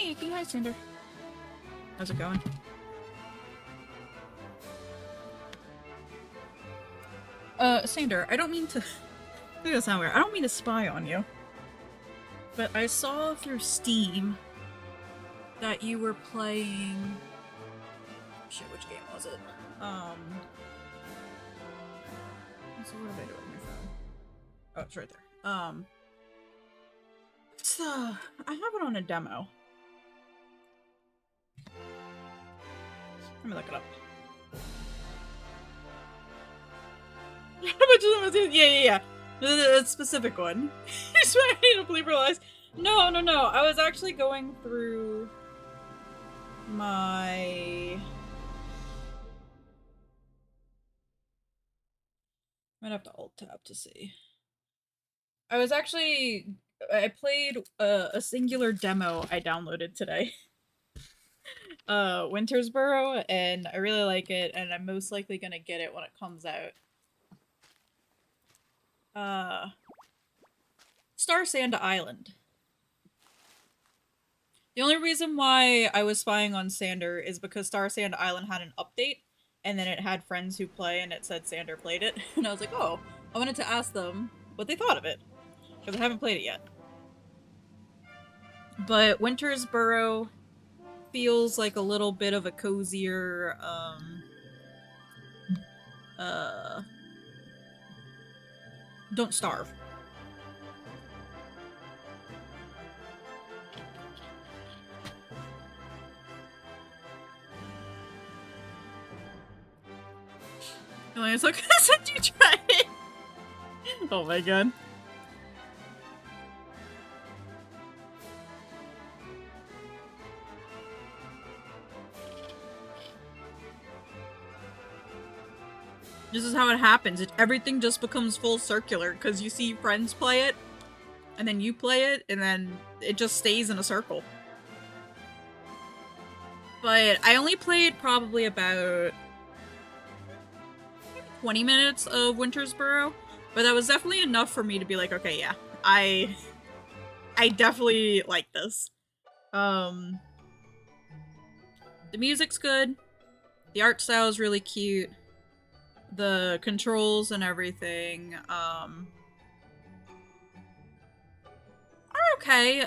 Hey, Icky. Hi, Cinder. How's it going? Sander, I don't mean to... I think that sound weird. I don't mean to spy on you. But I saw through Steam that you were playing... Shit, which game was it? So what did I do with my phone? Oh, it's right there. It's I have it on a demo. Let me look it up. Yeah. The specific one. It's what I need to realize. No. I was actually going through my... Might have to alt-tab to see. I played a singular demo I downloaded today. Wintersboro, and I really like it, and I'm most likely gonna get it when it comes out. Star Sand Island. The only reason why I was spying on Sander is because Star Sand Island had an update, and then it had friends who play, and it said Sander played it, and I was like, oh, I wanted to ask them what they thought of it, because I haven't played it yet. But Wintersboro feels like a little bit of a cozier, Don't Starve. Oh, it's okay. Since you tried it. Oh my god. This is how it happens. Everything just becomes full circular because you see friends play it, and then you play it, and then it just stays in a circle. But I only played probably about 20 minutes of Wintersboro, but that was definitely enough for me to be like, okay, yeah, I definitely like this. The music's good. The art style is really cute. The controls and everything, are okay.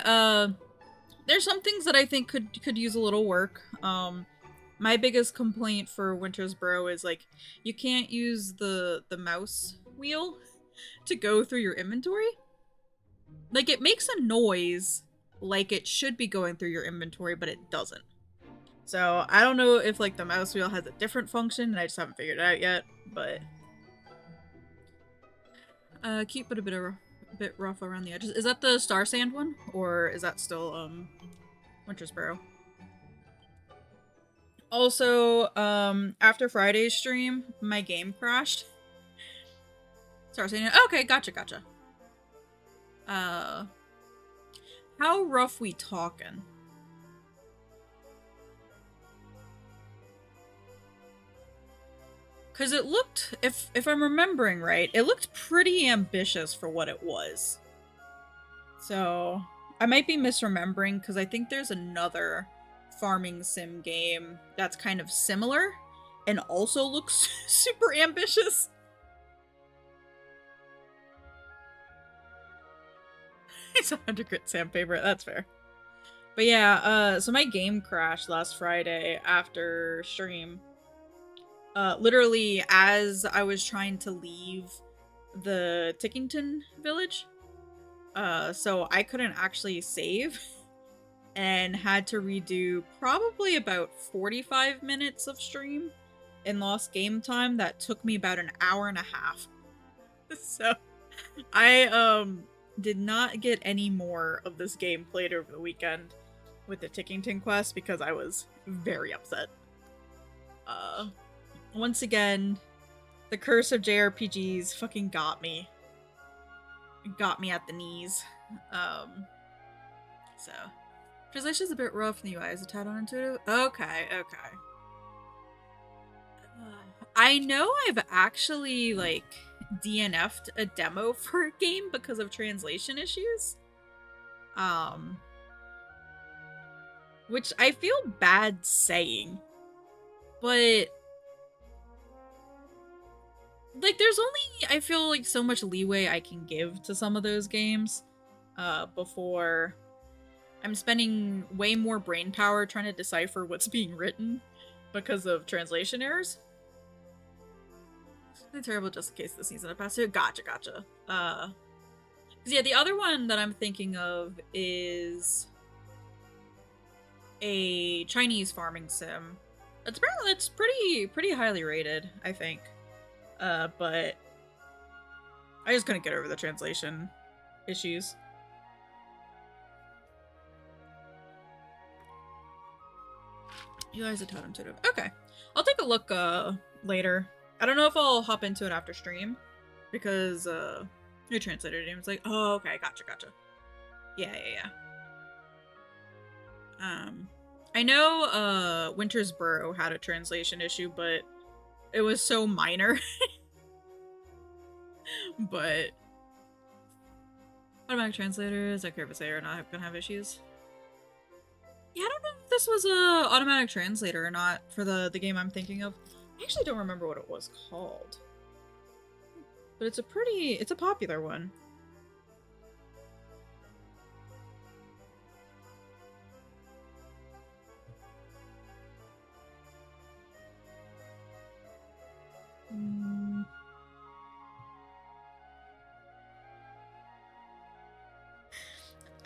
There's some things that I think could use a little work. My biggest complaint for Wintersboro is, like, you can't use the mouse wheel to go through your inventory. Like, it makes a noise like it should be going through your inventory, but it doesn't. So, I don't know if, like, the mouse wheel has a different function, and I just haven't figured it out yet, but... cute, but a bit rough around the edges. Is that the Star Sand one? Or is that still, Wintersboro? Also, after Friday's stream, my game crashed. Star Sand. Okay, gotcha. How rough we talking? Because it looked, if I'm remembering right, it looked pretty ambitious for what it was. So, I might be misremembering, because I think there's another farming sim game that's kind of similar, and also looks super ambitious. It's 100 grit sandpaper, that's fair. But yeah, so my game crashed last Friday after stream. Literally as I was trying to leave the Tickington village. So I couldn't actually save and had to redo probably about 45 minutes of stream in lost game time. That took me about an hour and a half. So I did not get any more of this game played over the weekend with the Tickington quest because I was very upset. Once again, the curse of JRPGs fucking got me. It got me at the knees. So. Translation's a bit rough in the UI. Is a tad unintuitive? Okay. I know I've actually, like, DNF'd a demo for a game because of translation issues. which I feel bad saying, but like there's only I feel like so much leeway I can give to some of those games before I'm spending way more brain power trying to decipher what's being written because of translation errors. Something terrible just in case this needs a pass through. Gotcha, gotcha. Yeah, the other one that I'm thinking of is a Chinese farming sim. It's pretty highly rated, I think. But I just couldn't get over the translation issues. Eli's a totem totem. Okay. I'll take a look later. I don't know if I'll hop into it after stream because your translator name is like, oh, okay, gotcha. Yeah. I know Winter's Burrow had a translation issue, but it was so minor. But automatic translators, I care if I say are not gonna have issues. Yeah, I don't know if this was a automatic translator or not for the game I'm thinking of. I actually don't remember what it was called. But it's a popular one.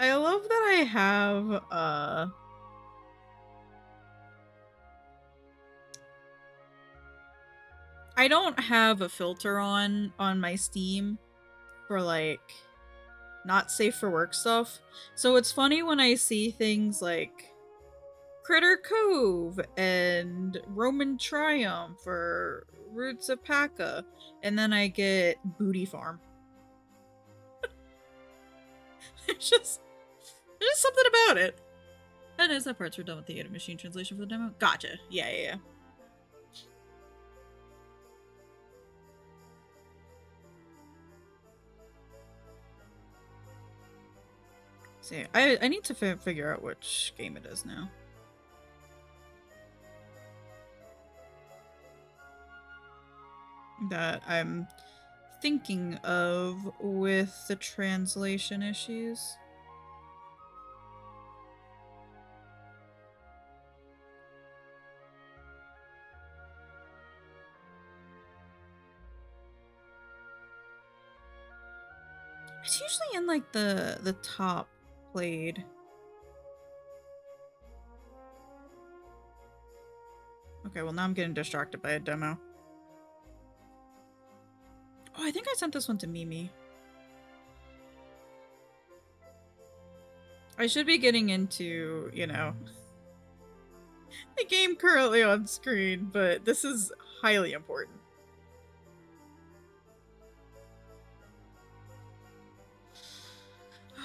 I love that I have I don't have a filter on my Steam for like not safe for work stuff. So it's funny when I see things like Critter Cove and Roman Triumph or Roots of Paka, and then I get Booty Farm. There's just something about it. And as that parts were done with the machine translation for the demo. Gotcha. Yeah. See, I need to figure out which game it is now. That I'm thinking of with the translation issues. It's usually in like the top played. Okay, well now I'm getting distracted by a demo. Oh, I think I sent this one to Mimi. I should be getting into, you know, the game currently on screen, but this is highly important.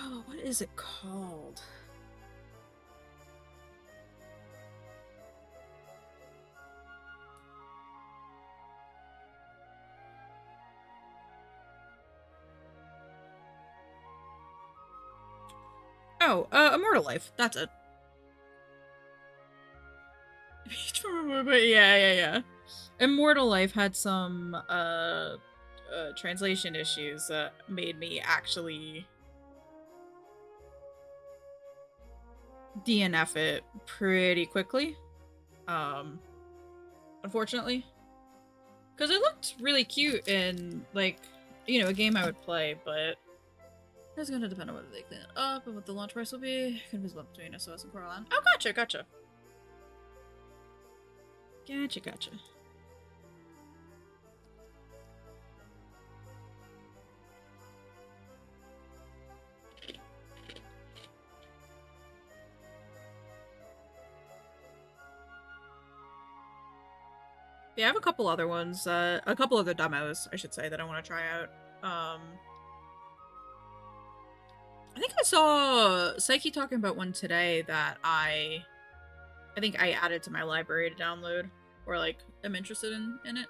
Oh, what is it called? Oh, Immortal Life. That's it. Yeah. Immortal Life had some translation issues that made me actually DNF it pretty quickly. Unfortunately. Because it looked really cute and, like, you know, a game I would play, but it's gonna depend on whether they clean it up and what the launch price will be. Invisible between SOS and Coraline. Oh, gotcha. Gotcha. Yeah, I have a couple other ones, a couple other demos, I should say, that I want to try out. I think I saw Psyche talking about one today that I think I added to my library to download, or like am interested in it.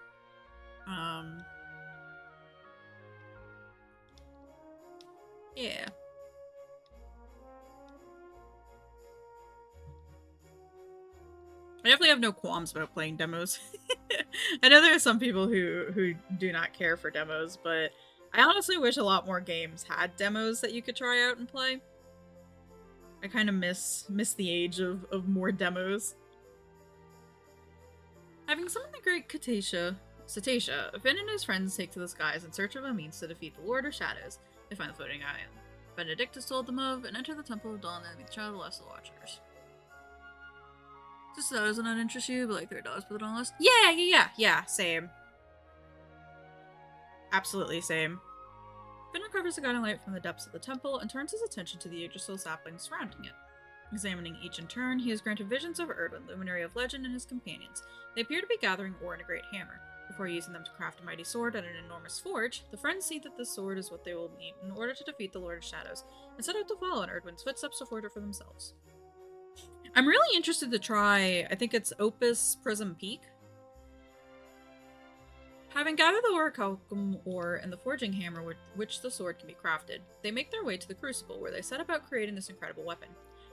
Yeah. I definitely have no qualms about playing demos. I know there are some people who do not care for demos, but I honestly wish a lot more games had demos that you could try out and play. I kind of miss the age of more demos. Having summoned the great Cetacean, Finn and his friends take to the skies in search of a means to defeat the Lord of Shadows. They find the floating island Benedictus told them of and enter the Temple of Dawn and meet the Child of the Last of the Watchers. Just that doesn't interest you, but like $30 put it on the list. Yeah, same. Absolutely same. Finn recovers the guiding light from the depths of the temple and turns his attention to the Yggdrasil saplings surrounding it. Examining each in turn, he is granted visions of Erdwin, luminary of legend, and his companions. They appear to be gathering ore in a great hammer. Before using them to craft a mighty sword at an enormous forge, the friends see that this sword is what they will need in order to defeat the Lord of Shadows, and set out to follow in Erdwin's footsteps to forge it for themselves. I'm really interested to try, I think it's Opus Prism Peak. Having gathered the orichalcum ore and the forging hammer with which the sword can be crafted, they make their way to the Crucible, where they set about creating this incredible weapon.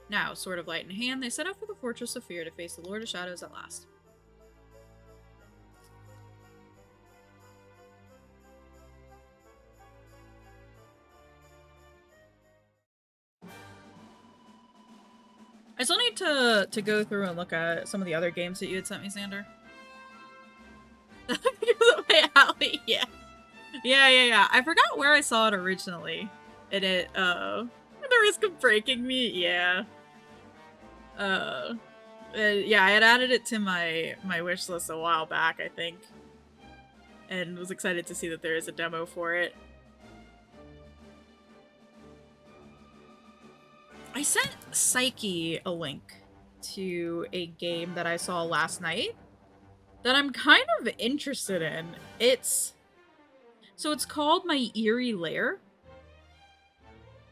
Now, sword of light in hand, they set out for the Fortress of Fear to face the Lord of Shadows at last. I still need to go through and look at some of the other games that you had sent me, Xander. Because of my alley, yeah. Yeah. I forgot where I saw it originally. And the risk of breaking me, yeah. Yeah, I had added it to my wish list a while back, I think. And was excited to see that there is a demo for it. I sent Psyche a link to a game that I saw last night that I'm kind of interested in. It's called My Eerie Lair.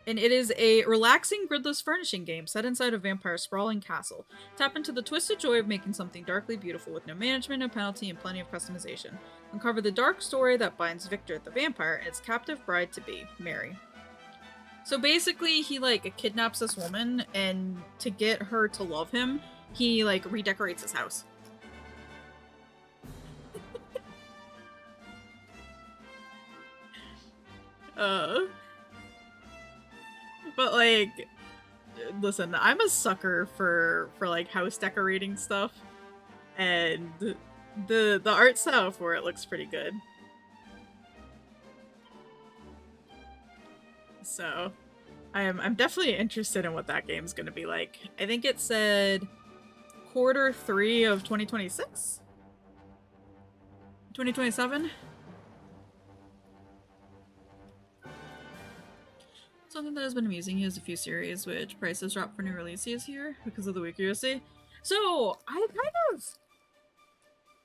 And it is a relaxing, gridless furnishing game set inside a vampire sprawling castle. Tap into the twisted joy of making something darkly beautiful with no management, no penalty, and plenty of customization. Uncover the dark story that binds Victor the vampire and his captive bride-to-be, Mary. So basically, he, like, kidnaps this woman, and to get her to love him, he, like, redecorates his house. But, like, listen, I'm a sucker for like, house decorating stuff, and the art style for it looks pretty good. So, I'm definitely interested in what that game's gonna be like. I think it said Q3 of 2026? 2027? Something that has been amusing is a few series which prices drop for new releases here because of the weak USD. So,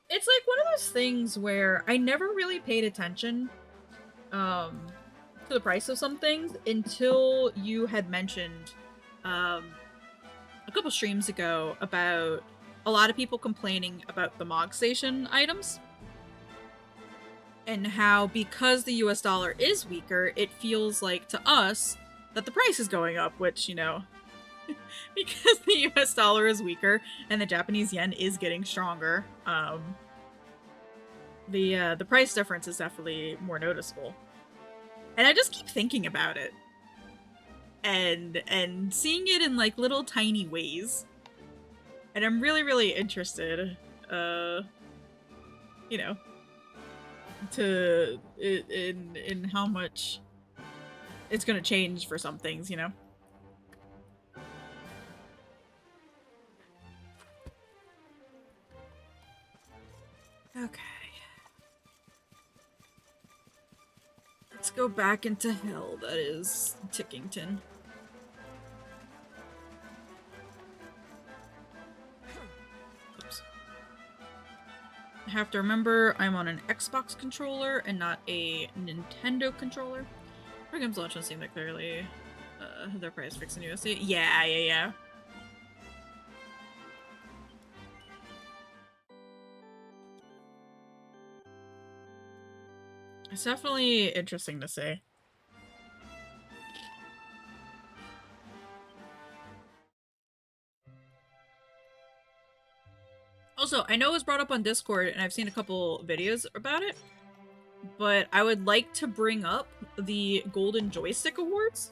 it's like one of those things where I never really paid attention to the price of some things until you had mentioned a couple streams ago about a lot of people complaining about the MOG Station items. And how, because the US dollar is weaker, it feels like to us that the price is going up, which, you know, because the US dollar is weaker and the Japanese yen is getting stronger, the price difference is definitely more noticeable. And I just keep thinking about it. And seeing it in, like, little tiny ways. And I'm really, really interested, you know, in how much it's gonna change for some things, you know? Okay. Let's go back into hell, that is Tickington. Oops. I have to remember I'm on an Xbox controller and not a Nintendo controller. Our games launch don't seem like clearly their price fixed in USD. Yeah. It's definitely interesting to see. Also, I know it was brought up on Discord, and I've seen a couple videos about it, but I would like to bring up the Golden Joystick Awards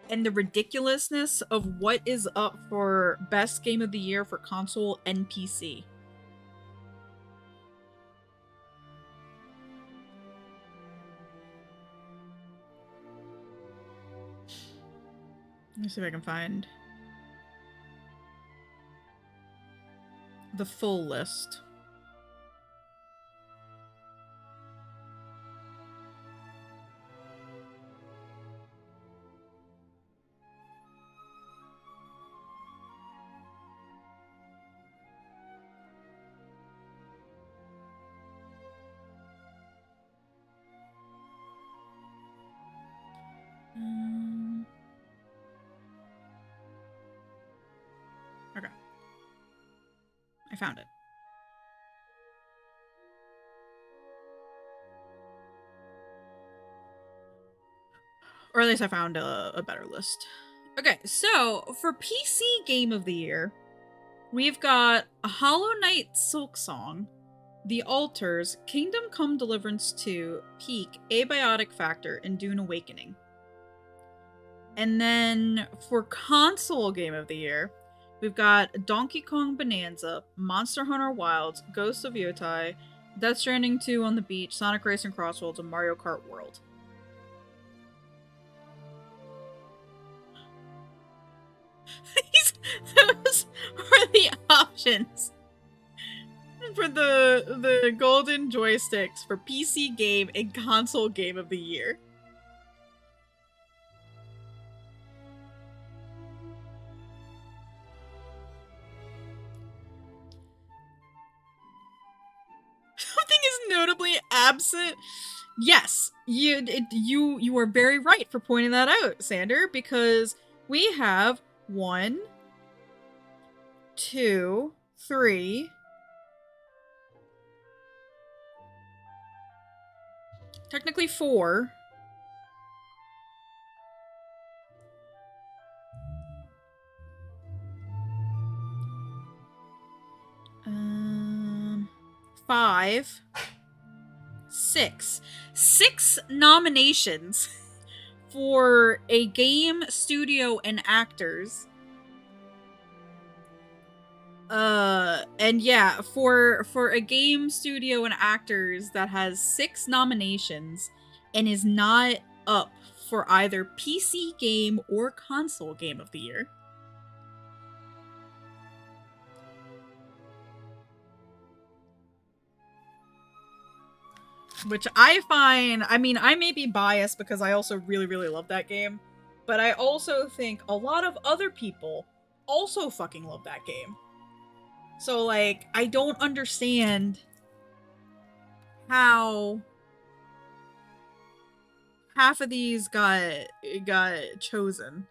and the ridiculousness of what is up for Best Game of the Year for console and PC. Let me see if I can find the full list. Okay. I found it. Or at least I found a better list. Okay, so for PC Game of the Year, we've got a Hollow Knight Silksong, The Altars, Kingdom Come Deliverance 2, Peak, Abiotic Factor, and Dune Awakening. And then for console Game of the Year, we've got Donkey Kong Bonanza, Monster Hunter Wilds, Ghost of Yotai, Death Stranding 2 on the Beach, Sonic Racing Crossroads, and Mario Kart World. Those are the options for the golden joysticks for PC game and console game of the year. Something is notably absent. Yes, you are very right for pointing that out, Sander, because we have 1, 2, 3. Technically 4. Um, 5. 6. 6 nominations for a game, studio, and actors. And yeah, for a game, studio, and actors that has 6 nominations and is not up for either PC game or console game of the year. Which I find, I mean, I may be biased because I also really, really love that game, but I also think a lot of other people also fucking love that game. So, like, I don't understand how half of these got chosen.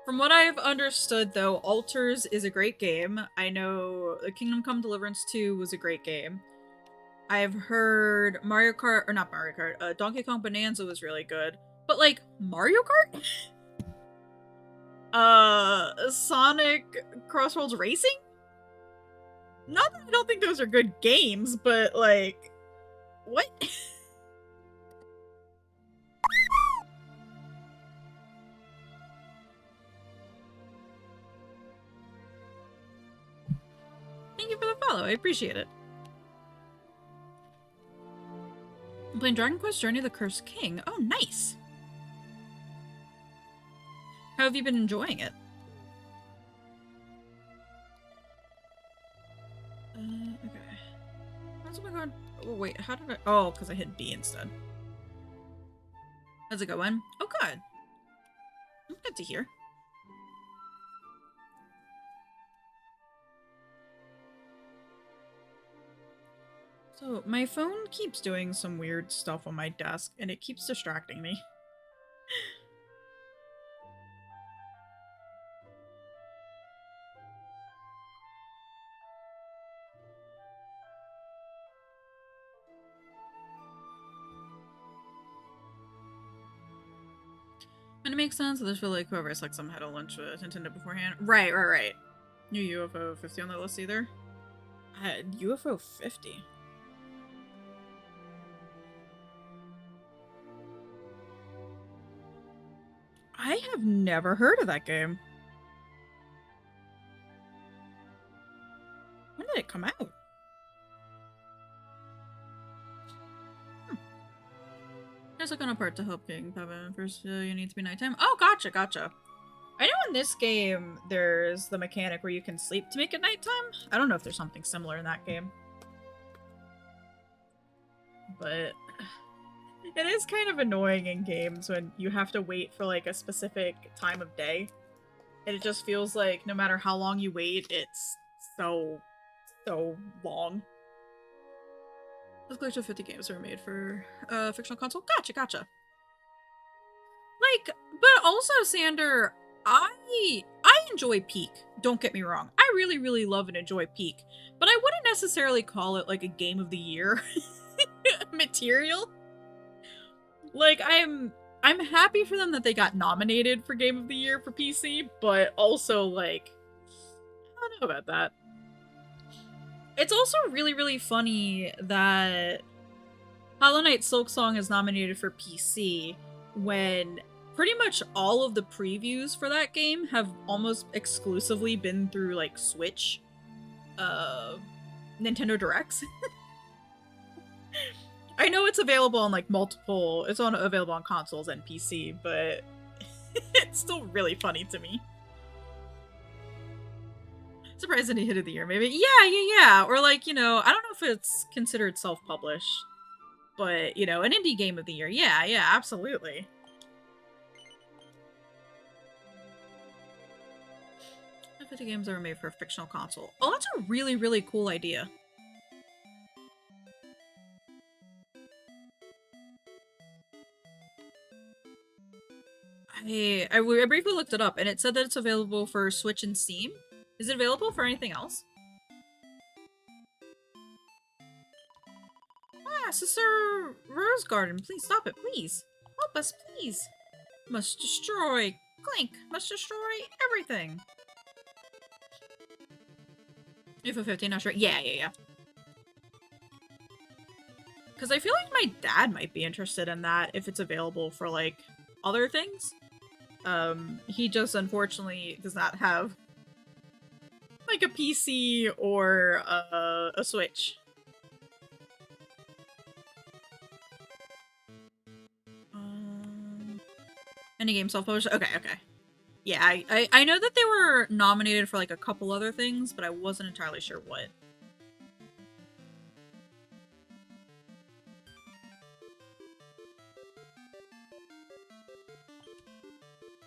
From what I've understood, though, Altars is a great game. I know Kingdom Come Deliverance 2 was a great game. I've heard Mario Kart, or not Mario Kart, Donkey Kong Bonanza was really good. But, like, Mario Kart? Sonic Crossroads Racing? Not that I don't think those are good games, but, like, what? Thank you for the follow. I appreciate it. I'm playing Dragon Quest Journey of the Cursed King. Oh, nice. How have you been enjoying it? Okay. How's it going? Oh, wait, how did I... Oh, because I hit B instead. How's it going? Oh, good. Good to hear. So, my phone keeps doing some weird stuff on my desk, and it keeps distracting me. And it makes sense. I just feel like whoever selects them had a lunch with Nintendo beforehand. Right. New UFO 50 on the list either. UFO 50. I have never heard of that game. When did it come out? There's a gun part to help King Pevin. First, you need to be nighttime. Oh, gotcha, gotcha. I know in this game, there's the mechanic where you can sleep to make it nighttime. I don't know if there's something similar in that game. But it is kind of annoying in games when you have to wait for like a specific time of day. And it just feels like no matter how long you wait, it's so long. Those clear to 50 games are made for fictional console. Gotcha, gotcha. Like, but also, Sander, I enjoy Peak. Don't get me wrong. I really, really love and enjoy Peak. But I wouldn't necessarily call it like a game of the year material. Like, I'm happy for them that they got nominated for Game of the Year for PC, but also, like, I don't know about that. It's also really, really funny that Hollow Knight Silksong is nominated for PC when pretty much all of the previews for that game have almost exclusively been through, like, Switch, Nintendo Directs. I know it's available on, like, multiple... It's available on consoles and PC, but it's still really funny to me. Surprised any hit of the year, maybe? Yeah. Or, like, you know, I don't know if it's considered self-published, but, you know, an indie game of the year. Yeah, absolutely. If 50 games are made for a fictional console. Oh, that's a really, really cool idea. I briefly looked it up, and it said that it's available for Switch and Steam. Is it available for anything else? Ah, Sister Rose Garden, please stop it, please. Help us, please. Must destroy. Clink, must destroy everything. UFO 50, not sure. Yeah. Because I feel like my dad might be interested in that if it's available for, like, other things. He just unfortunately does not have like a PC or a Switch. Any game self-published? Okay. Yeah, I know that they were nominated for like a couple other things, but I wasn't entirely sure what.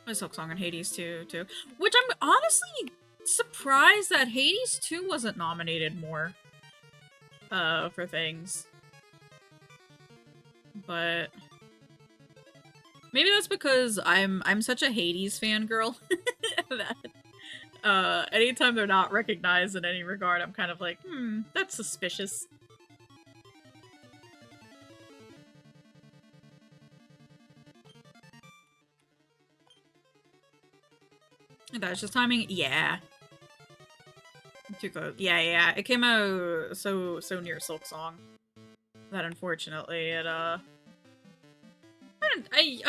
Silksong and Hades 2 too. Which I'm honestly surprised that Hades 2 wasn't nominated more for things. But maybe that's because I'm such a Hades fangirl that anytime they're not recognized in any regard, I'm kind of like, that's suspicious. That's just timing. Yeah. Too close. Yeah. It came out so near Silksong that unfortunately it I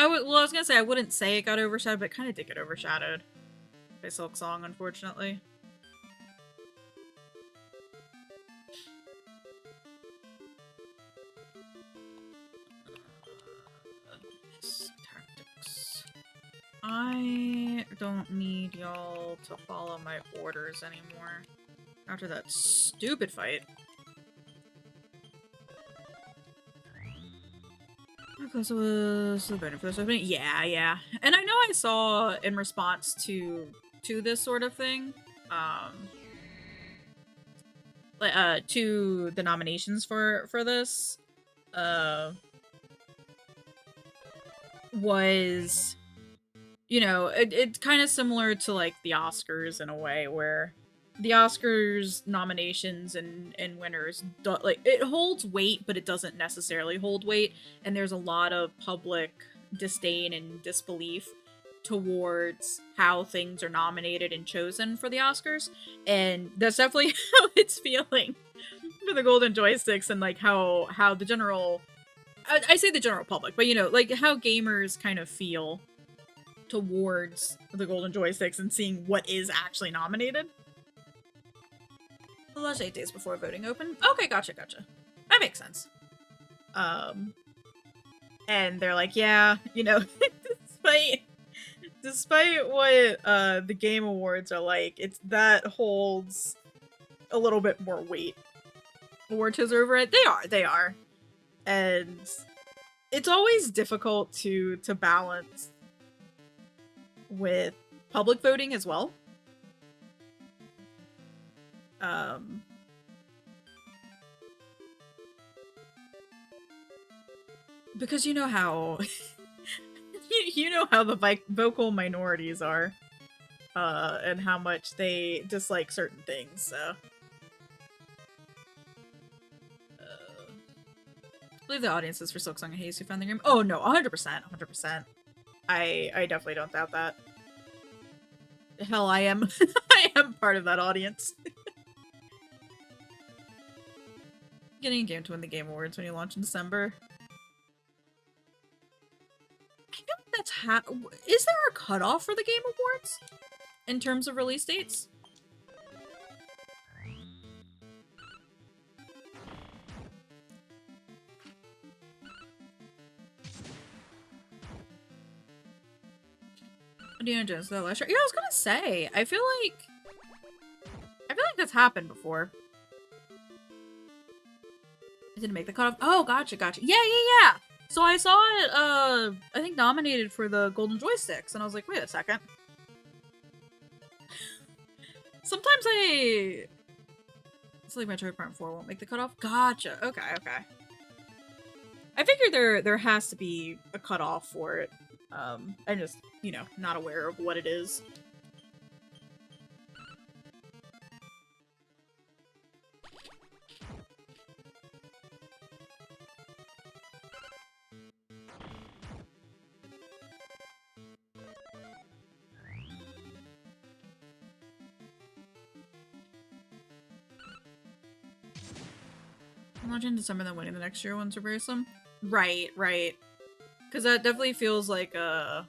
was gonna say I wouldn't say it got overshadowed, but it kind of did get overshadowed by Silksong, unfortunately. I don't need y'all to follow my orders anymore after that stupid fight. Because it was the benefit of it. Yeah. And I know I saw in response to this sort of thing, to the nominations for this, was, you know, it's kind of similar to like the Oscars in a way, where the Oscars nominations and winners don't, like, it holds weight, but it doesn't necessarily hold weight, and there's a lot of public disdain and disbelief towards how things are nominated and chosen for the Oscars, and that's definitely how it's feeling for the Golden Joysticks, and like how the general I say the general public, but you know, like how gamers kind of feel towards the Golden Joysticks and seeing what is actually nominated. The last 8 days before voting open. Okay, gotcha. That makes sense. And they're like, yeah, you know, despite what the Game Awards are like, that holds a little bit more weight. Awards over it. They are. And it's always difficult to balance with public voting as well. Because you know how you know how the vocal minorities are, and how much they dislike certain things, so. I believe the audiences for Silksong and Haze who found the game. Oh no, 100%. I definitely don't doubt that. Hell, I am I am part of that audience. Getting a game to win the Game Awards when you launch in December. I feel like that's is there a cutoff for the Game Awards in terms of release dates? Indiana Jones that last year. Yeah, I was gonna say. I feel like that's happened before. It didn't make the cutoff. Oh, gotcha. Yeah. So I saw it, I think nominated for the Golden Joysticks, and I was like, wait a second. Sometimes it's like Metroid Prime 4 won't make the cutoff. Gotcha. Okay. I figure there has to be a cutoff for it. I'm just, you know, not aware of what it is. Imagine December then winning the next year ones are very slim. Right. Because that definitely feels like a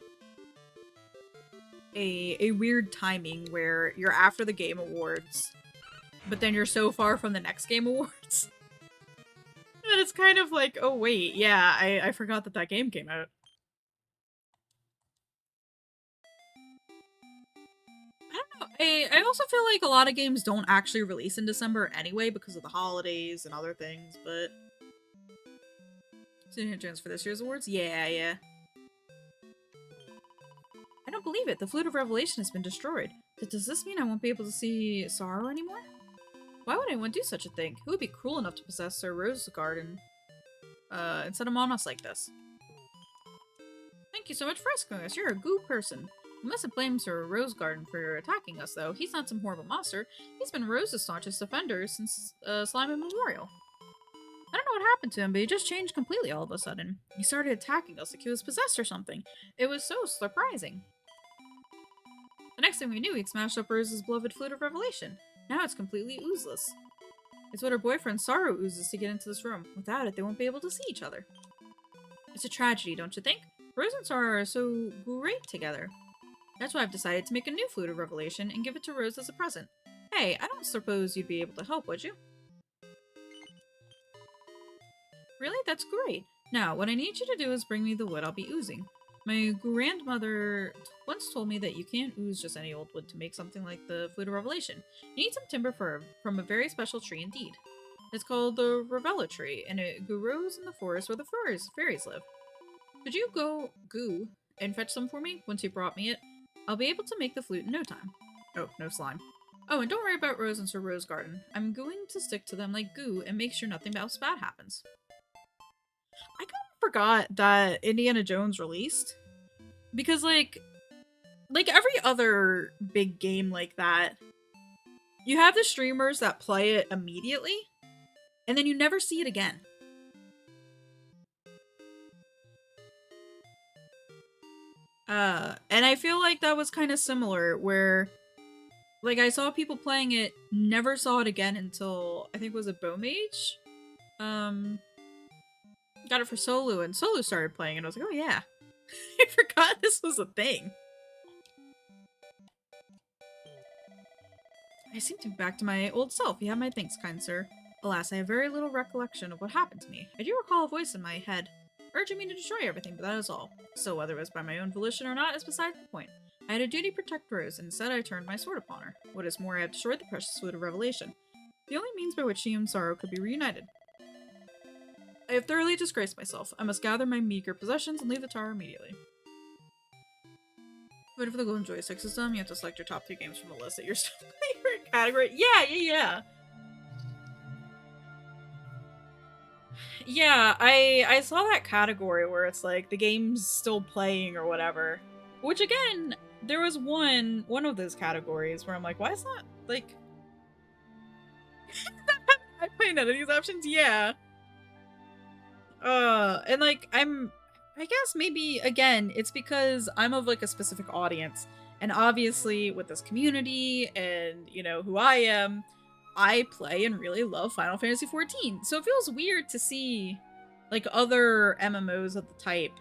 weird timing where you're after the Game Awards, but then you're so far from the next Game Awards. And it's kind of like, oh wait, yeah, I forgot that game came out. I don't know. I also feel like a lot of games don't actually release in December anyway because of the holidays and other things, but... Senior Jones for this year's awards? Yeah. I don't believe it. The Flute of Revelation has been destroyed. Does this mean I won't be able to see Sorrow anymore? Why would anyone do such a thing? Who would be cruel enough to possess Sir Rose Garden and set him on us like this? Thank you so much for rescuing us. You're a goo person. We mustn't blame Sir Rose Garden for attacking us, though. He's not some horrible monster. He's been Rose's staunchest defender since Slime Memorial. I don't know what happened to him, but he just changed completely all of a sudden. He started attacking us like he was possessed or something. It was so surprising. The next thing we knew, he'd smashed up Rose's beloved Flute of Revelation. Now it's completely oozeless. It's what her boyfriend Sorrow oozes to get into this room. Without it, they won't be able to see each other. It's a tragedy, don't you think? Rose and Sorrow are so great together. That's why I've decided to make a new Flute of Revelation and give it to Rose as a present. Hey, I don't suppose you'd be able to help, would you? Really? That's great. Now, what I need you to do is bring me the wood I'll be oozing. My grandmother once told me that you can't ooze just any old wood to make something like the Flute of Revelation. You need some timber from a very special tree indeed. It's called the Revella tree, and it grows in the forest where the fairies live. Could you go and fetch some for me once you brought me it? I'll be able to make the flute in no time. Oh, no slime. Oh, and don't worry about Rose and Sir Rose Garden. I'm going to stick to them like goo and make sure nothing else bad happens. I kind of forgot that Indiana Jones released. Because, like every other big game like that, you have the streamers that play it immediately, and then you never see it again. And I feel like that was kind of similar where like I saw people playing it, never saw it again until I think it was a Bow Mage. Um got it for Solu and Solu started playing and I was like, "Oh yeah. I forgot this was a thing." I seem to be back to my old self. You have my thanks, kind sir. Alas, I have very little recollection of what happened to me. I do recall a voice in my head, urging me to destroy everything, but that is all. So whether it was by my own volition or not is beside the point. I had a duty to protect Rose, and instead I turned my sword upon her. What is more, I have destroyed the precious food of revelation, the only means by which she and Sorrow could be reunited. I have thoroughly disgraced myself. I must gather my meager possessions and leave the tower immediately. Waiting for the golden joystick system, you have to select your top 2 games from the list at your favorite category. Yeah. Yeah, I saw that category where it's like the game's still playing or whatever. Which again, there was one of those categories where I'm like, why is that like I play none of these options? Yeah. And like I guess maybe again, it's because I'm of like a specific audience. And obviously with this community and you know who I am, I play and really love Final Fantasy XIV. So it feels weird to see like other MMOs of the type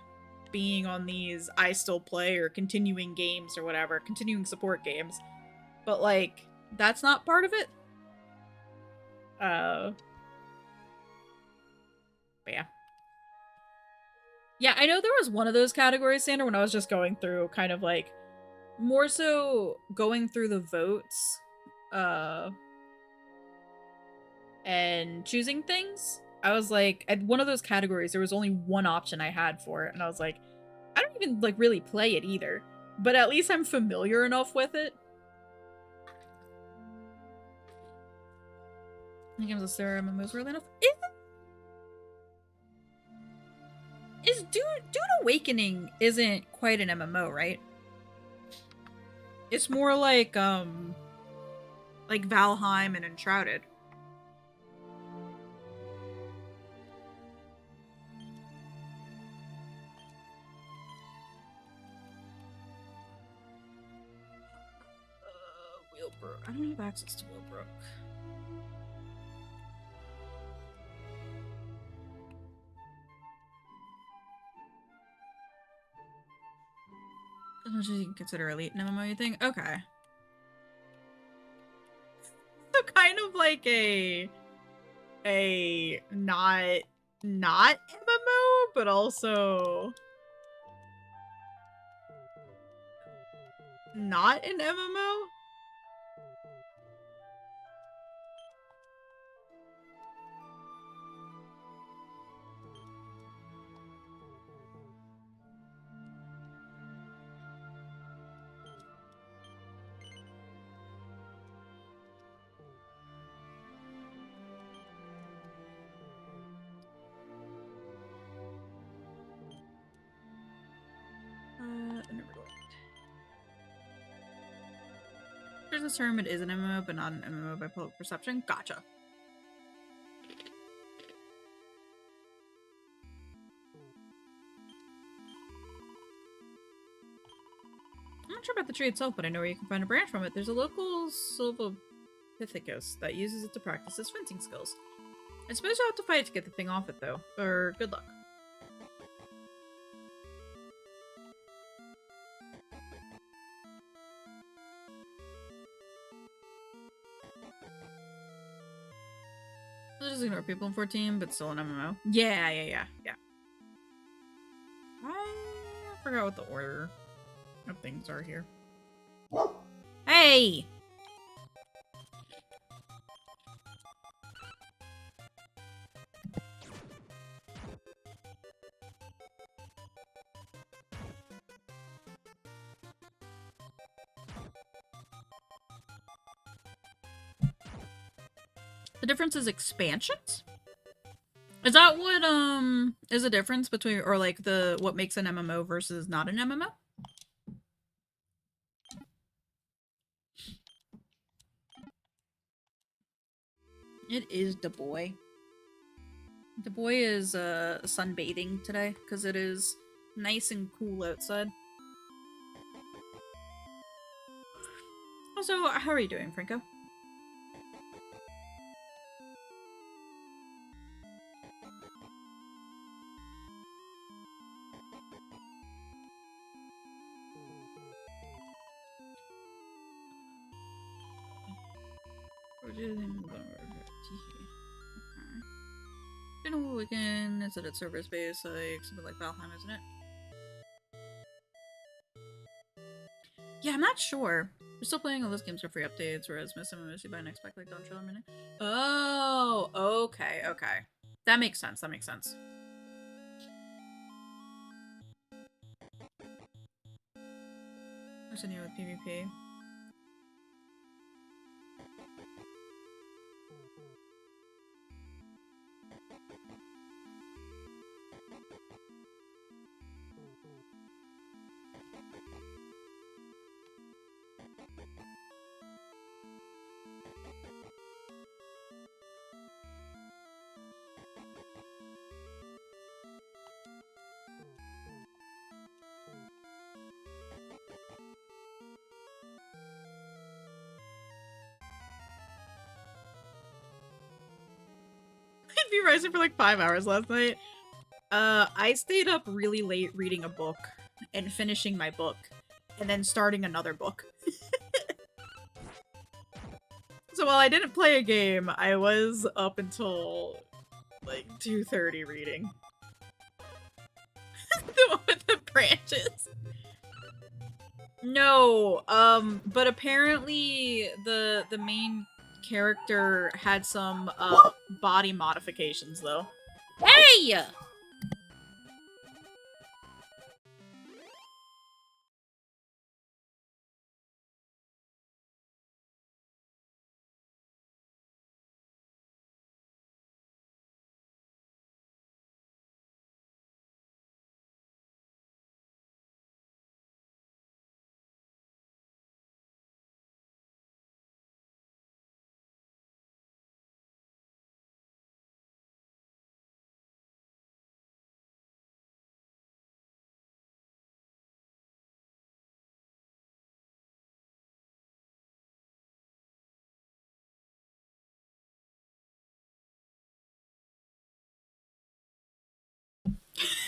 being on these I still play or continuing games or whatever, continuing support games. But like that's not part of it. Uh but yeah. Yeah, I know there was one of those categories, Sandra, when I was just going through kind of like more so going through the votes uh and choosing things. I was like at one of those categories there was only one option I had for it and I was like I don't even like really play it either, but at least I'm familiar enough with it. I think it's there MMOs really enough. Is Dune Awakening isn't quite an MMO, right? It's more like Valheim and Enshrouded. Wheelbrook. I don't have access to Wheelbrook. As much as you can consider elite in MMO, you think? Okay. So kind of like a not MMO, but also not an MMO. Never looked. There's a term it is an MMO, but not an MMO by public perception. Gotcha. I'm not sure about the tree itself, but I know where you can find a branch from it. There's a local Silvopithecus that uses it to practice his fencing skills. I suppose you'll have to fight to get the thing off it, though. Or good luck. I'll just ignore people in 14, but still an MMO. Yeah. I forgot what the order of things are here. Hey! The difference is expansions? Is that what is the difference between or like the what makes an MMO versus not an MMO? It is the boy. The boy is sunbathing today because it is nice and cool outside. Also, how are you doing, Franco? Been a weekend. Is it at server space? Like something like Valheim, isn't it? Yeah, I'm not sure. We're still playing all those games for free updates, whereas most of them mostly buy and expect like don't chill a minute. Oh, okay, okay. That makes sense. That makes sense. What's new with PvP? I'd be rising for like 5 hours last night. I stayed up really late reading a book and finishing my book and then starting another book. So while I didn't play a game, I was up until like 2:30 reading. The one with the branches. No, but apparently the main character had some body modifications though. Hey!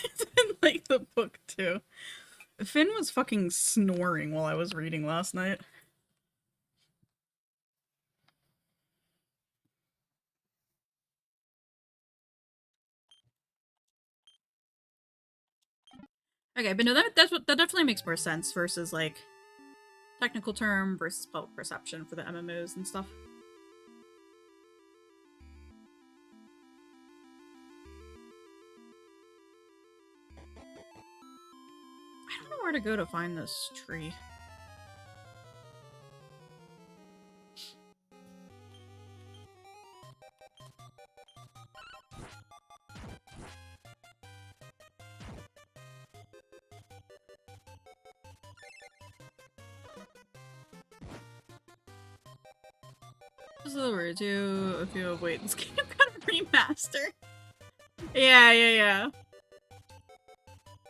It's in like the book too. Finn was fucking snoring while I was reading last night. Okay, but no, that definitely makes more sense versus like technical term versus public perception for the MMOs and stuff. I don't know where to go to find this tree. This is the word too. If you wait, this game got a remaster. Yeah.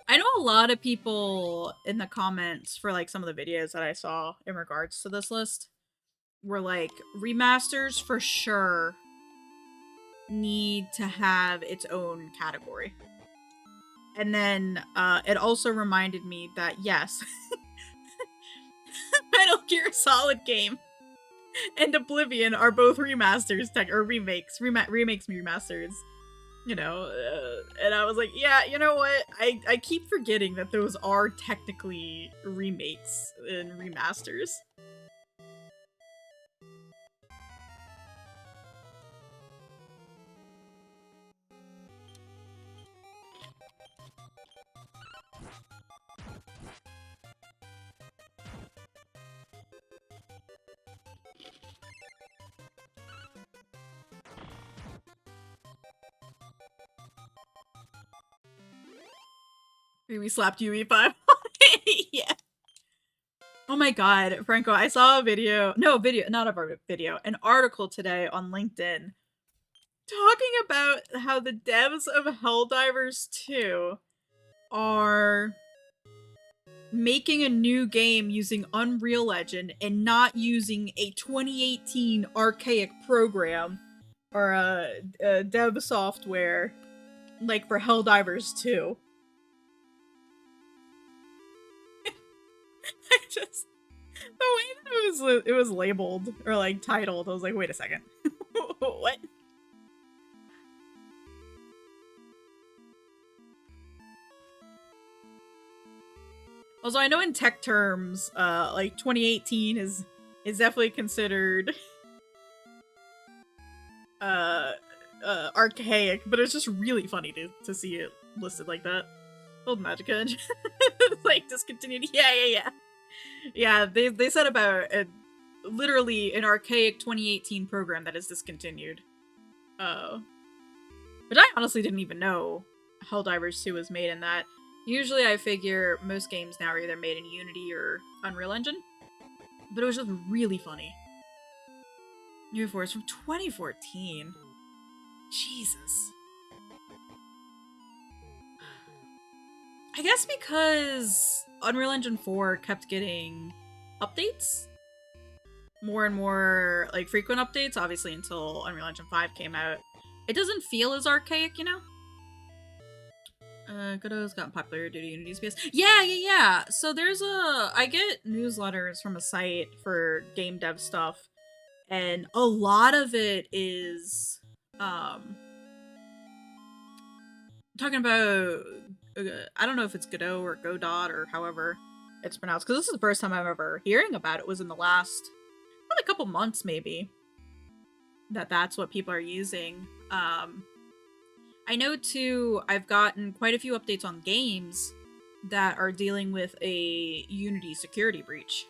I know a lot of people in the comments for like some of the videos that I saw in regards to this list were like, remasters for sure need to have its own category. And then it also reminded me that yes, Metal Gear Solid game and Oblivion are both remasters, or remakes, remakes, remasters. You know, and I was like, yeah, you know what? I keep forgetting that those are technically remakes and remasters. We slapped UE5. Yeah. Oh my god, Franco, I saw a video, not a video, an article today on LinkedIn talking about how the devs of Helldivers 2 are making a new game using Unreal Engine and not using a 2018 archaic program or a dev software like for Helldivers 2. I just the way that it was labeled or like titled, I was like, wait a second. What? Also, I know in tech terms, like 2018 is definitely considered archaic, but it's just really funny to see it listed like that. Old Magic Edge. Like discontinued. Yeah. Yeah, they said about literally an archaic 2018 program that is discontinued. But I honestly didn't even know Helldivers 2 was made in that. Usually I figure most games now are either made in Unity or Unreal Engine. But it was just really funny. New Force from 2014. Jesus. I guess because Unreal Engine 4 kept getting updates. More and more, like, frequent updates, obviously, until Unreal Engine 5 came out. It doesn't feel as archaic, you know? Godot's gotten popular due to Unity's PS. Yeah. So there's I get newsletters from a site for game dev stuff, and a lot of it is, talking about, I don't know if it's Godot or Godot or however it's pronounced, because this is the first time I'm ever hearing about it. Was in the last, probably a couple months maybe, that's what people are using. I know too, I've gotten quite a few updates on games that are dealing with a Unity security breach.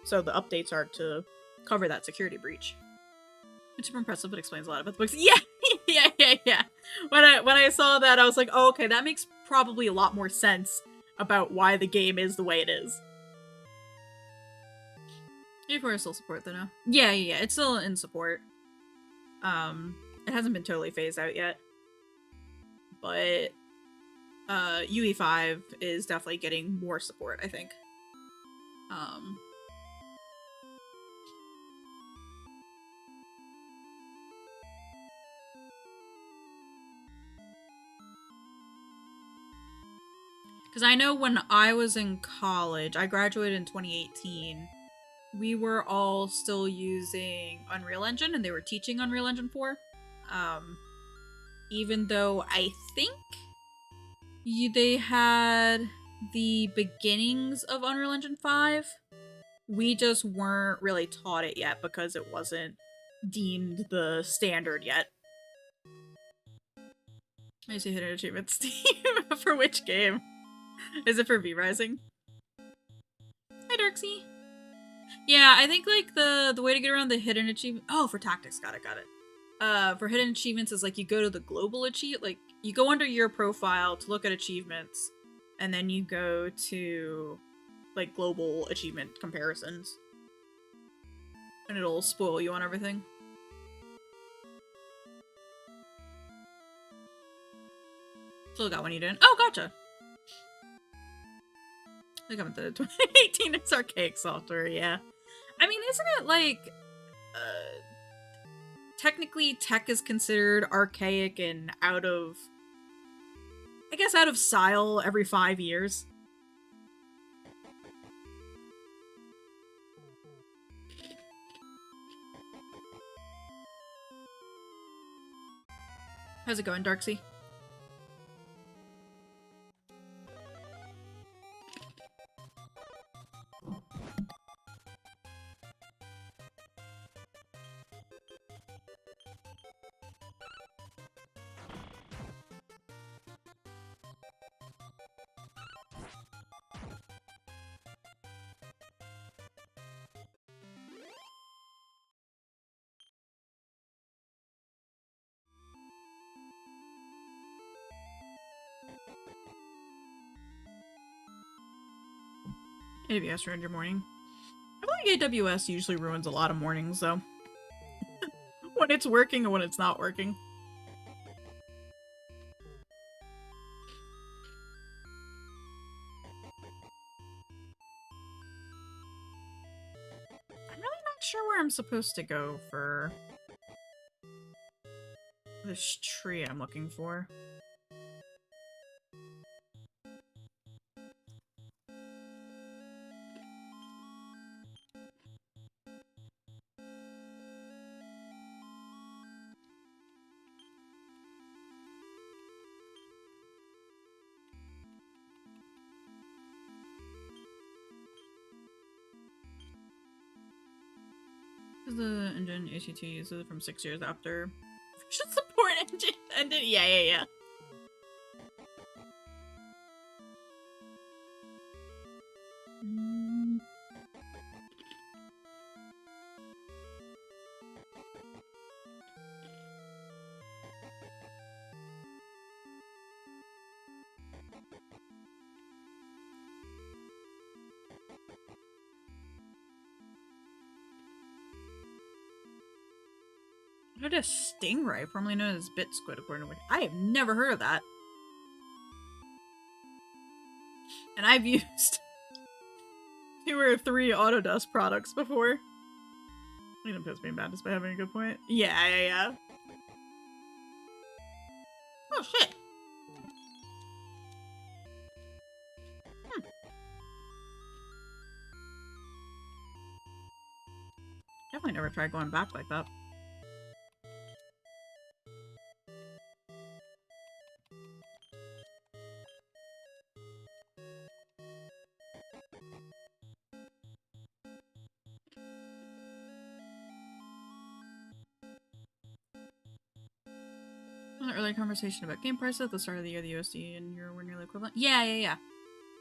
So the updates are to cover that security breach. It's super impressive, but explains a lot about the books. Yeah! Yeah. When I saw that, I was like, oh, okay, that makes probably a lot more sense about why the game is the way it is. E4 is still support though now. Yeah, it's still in support. It hasn't been totally phased out yet. But UE5 is definitely getting more support, I think. Because I know when I was in college, I graduated in 2018, we were all still using Unreal Engine, and they were teaching Unreal Engine 4. Even though I think they had the beginnings of Unreal Engine 5, we just weren't really taught it yet because it wasn't deemed the standard yet. I see hidden achievements. Steam. For which game? Is it for V-Rising? Hi, Darksy. Yeah, I think like the way to get around the hidden achievement. Oh, for tactics, got it. For hidden achievements is like you go to the global achievement, like you go under your profile to look at achievements, and then you go to like global achievement comparisons, and it'll spoil you on everything. Still got one you didn't. Oh, gotcha. I think I'm at the 2018 it's archaic software, yeah. I mean, isn't it like, technically tech is considered archaic and out of style every 5 years? How's it going, Darksy? AWS ruined your morning. I feel like AWS usually ruins a lot of mornings, though. When it's working and when it's not working. supposed to go for this tree I'm looking for. The engine ACT uses from 6 years after. Should support engine ended. Yeah. What is stingray, formerly known as bit squid, according to I have never heard of that. And I've used 2 or 3 Autodust products before. You don't piss me bad just by having a good point. Yeah. Oh shit. Definitely never tried going back like that. An earlier conversation about game prices at the start of the year, the USD and euro were nearly equivalent. Yeah.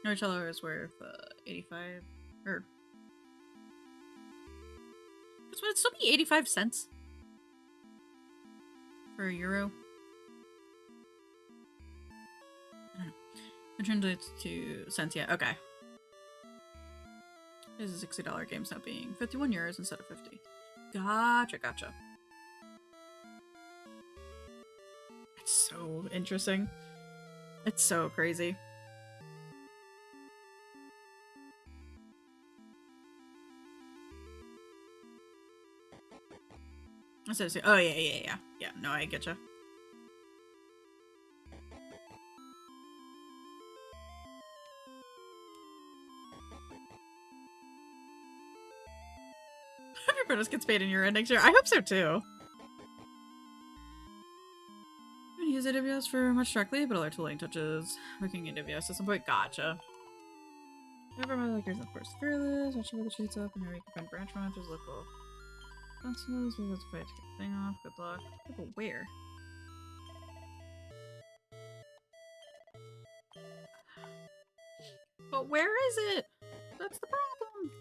Norcello is worth 85 or would it still be 85 cents for a euro? It translates to cents, yeah, okay. This is a $60 game, now being 51 euros instead of 50. Gotcha. It's so interesting. It's so crazy. Oh, yeah. Yeah, no, I getcha. Everybody gets paid in euro next year. I hope so, too. I'm gonna use AWS for much directly, but other tooling touches working AWS at some point. Gotcha. Whoever my likers, of course, fearless. Watch the sheets up, and here we can find branch managers, local consoles. We have to fight to get the thing off. Good luck. Yeah, but where? But where is it? That's the problem.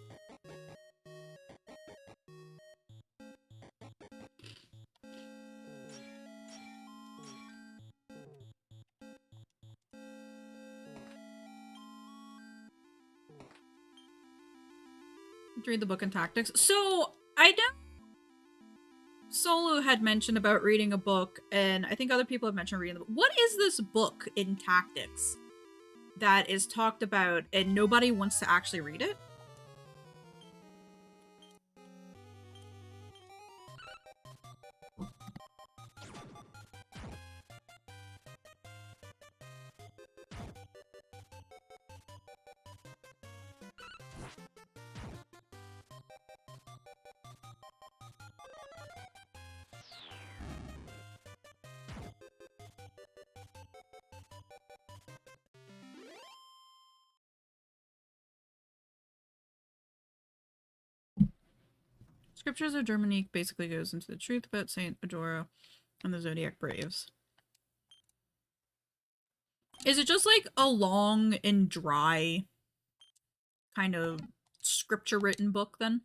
Read the book and tactics. So I know Solo had mentioned about reading a book, and I think other people have mentioned reading the book. What is this book in tactics that is talked about and nobody wants to actually read it? Scriptures of Germanique basically goes into the truth about Saint Adora and the Zodiac Braves. Is it just like a long and dry kind of scripture written book then?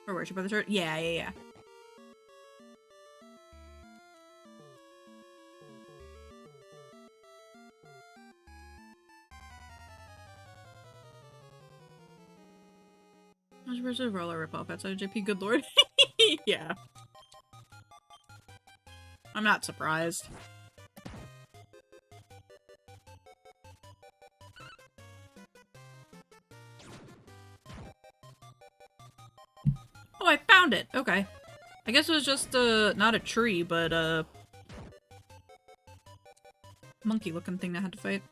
For Worship of the Church? Yeah. Much of roller ripoff outside of JP, good lord. Yeah. I'm not surprised. Oh, I found it. Okay. I guess it was just, not a tree, but a monkey-looking thing I had to fight.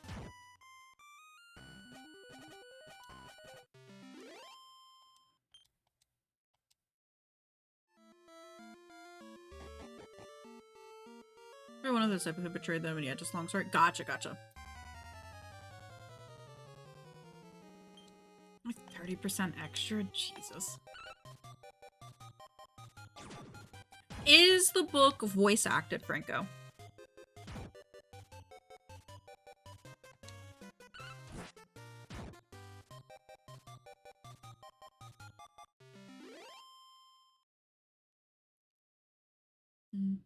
Or one of those type who betrayed them, and yeah, just long story. Gotcha, gotcha. Like 30% extra? Jesus. Is the book voice acted, Franco?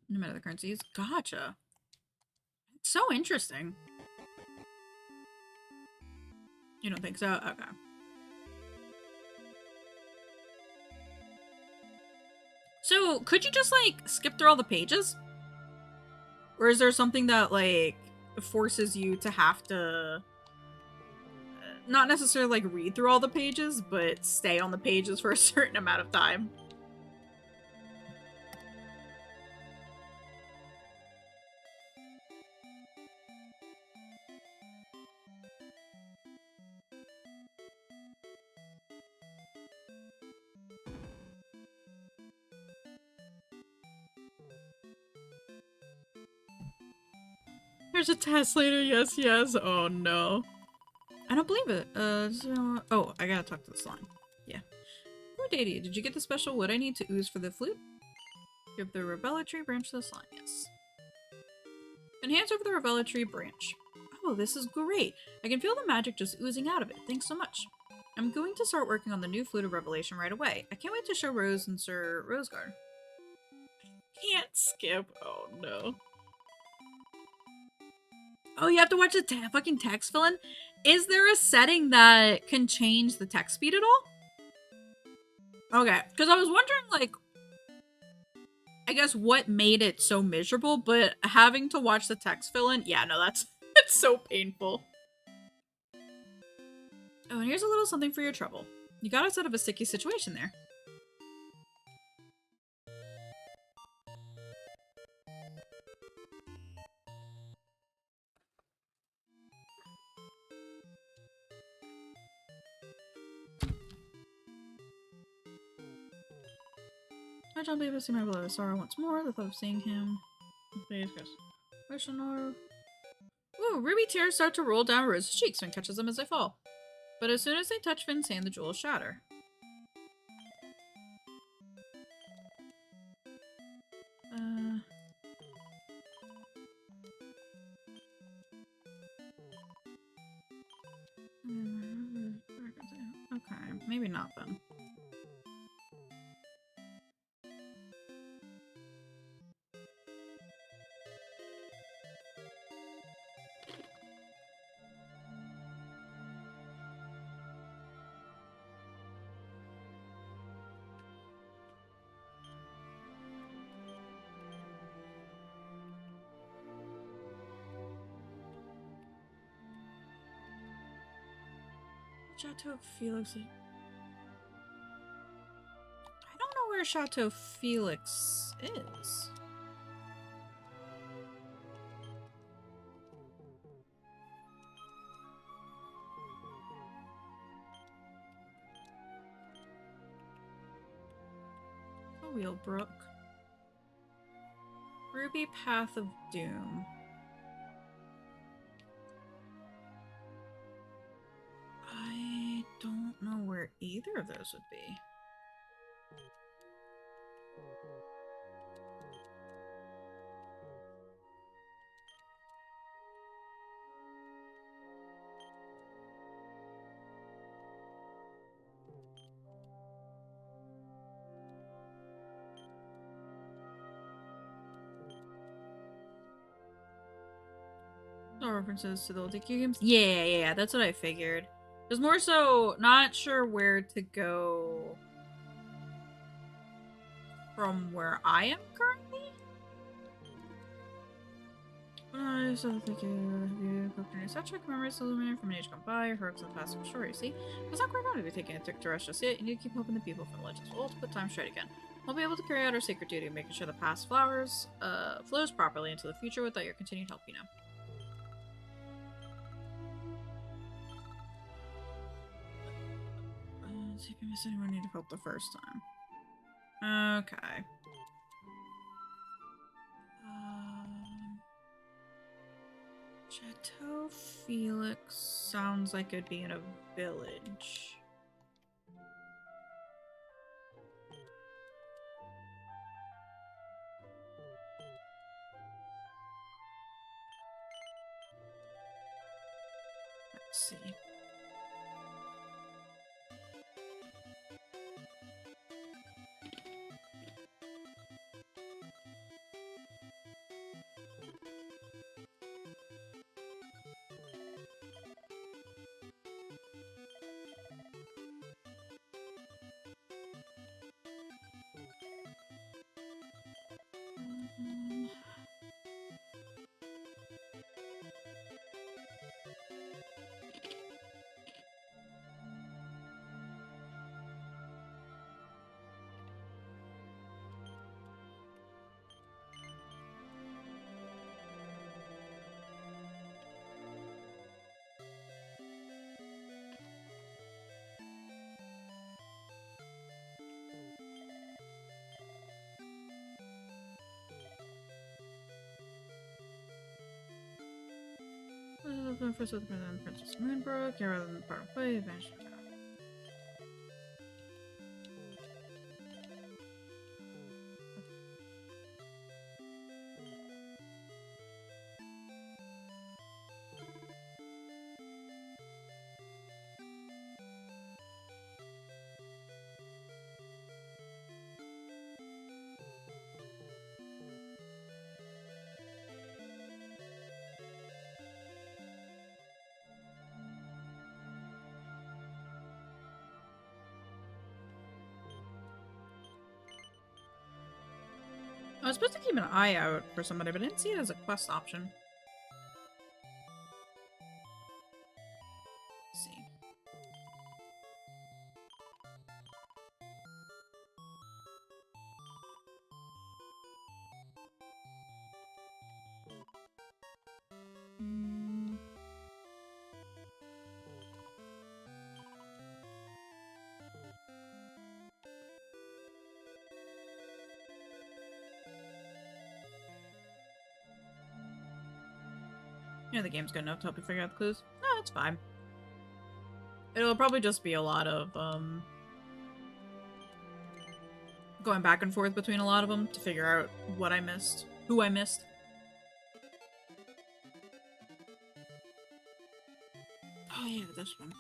No matter the currencies. Gotcha. It's so interesting. You don't think so? Okay. So, could you just, like, skip through all the pages? Or is there something that, like, forces you to have to not necessarily, like, read through all the pages, but stay on the pages for a certain amount of time? There's a test later, yes, yes. Oh no. I don't believe it. Oh, I gotta talk to the slime. Yeah. Oh, Daddy, did you get the special wood I need to ooze for the flute? Give the Rebella tree branch to the slime, yes. And hands over the Rebella tree branch. Oh, this is great. I can feel the magic just oozing out of it. Thanks so much. I'm going to start working on the new Flute of Revelation right away. I can't wait to show Rose and Sir Rosegard. Can't skip. Oh no. Oh, you have to watch the fucking text fill in? Is there a setting that can change the text speed at all? Okay, because I was wondering, like, I guess what made it so miserable, but having to watch the text fill in, yeah, no, that's it's so painful. Oh, and here's a little something for your trouble. You got us out of a sticky situation there. I don't be able to see my beloved sorrow once more. The thought of seeing him. Please, guys. Ooh, ruby tears start to roll down Rose's cheeks and catches them as they fall. But as soon as they touch Finn's hand, the jewels shatter. Okay, maybe not then. Chateau Felix. I don't know where Chateau Felix is. Wheelbrook. Ruby Path of Doom. I don't know where either of those would be. No references to the old DQ games? Yeah, that's what I figured. Just more so not sure where to go from where I am currently. I so thank you. Such a commemorates the Luminary from an age gone by, heroics of the past story. See, it's not quite wrong to be taking a tick to rush us yet. You need to keep hoping the people from the legends will put time straight again. We'll be able to carry out our sacred duty of making sure the past flows properly into the future without your continued help, you know. See if I miss anyone who needed help the first time. Okay. Chateau Felix sounds like it'd be in a village. Let's see. First with the Princess Moonbrook, yeah, rather than part way, vanished. I was supposed to keep an eye out for somebody, but I didn't see it as a quest option. Let's see. Yeah, the game's good enough to help you figure out the clues. No, it's fine. It'll probably just be a lot of, going back and forth between a lot of them to figure out what I missed. Who I missed. Oh yeah, this one.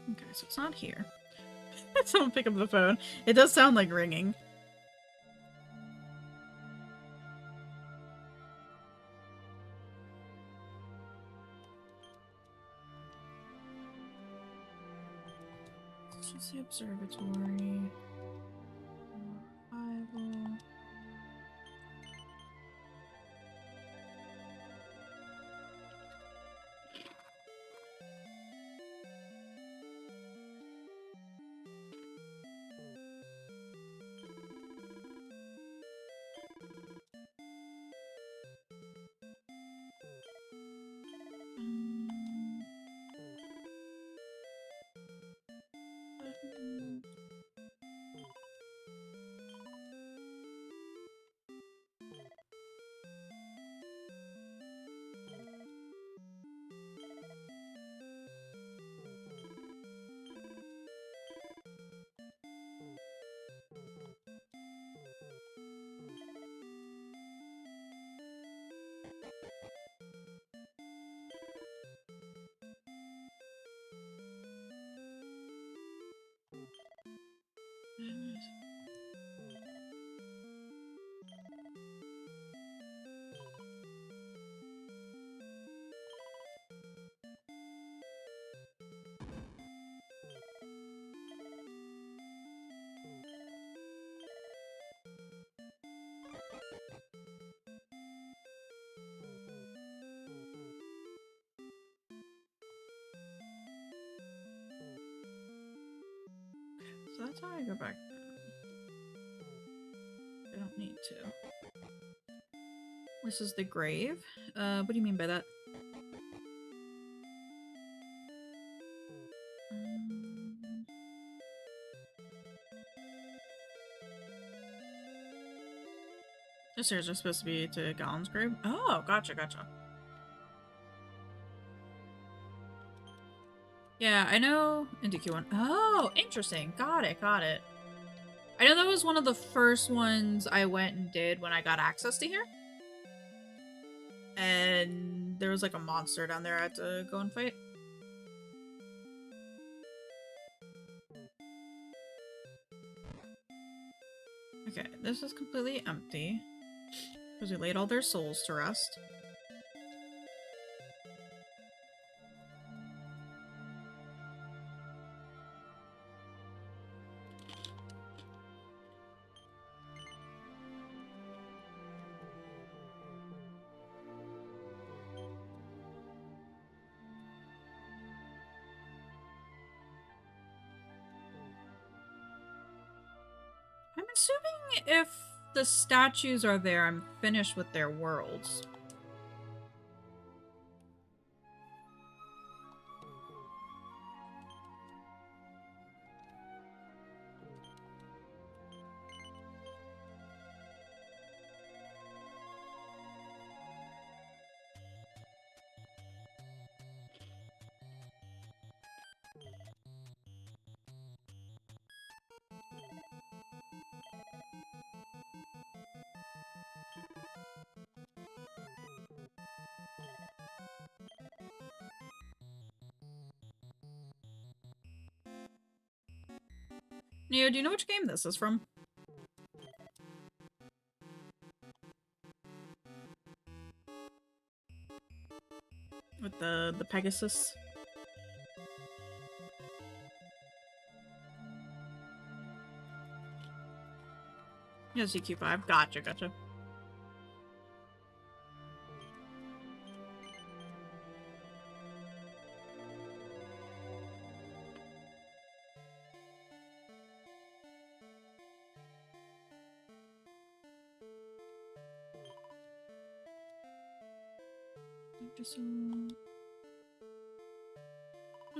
Okay, so it's not here. Someone pick up the phone. It does sound like ringing. This is the observatory. Arrival. So that's how I go back. I don't need to. This is the grave. What do you mean by that? The stairs are supposed to be to Galen's grave? Oh, gotcha, gotcha. Yeah, I know Indiki1. Oh, interesting. Got it, got it. I know that was one of the first ones I went and did when I got access to here. And there was like a monster down there I had to go and fight. Okay, this is completely empty. Because we laid all their souls to rest. I'm assuming if the statues are there, I'm finished with their worlds. Neo, do you know which game this is from? With the Pegasus? Yeah, CQ5. Gotcha, gotcha. Just 1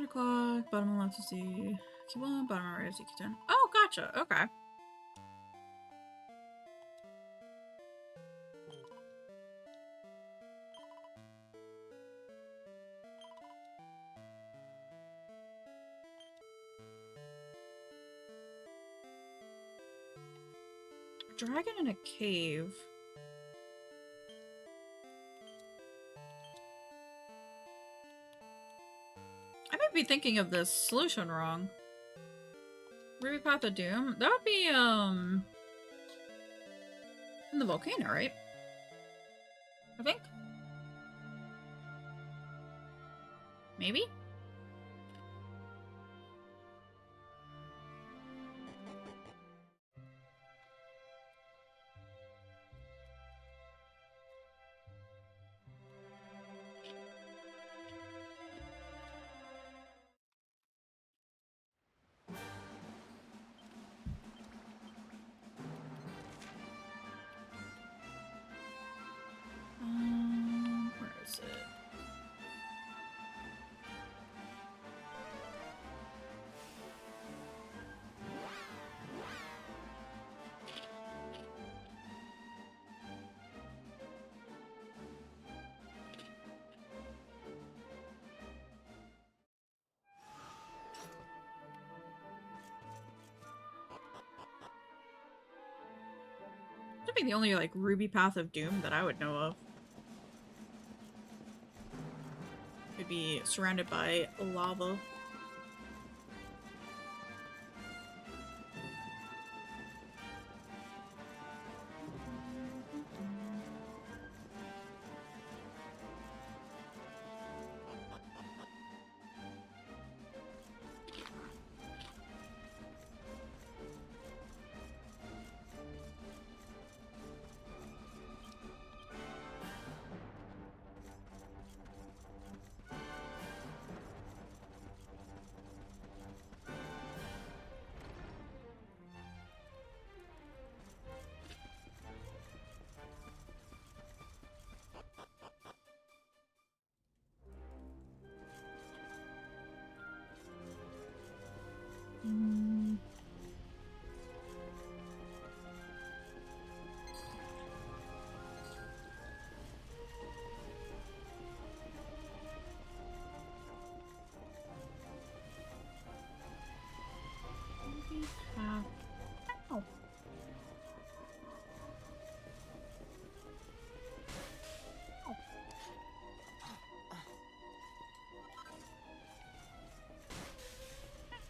o'clock, bottom left is the Q1, bottom right is the Q10. Oh, gotcha. Okay. Dragon in a cave. I might be thinking of this solution wrong. Ruby Path of Doom? That would be, in the volcano, right? I think? Maybe? be the only, like, ruby path of doom that I would know of. Could be surrounded by lava.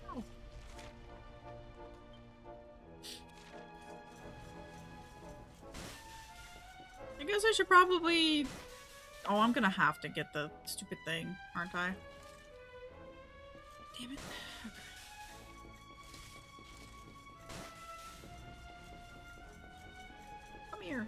Oh. I guess I should probably... Oh, I'm gonna have to get the stupid thing, aren't I? Damn it. Come here.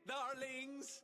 Darlings!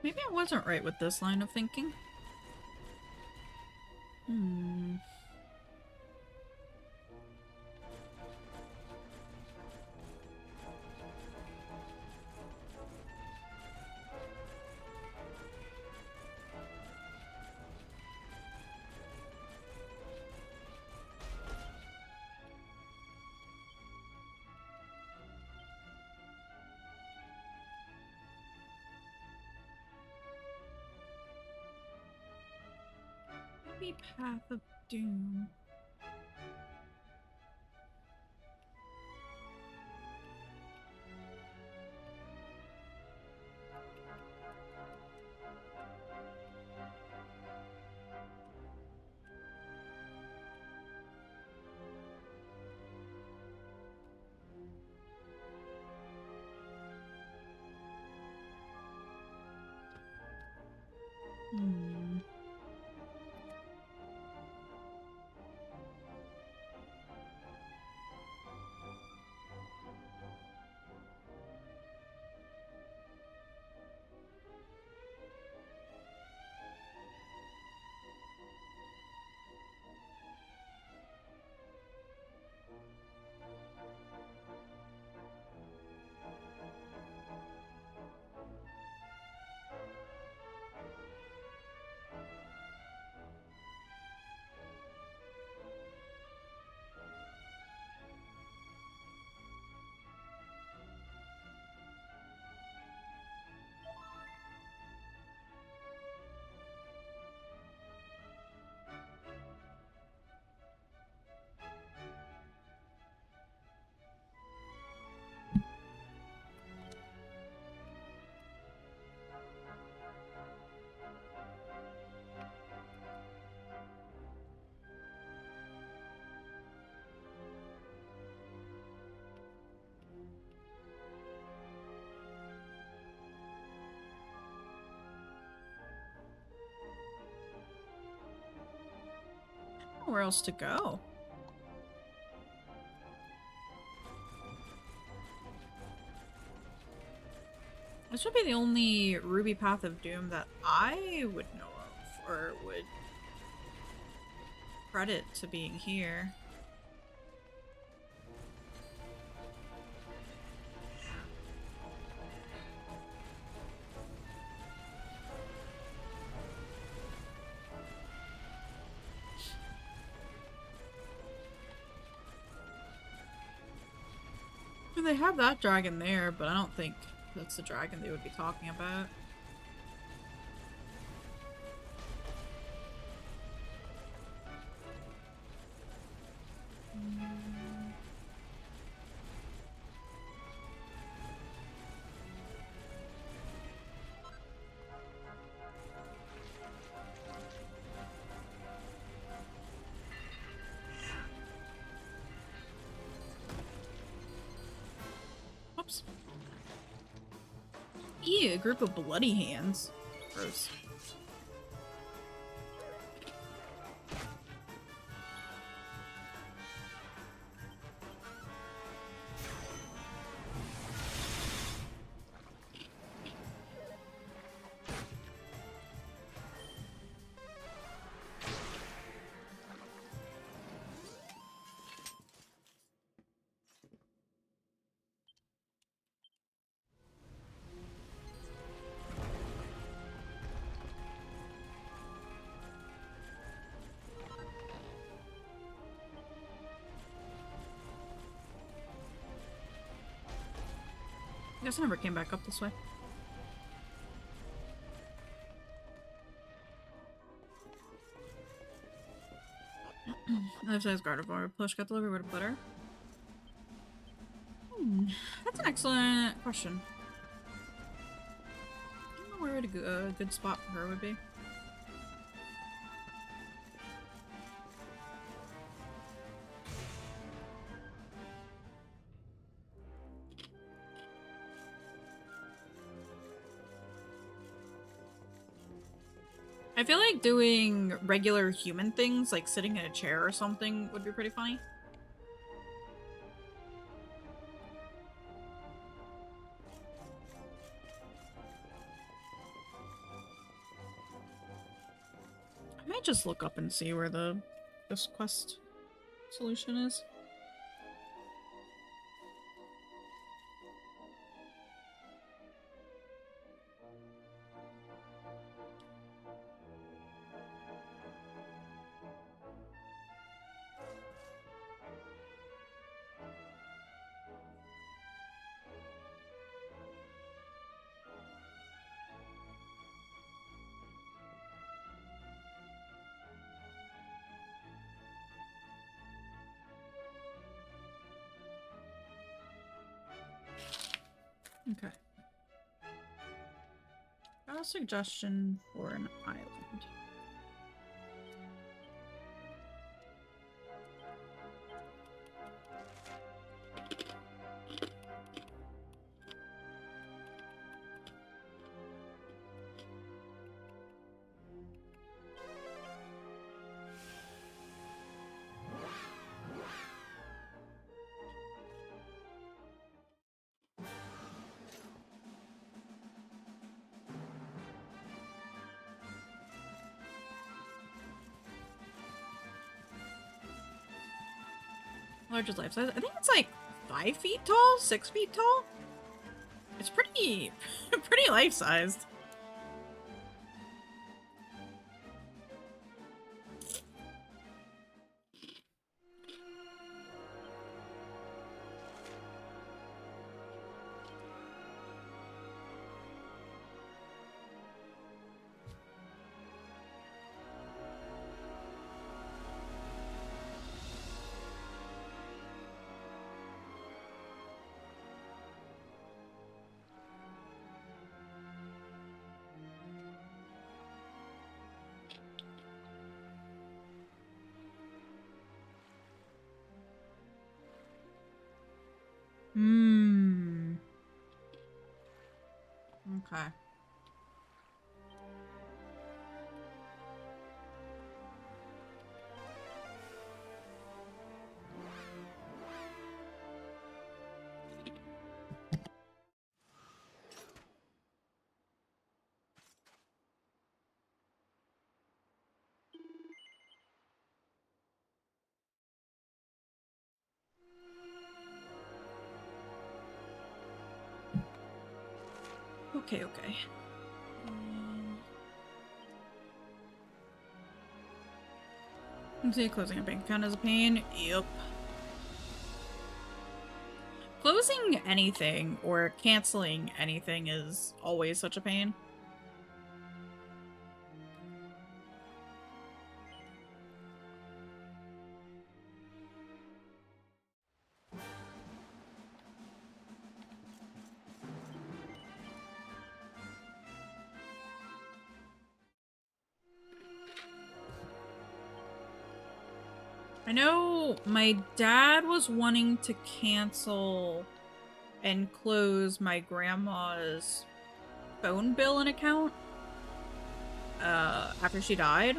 Maybe I wasn't right with this line of thinking. Maybe Path of Doom. know where else to go. This would be the only Ruby Path of Doom that I would know of, or would credit to being here. They have that dragon there, but I don't think that's the dragon they would be talking about. Oops. Ew, a group of bloody hands. Gross. I guess I never came back up this way. Other side's Gardevoir. Plush got delivered with a butter. That's an excellent question. I don't know where a good spot for her would be. I feel like doing regular human things, like sitting in a chair or something, would be pretty funny. I might just look up and see where this quest solution is. Okay. Got a suggestion for an island. Largest life size. I think it's like 5 feet tall, 6 feet tall. It's pretty, pretty life sized. Okay. Okay, okay. See, closing a bank account is a pain. Yep. Closing anything or canceling anything is always such a pain. I know my dad was wanting to cancel and close my grandma's phone bill and account after she died.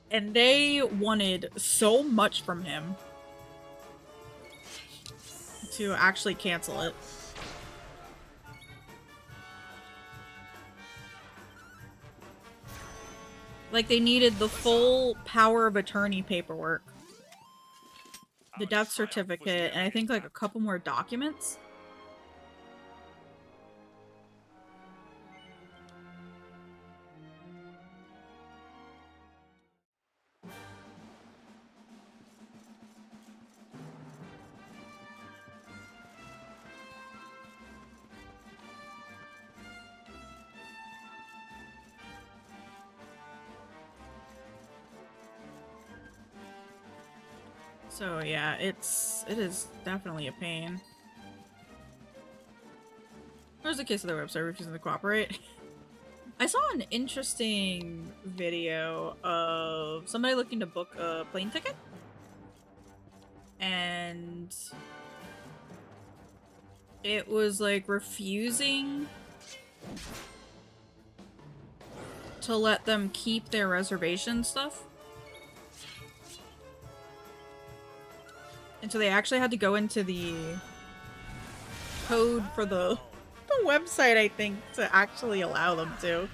And they wanted so much from him to actually cancel it. Like, they needed the full power of attorney paperwork, the death certificate, and I think like a couple more documents. So yeah, it is definitely a pain. There's a case of their website refusing to cooperate. I saw an interesting video of somebody looking to book a plane ticket. And it was like refusing to let them keep their reservation stuff. And so they actually had to go into the code for the website, I think, to actually allow them to.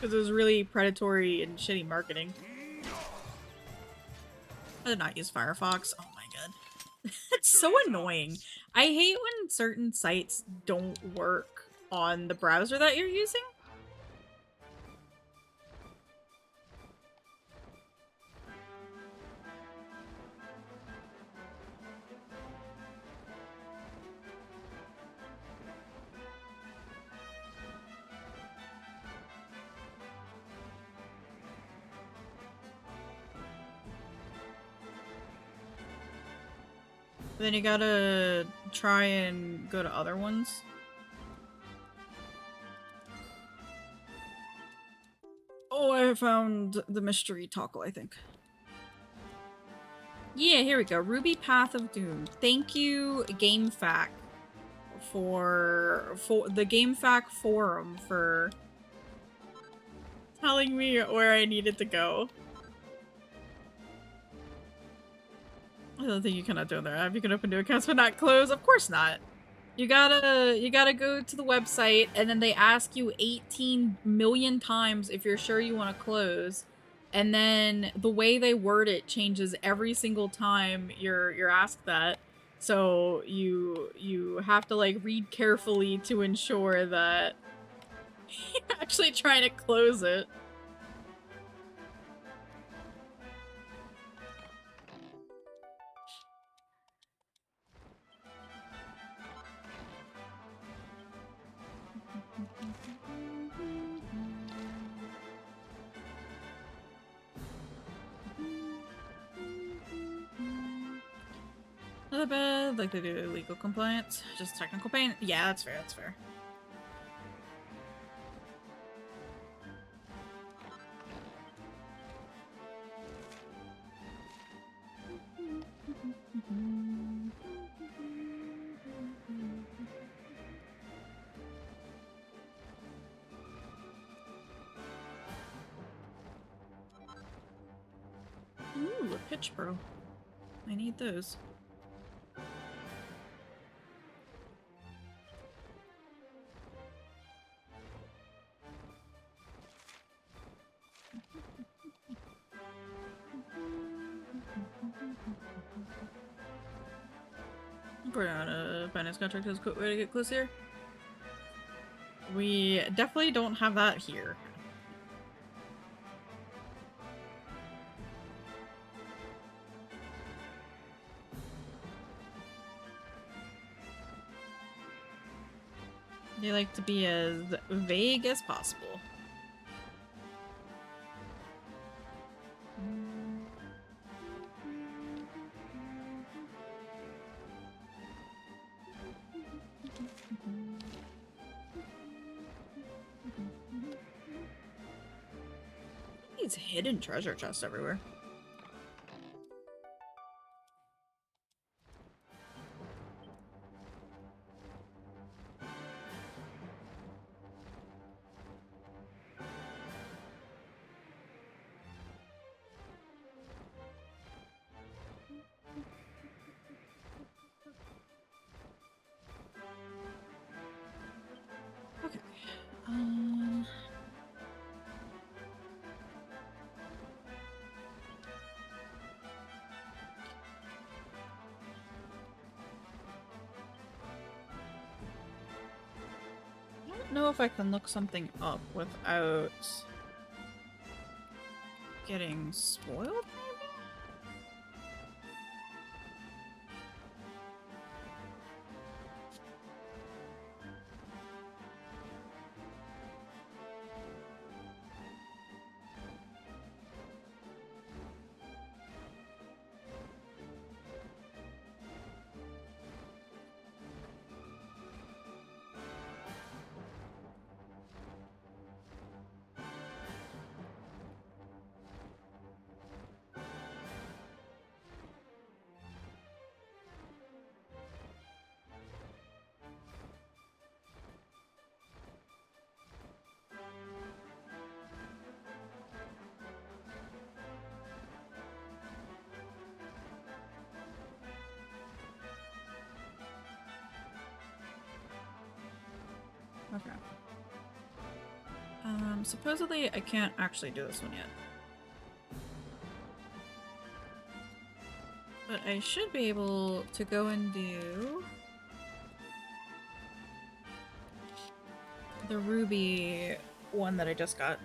Because it was really predatory and shitty marketing. I did not use Firefox. Oh my god. It's so annoying. I hate when certain sites don't work on the browser that you're using. Then you gotta try and go to other ones. Oh, I found the mystery toggle, I think. Yeah, here we go. Ruby Path of Doom. Thank you, GameFAQ, for the GameFAQ forum for telling me where I needed to go. I don't think you cannot do that. You can open new accounts but not close. Of course not. You gotta go to the website and then they ask you 18 million times if you're sure you want to close. And then the way they word it changes every single time you're asked that. So you have to like read carefully to ensure that you're actually trying to close it. Not bad, like they do legal compliance, just technical pain. Yeah, that's fair, that's fair. Ooh, a pitch pearl. I need those. We're on a finance contract has a quick way to get close here. We definitely don't have that here. They like to be as vague as possible. These hidden treasure chests everywhere. Okay. I don't know if I can look something up without getting spoiled. Okay. Supposedly I can't actually do this one yet. But I should be able to go and do the ruby one that I just got.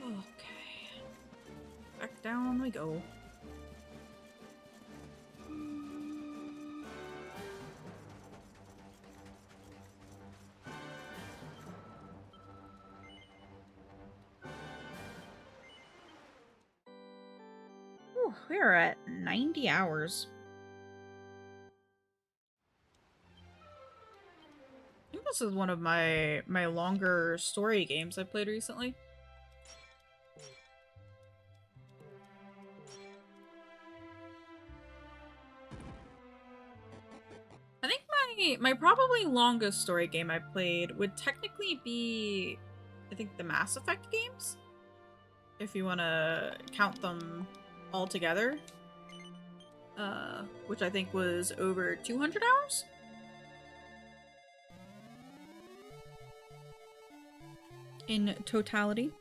Okay. Back down we go. Ooh, we are at 90 hours. I think this is one of my longer story games I played recently. I think my probably longest story game I played would technically be, I think, the Mass Effect games, if you want to count them all together, which I think was over 200 hours. In totality.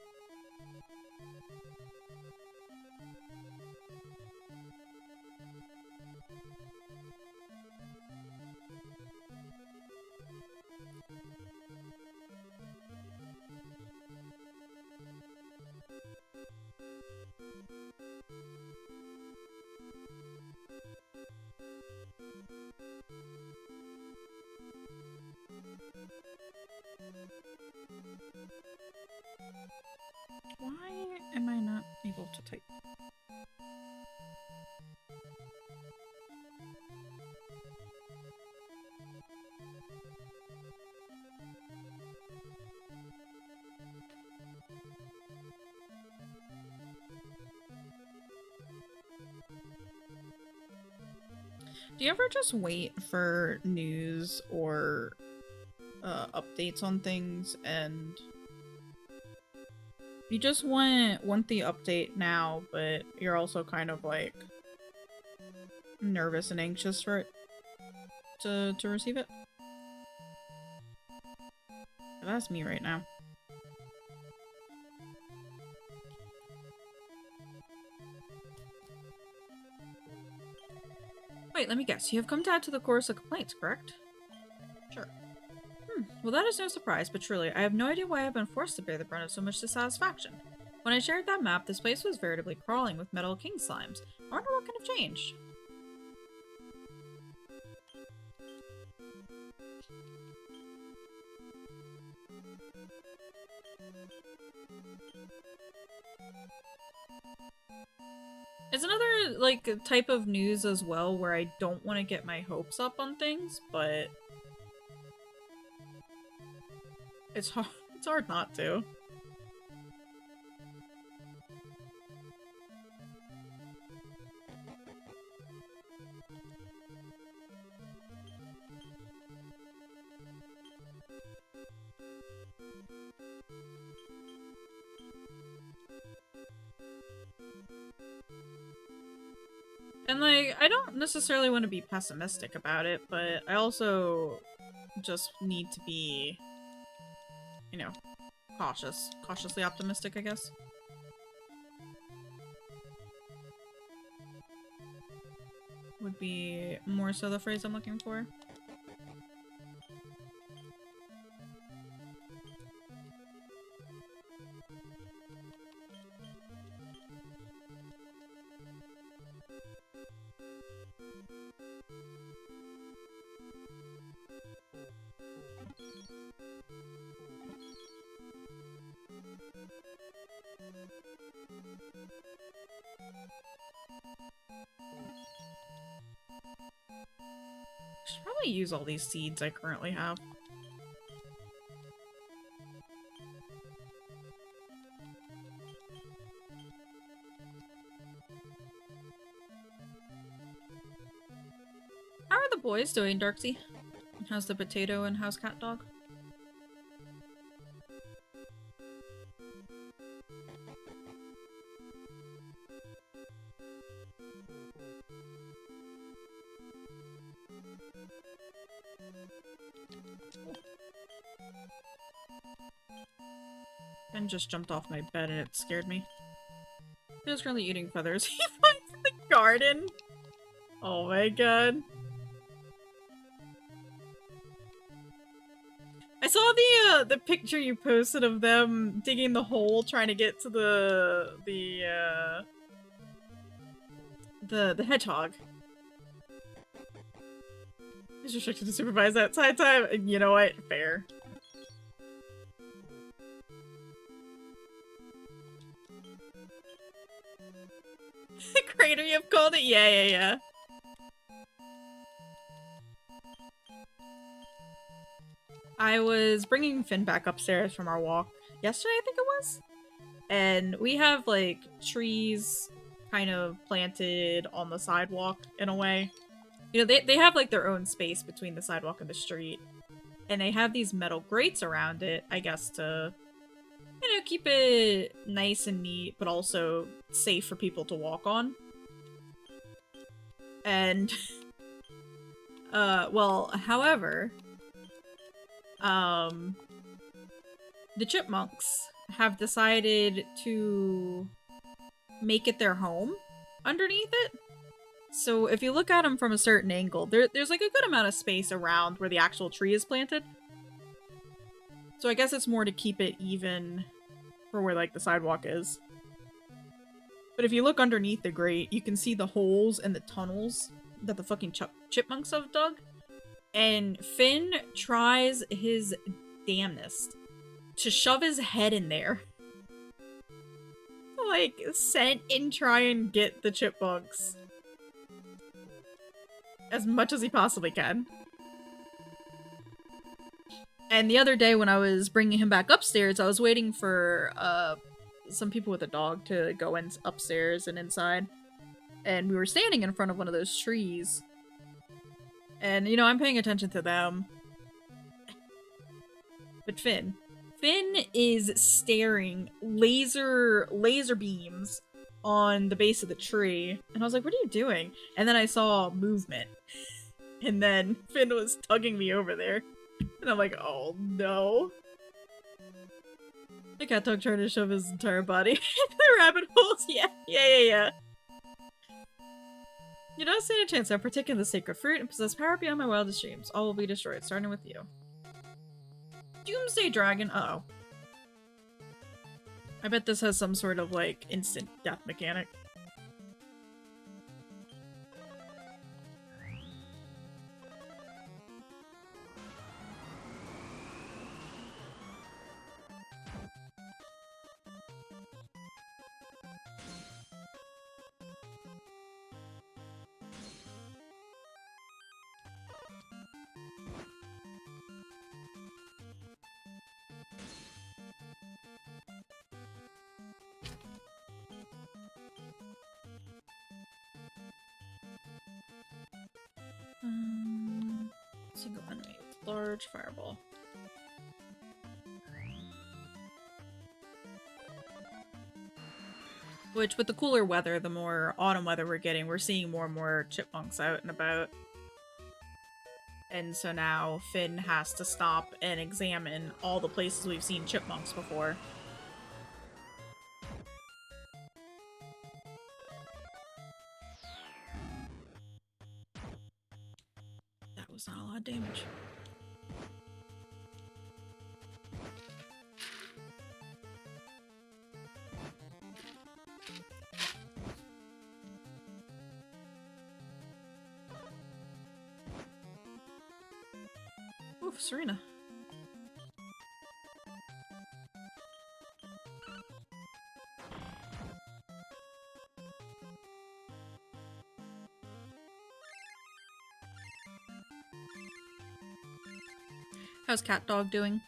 Why am I not able to type? Do you ever just wait for news or updates on things and you just want the update now, but you're also kind of like nervous and anxious for it to receive it? That's me right now. Wait, let me guess. You have come to add to the chorus of complaints, correct? Sure. Well, that is no surprise, but truly, I have no idea why I've been forced to bear the brunt of so much dissatisfaction. When I shared that map, this place was veritably crawling with metal king slimes. I wonder what could have changed. It's another, like, type of news as well where I don't want to get my hopes up on things, but it's hard not to. And, like, I don't necessarily want to be pessimistic about it, but I also just need to be, you know, cautiously optimistic, I guess. Would be more so the phrase I'm looking for. I should probably use all these seeds I currently have. How are the boys doing, Darksy? How's the potato and how's cat dog? Ben just jumped off my bed and it scared me. He was currently eating feathers. He finds in the garden! Oh my god. I saw the picture you posted of them digging the hole trying to get to the hedgehog. He's restricted to supervise outside time. You know what? Fair. The crater you've called it? Yeah. I was bringing Finn back upstairs from our walk yesterday, I think it was. And we have, like, trees kind of planted on the sidewalk in a way. You know, they have, like, their own space between the sidewalk and the street. And they have these metal grates around it, I guess, to, you know, keep it nice and neat, but also safe for people to walk on. And, well, however, the chipmunks have decided to make it their home underneath it. So if you look at them from a certain angle, there's like a good amount of space around where the actual tree is planted. So I guess it's more to keep it even for where, like, the sidewalk is. But if you look underneath the grate, you can see the holes and the tunnels that the fucking chipmunks have dug. And Finn tries his damnedest to shove his head in there. Like, scent and try and get the chipmunks as much as he possibly can. And the other day when I was bringing him back upstairs, I was waiting for some people with a dog to go in upstairs and inside. And we were standing in front of one of those trees. And, you know, I'm paying attention to them. But Finn is staring laser beams on the base of the tree. And I was like, what are you doing? And then I saw movement. And then Finn was tugging me over there. And I'm like, oh no. The cat dog trying to shove his entire body into the rabbit holes. Yeah. You don't stand a chance. I've partaken of the sacred fruit and possess power beyond my wildest dreams. All will be destroyed, starting with you. Doomsday Dragon. Uh-oh. I bet this has some sort of, like, instant death mechanic. Single enemy with large fireball. Which, with the cooler weather, the more autumn weather we're getting, we're seeing more and more chipmunks out and about. And so now Finn has to stop and examine all the places we've seen chipmunks before. That was not a lot of damage. Oof, Serena. How's Cat Dog doing?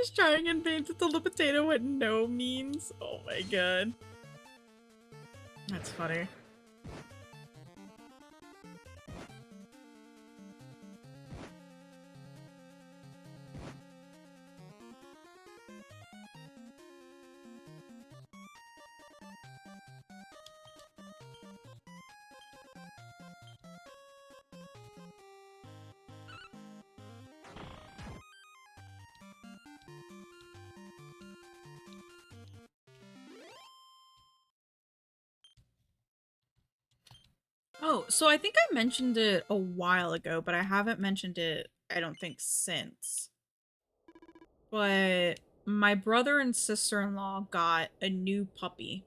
Just trying in vain to tell the potato what no means. Oh my god. That's funny. Oh, so I think I mentioned it a while ago, but I haven't mentioned it, I don't think, since. But my brother and sister-in-law got a new puppy.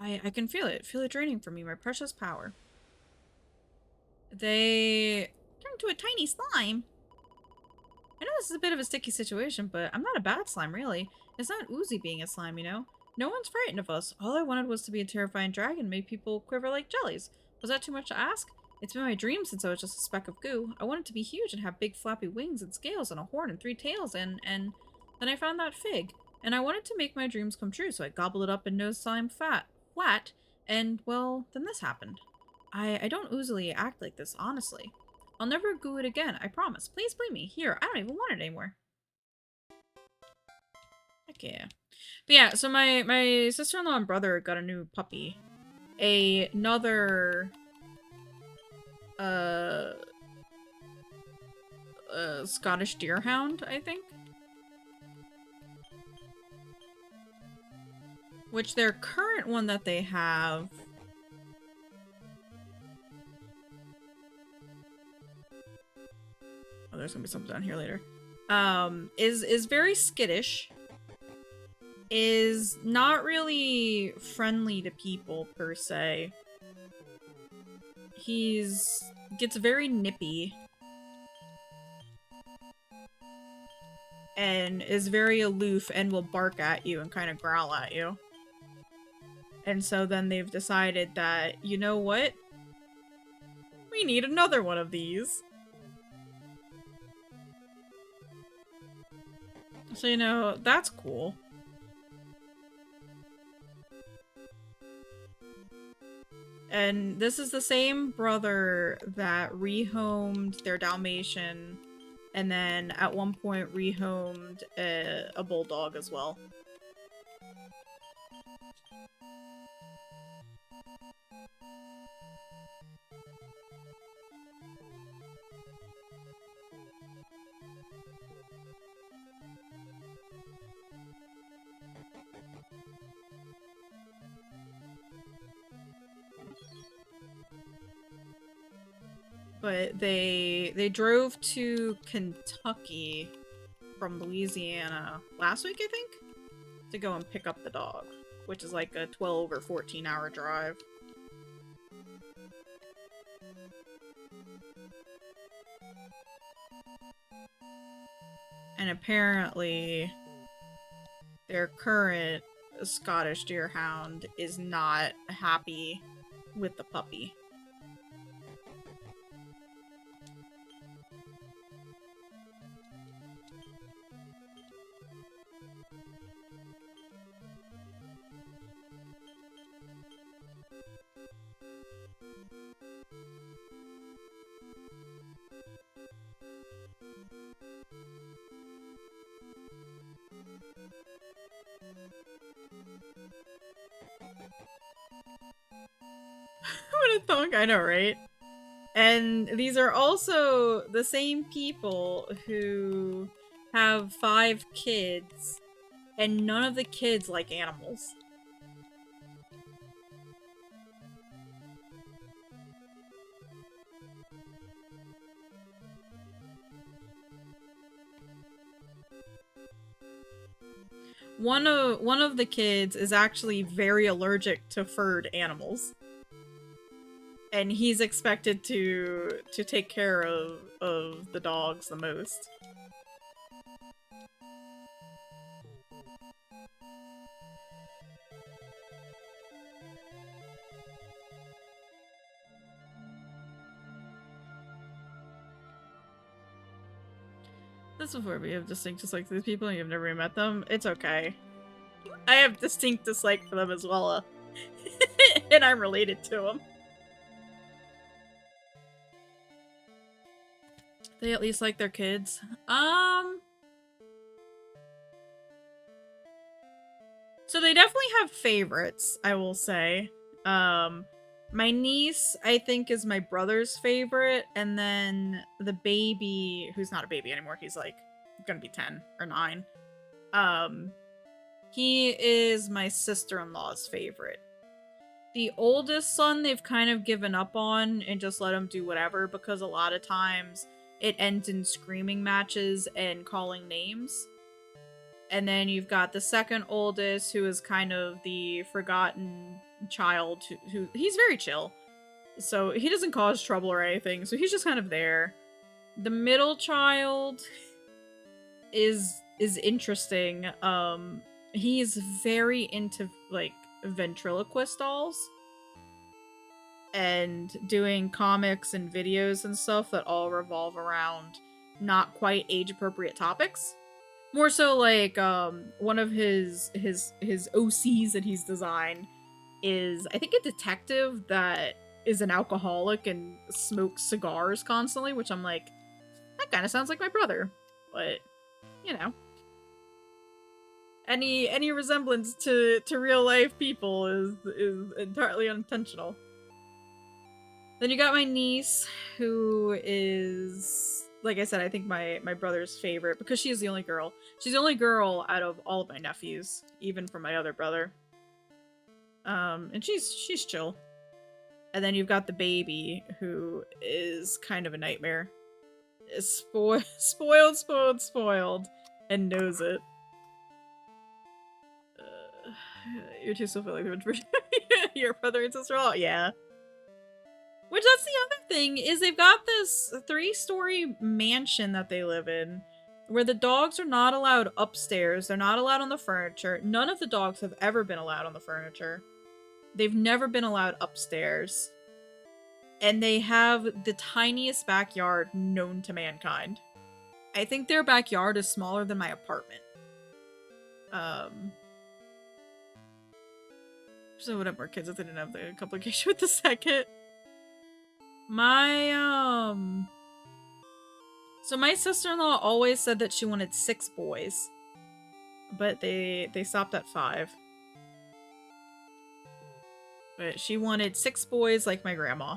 I can feel it draining from me, my precious power. They turned to a tiny slime. I know this is a bit of a sticky situation, but I'm not a bad slime, really. It's not oozy being a slime, you know? No one's frightened of us. All I wanted was to be a terrifying dragon and make people quiver like jellies. Was that too much to ask? It's been my dream since I was just a speck of goo. I wanted to be huge and have big flappy wings and scales and a horn and 3 tails and then I found that fig. And I wanted to make my dreams come true, so I gobbled it up and nose slime flat, and, well, then this happened. I don't oozily act like this, honestly. I'll never goo it again, I promise. Please believe me. Here, I don't even want it anymore. Heck yeah. But yeah, so my sister-in-law and brother got a new puppy. Another Scottish Deerhound, I think. Which their current one that they have oh, there's gonna be something down here later. Is very skittish. Is not really friendly to people per se. Gets very nippy. And is very aloof and will bark at you and kind of growl at you. And so then they've decided that, you know what? We need another one of these. So, you know, that's cool. And this is the same brother that rehomed their Dalmatian and then at one point rehomed a bulldog as well. But they drove to Kentucky from Louisiana last week, I think, to go and pick up the dog, which is like a 12 or 14-hour drive. And apparently their current Scottish Deerhound is not happy with the puppy. What a thunk, I know, right? And these are also the same people who have 5 kids, and none of the kids like animals. One of the kids is actually very allergic to furred animals. And he's expected to take care of the dogs the most. This before we have distinct dislike for these people and you've never even met them. It's okay. I have distinct dislike for them as well. And I'm related to them. They at least like their kids. So they definitely have favorites, I will say. My niece, I think, is my brother's favorite, and then the baby, who's not a baby anymore, he's like gonna be 10 or 9. He is my sister-in-law's favorite. The oldest son they've kind of given up on and just let him do whatever because a lot of times it ends in screaming matches and calling names. And then you've got the second oldest, who is kind of the forgotten child, who he's very chill. So he doesn't cause trouble or anything, so he's just kind of there. The middle child is interesting. He's very into like ventriloquist dolls and doing comics and videos and stuff that all revolve around not quite age appropriate topics. More so like one of his OCs that he's designed is, I think, a detective that is an alcoholic and smokes cigars constantly, which I'm like, that kind of sounds like my brother. But, you know. Any resemblance to real life people is entirely unintentional. Then you got my niece, who is, like I said, I think my brother's favorite because she is the only girl. She's the only girl out of all of my nephews, even from my other brother. And she's chill. And then you've got the baby, who is kind of a nightmare. Is spoiled, and knows it. You're too so like your brother and sister-in-law, yeah. Which, that's the other thing, is they've got this 3-story mansion that they live in, where the dogs are not allowed upstairs, they're not allowed on the furniture. None of the dogs have ever been allowed on the furniture. They've never been allowed upstairs. And they have the tiniest backyard known to mankind. I think their backyard is smaller than my apartment. Um, so would have more kids if they didn't have the complication with the second. My so my sister-in-law always said that she wanted 6 boys, but they stopped at 5. But she wanted 6 boys like my grandma.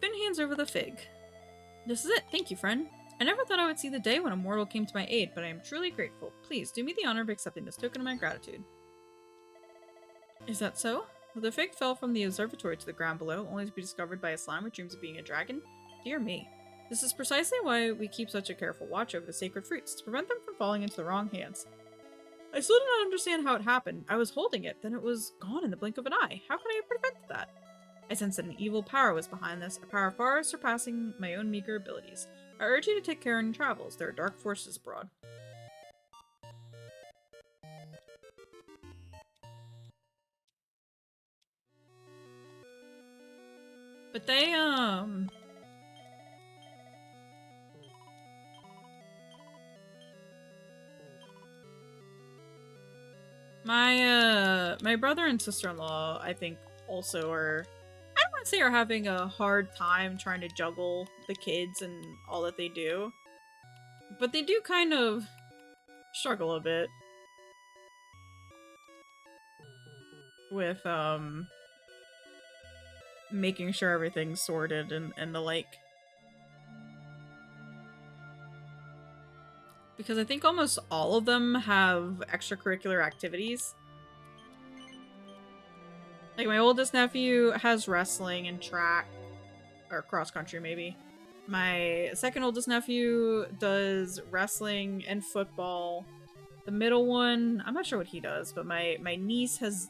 Finn hands over the fig. This is it. Thank you, friend. I never thought I would see the day when a mortal came to my aid, but I am truly grateful. Please do me the honor of accepting this token of my gratitude. Is that so? The fig fell from the observatory to the ground below, only to be discovered by a slime who dreams of being a dragon? Dear me. This is precisely why we keep such a careful watch over the sacred fruits, to prevent them from falling into the wrong hands. I still do not understand how it happened. I was holding it, then it was gone in the blink of an eye. How could I have prevented that? I sensed that an evil power was behind this, a power far surpassing my own meager abilities. I urge you to take care in your travels. There are dark forces abroad. But they, my brother and sister-in-law, I think, also are, I don't want to say are having a hard time trying to juggle the kids and all that they do. But they do kind of struggle a bit with, making sure everything's sorted and the like. Because I think almost all of them have extracurricular activities. Like, my oldest nephew has wrestling and track, or cross country maybe. My second oldest nephew does wrestling and football. The middle one, I'm not sure what he does, but my niece has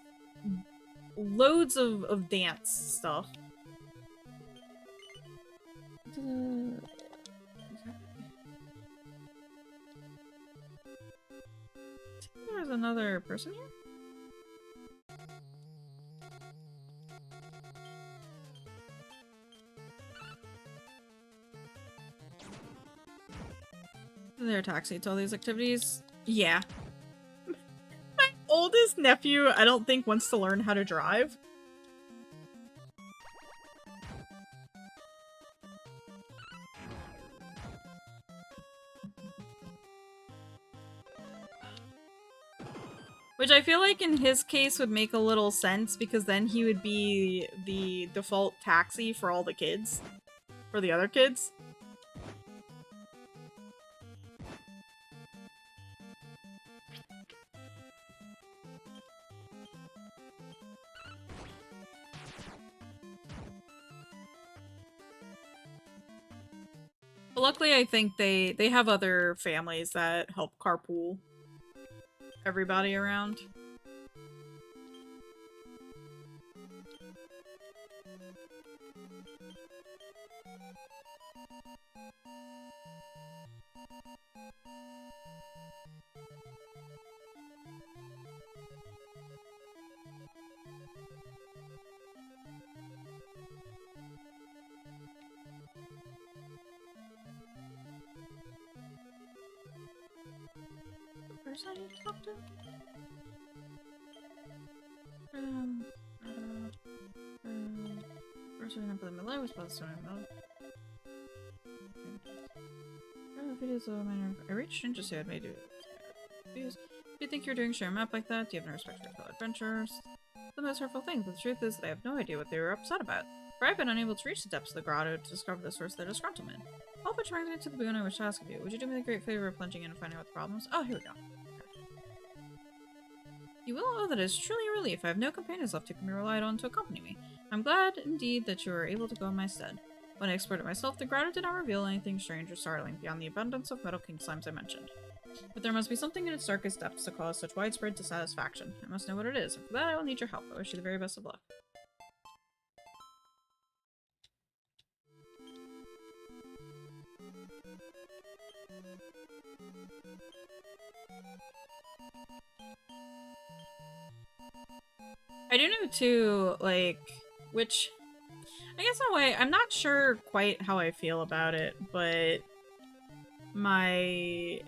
loads of dance stuff. There's another person here? Their taxi to all these activities? Yeah. My oldest nephew, I don't think, wants to learn how to drive. Which I feel like in his case would make a little sense, because then he would be the default taxi for all the kids. For the other kids. But luckily I think they have other families that help carpool everybody around. Where's I need to talk to? First I put my life was supposed to videos of mine. I reached strangers who had made it. Do you think you're doing share a map like that? Do you have no respect for fellow adventurers? The most hurtful thing, but the truth is that I have no idea what they were upset about. For I've been unable to reach the depths of the grotto to discover the source of their disgruntlement. All but brings me to the boon I wish to ask of you. Would you do me the great favor of plunging in and finding out the problems? Oh, here we go. You will know that it is truly a relief. I have no companions left who can be relied on to accompany me. I'm glad, indeed, that you were able to go in my stead. When I explored it myself, the grotto did not reveal anything strange or startling beyond the abundance of metal king slimes I mentioned. But there must be something in its darkest depths to cause such widespread dissatisfaction. I must know what it is, and for that I will need your help. I wish you the very best of luck. I do know too, like, which, I guess in a way, I'm not sure quite how I feel about it, but my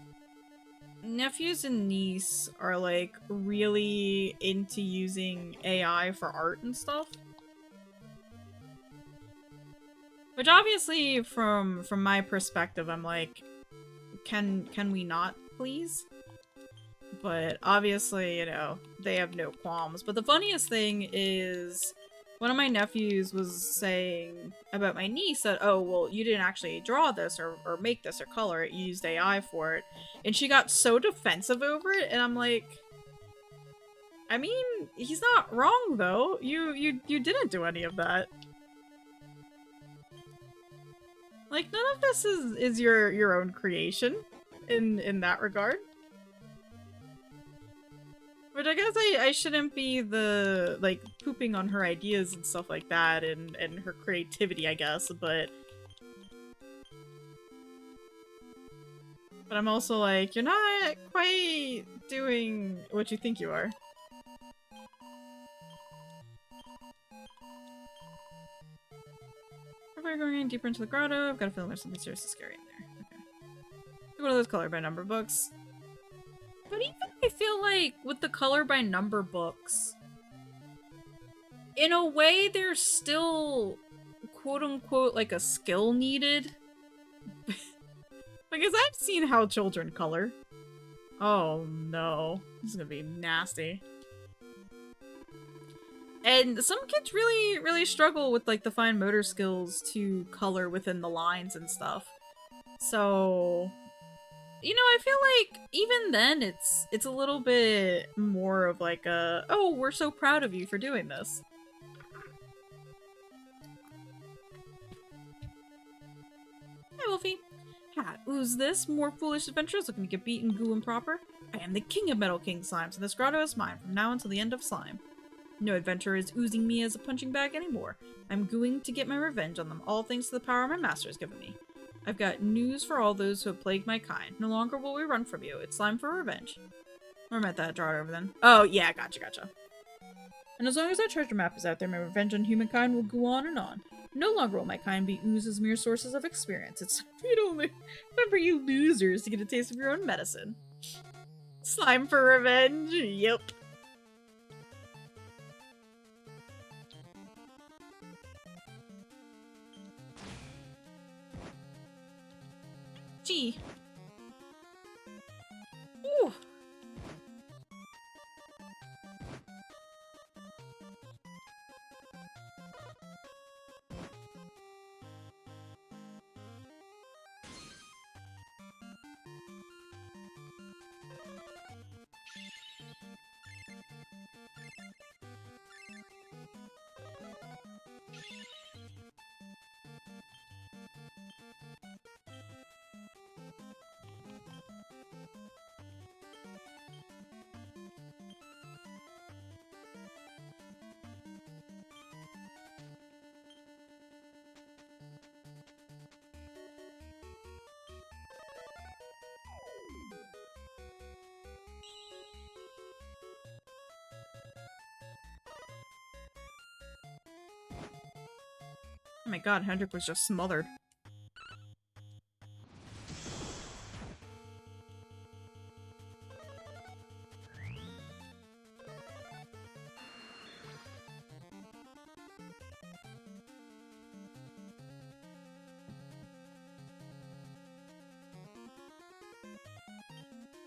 nephews and niece are like really into using AI for art and stuff. Which obviously from my perspective I'm like, can we not please? But obviously, you know, they have no qualms. But the funniest thing is one of my nephews was saying about my niece that, oh, well, you didn't actually draw this or make this or color it, you used AI for it. And she got so defensive over it, and I'm like, I mean, he's not wrong though. You didn't do any of that. Like, none of this is your own creation in that regard. But I guess I shouldn't be the, like, pooping on her ideas and stuff like that and her creativity, I guess, but I'm also like, you're not quite doing what you think you are. If we're going deeper into the grotto, I've got a feeling there's something seriously scary in there. Okay. One of those color by number books. But even I feel like with the color by number books, in a way there's still quote unquote like a skill needed. Because I've seen how children color. Oh no. This is gonna be nasty. And some kids really struggle with like the fine motor skills to color within the lines and stuff. So, you know, I feel like even then it's a little bit more of like a, oh, we're so proud of you for doing this. Hi, Wolfie. Hat, who's this? More foolish adventurers looking to get beaten goo and proper? I am the king of Metal King Slimes, and this grotto is mine from now until the end of slime. No adventurer is oozing me as a punching bag anymore. I'm going to get my revenge on them, all thanks to the power my master has given me. I've got news for all those who have plagued my kind. No longer will we run from you. It's time for revenge. Where am I at that? Draw it over then. Oh, yeah, gotcha. And as long as that treasure map is out there, my revenge on humankind will go on and on. No longer will my kind be oozed as mere sources of experience. It's only remember you losers to get a taste of your own medicine. Slime for revenge. Yep. Gee. Ooh. Oh my god, Hendrik was just smothered.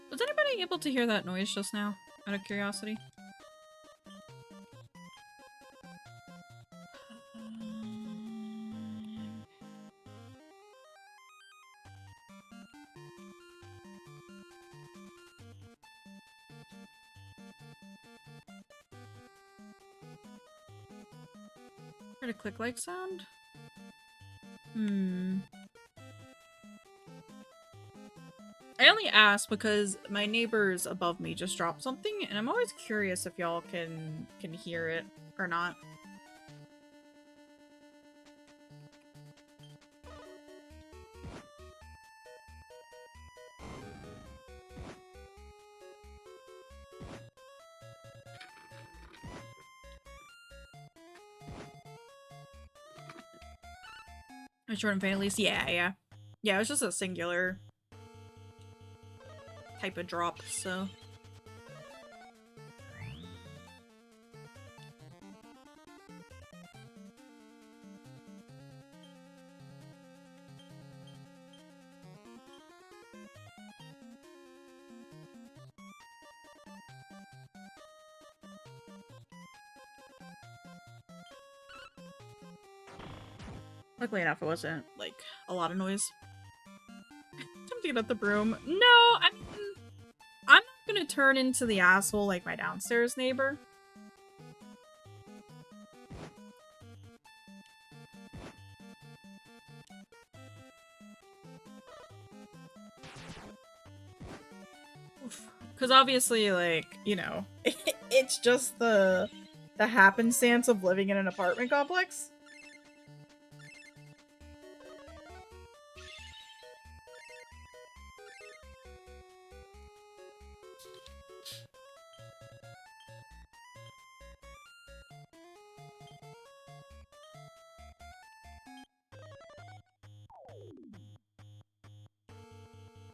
Was anybody able to hear that noise just now, out of curiosity? Heard a click-like sound? I only ask because my neighbors above me just dropped something, and I'm always curious if y'all can hear it or not. Short and faintly, yeah. Yeah, it was just a singular type of drop, so. Luckily enough, it wasn't, like, a lot of noise. Time to get out the broom. No, I'm not gonna turn into the asshole like my downstairs neighbor. Because obviously, like, you know, it's just the happenstance of living in an apartment complex.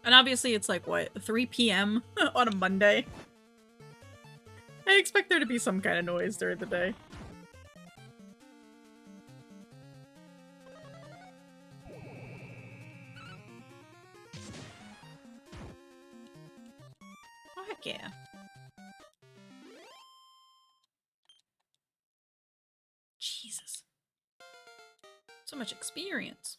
And obviously it's like, what, 3 p.m. on a Monday? I expect there to be some kind of noise during the day. Oh, heck yeah. Jesus. So much experience.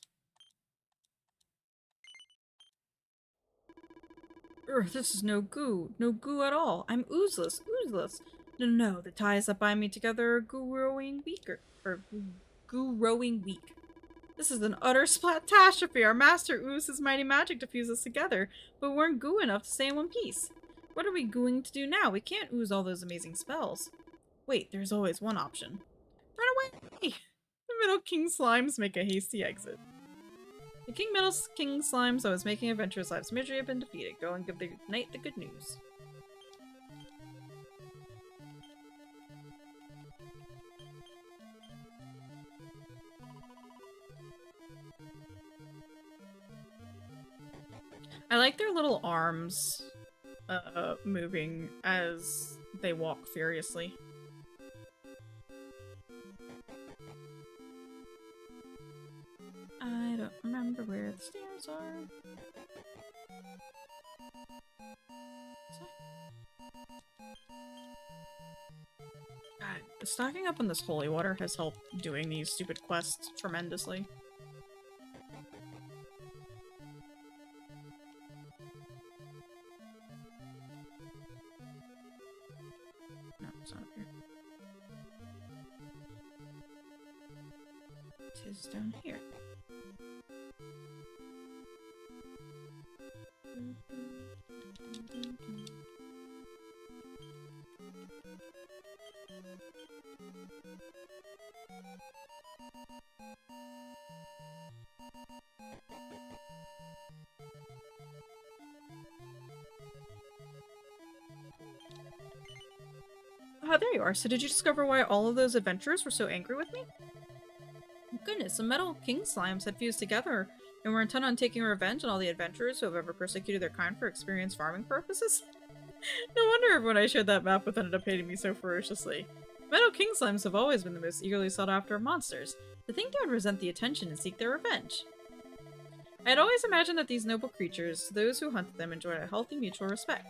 This is no goo. No goo at all. I'm oozeless. Oozeless. No. The ties that bind me together are goo-rowing weaker. Or goo-rowing weak. This is an utter splatastrophe. Our master oozed his mighty magic to fuse us together, but we weren't goo enough to stay in one piece. What are we gooing to do now? We can't ooze all those amazing spells. Wait, there's always one option. Run away! The Middle King Slimes make a hasty exit. The Middle King Slimes that was making adventurous lives misery have been defeated. Go and give the knight the good news. I like their little arms moving as they walk furiously. I don't remember where the stairs are. God, stocking up on this holy water has helped doing these stupid quests tremendously. No, it's not up here. It is down here. Ah, there you are. So did you discover why all of those adventurers were so angry with me? Goodness, the Metal King Slimes had fused together and were intent on taking revenge on all the adventurers who have ever persecuted their kind for experienced farming purposes. No wonder everyone I shared that map with ended up hating me so ferociously. Metal King Slimes have always been the most eagerly sought after of monsters. To think they would resent the attention and seek their revenge. I had always imagined that these noble creatures, those who hunted them, enjoyed a healthy mutual respect.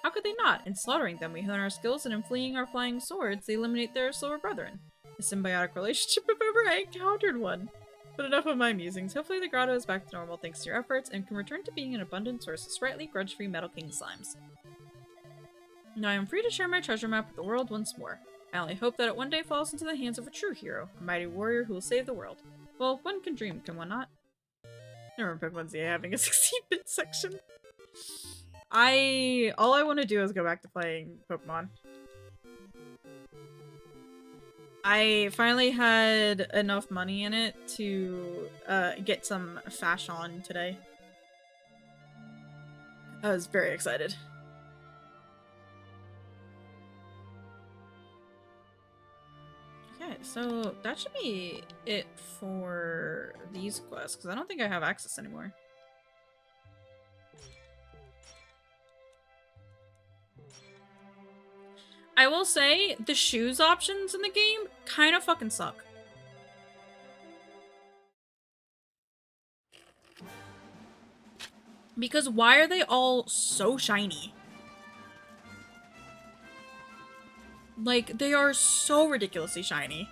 How could they not? In slaughtering them, we hone our skills, and in fleeing our flying swords, they eliminate their slower brethren. A symbiotic relationship if ever I encountered one. But enough of my musings. Hopefully the grotto is back to normal thanks to your efforts, and can return to being an abundant source of sprightly, grudge-free Metal King Slimes. Now I am free to share my treasure map with the world once more. I only hope that it one day falls into the hands of a true hero, a mighty warrior who will save the world. Well, one can dream, can one not? I remember Pokemon ZA having a 16-bit section. All I want to do is go back to playing Pokemon. I finally had enough money in it to get some fashion today. I was very excited. Okay, so that should be it for these quests, because I don't think I have access anymore. I will say the shoes options in the game kind of fucking suck. Because why are they all so shiny? Like, they are so ridiculously shiny.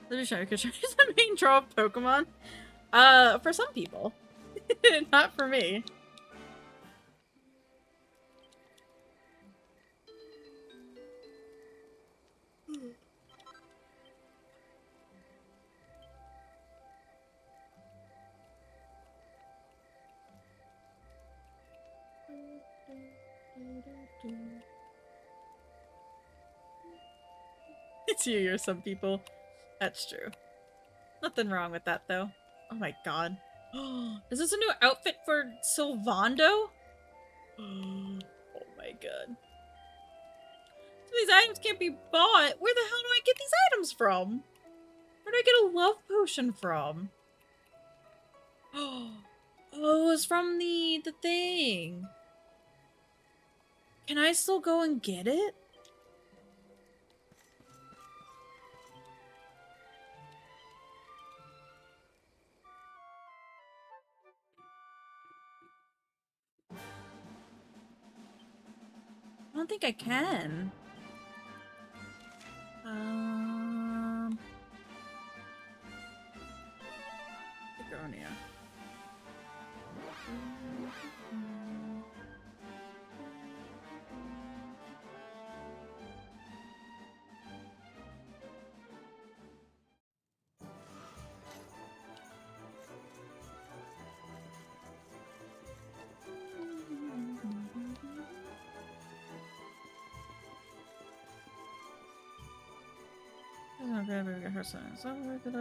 They're shiny because shiny is the main draw of Pokemon. For some people. Not for me. It's you or some people. That's true. Nothing wrong with that, though. Oh my god. Is this a new outfit for Sylvando? Oh my god. So these items can't be bought. Where the hell do I get these items from? Where do I get a love potion from? Oh, it was from the thing. Can I still go and get it? I don't think I can. Begonia.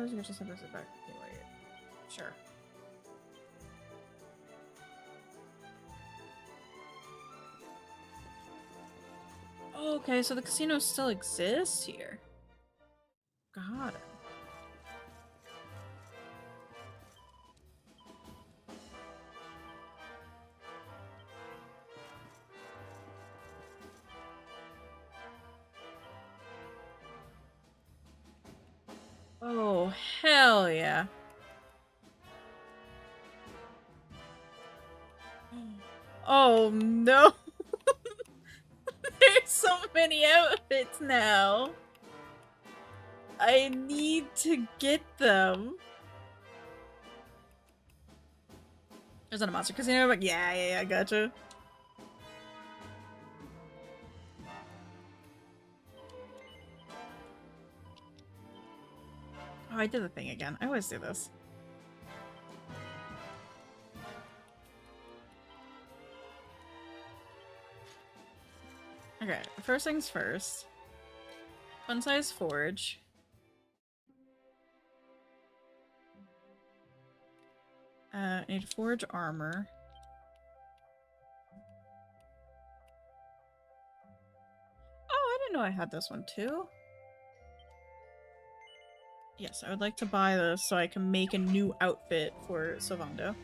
You just have to sit back. Anyway, sure. Oh, okay, so the casino still exists here. Got it. Oh, hell yeah. Oh no. There's so many outfits now. I need to get them. There's not a monster casino, but yeah, I gotcha. Oh, I did the thing again. I always do this. Okay, first things first. Fun size forge. I need forge armor. Oh, I didn't know I had this one too. Yes, I would like to buy this so I can make a new outfit for Sylvando.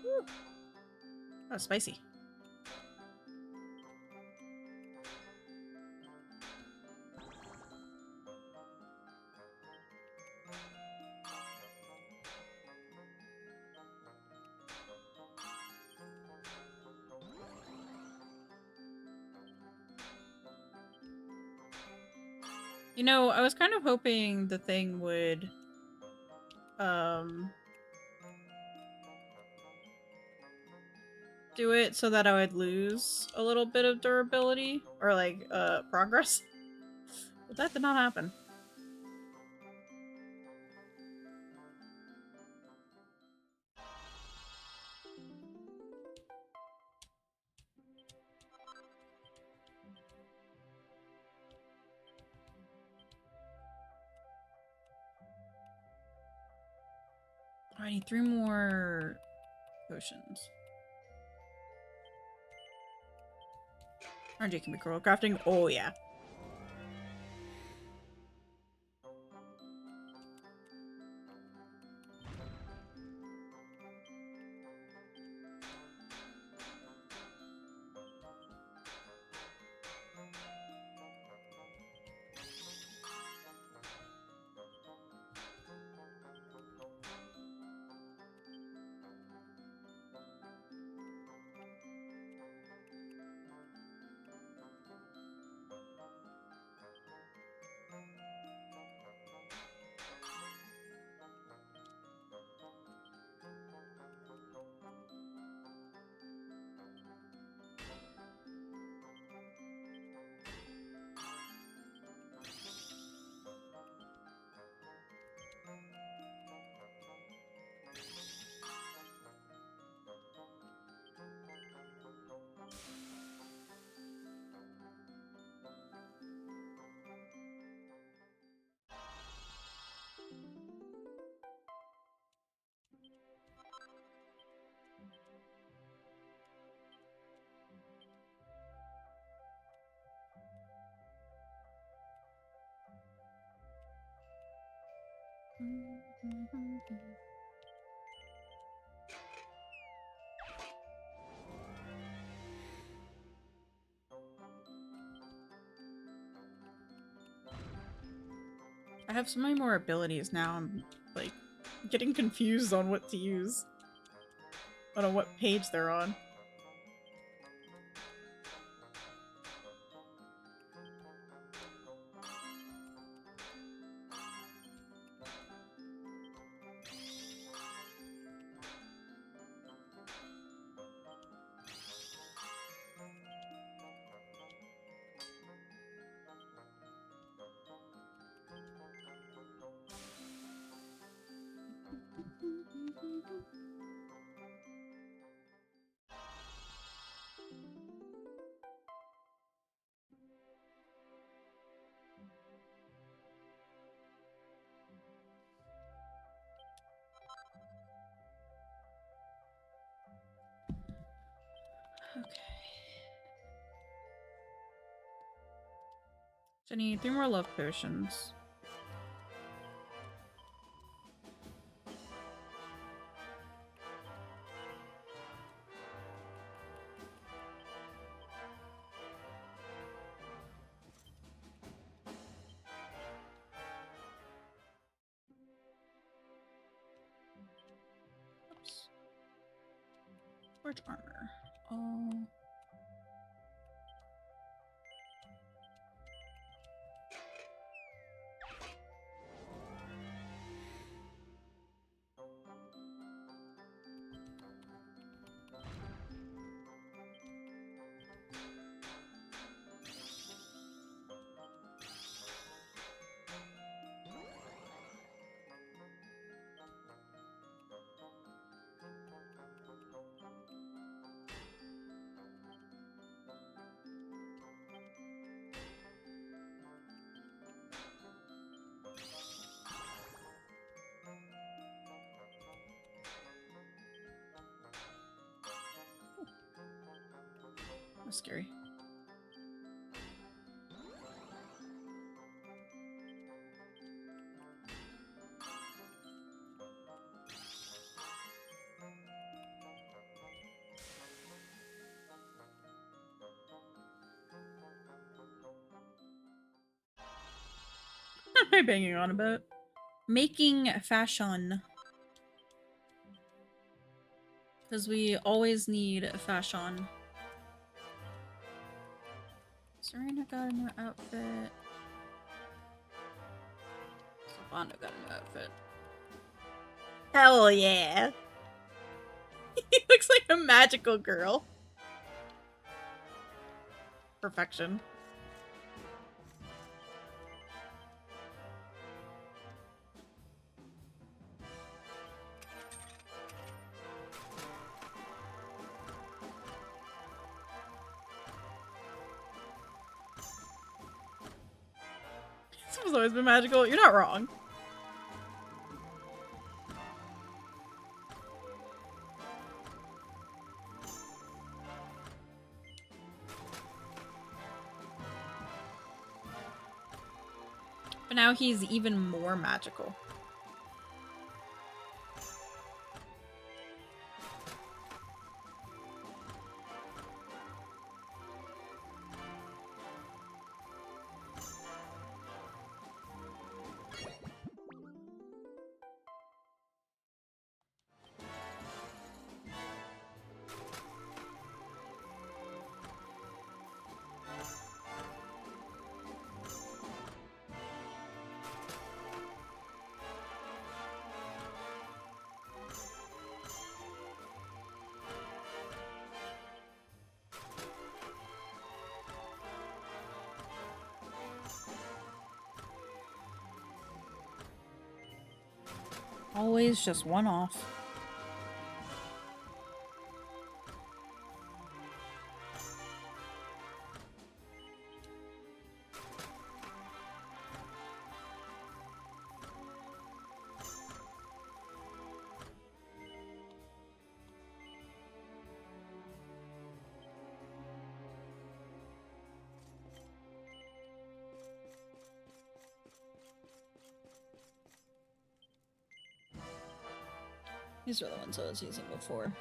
Woo. Oh, spicy. You know, I was kind of hoping the thing would, do it so that I would lose a little bit of durability, or like, progress. But that did not happen. I need 3 more potions. RNG can be cool. Crafting. Oh, yeah. I have so many more abilities now. I'm like getting confused on what to use. I don't know what page they're on. Okay. So I need 3 more love potions. Oops. Where's armor? Oh. That's scary. What am I banging on about? Making fashion. Because we always need fashion. Serena got a new outfit. Savannah got a new outfit. Hell yeah! He looks like a magical girl. Perfection. This has always been magical. You're not wrong. But now he's even more magical. Always just one off. These are the ones I was using before.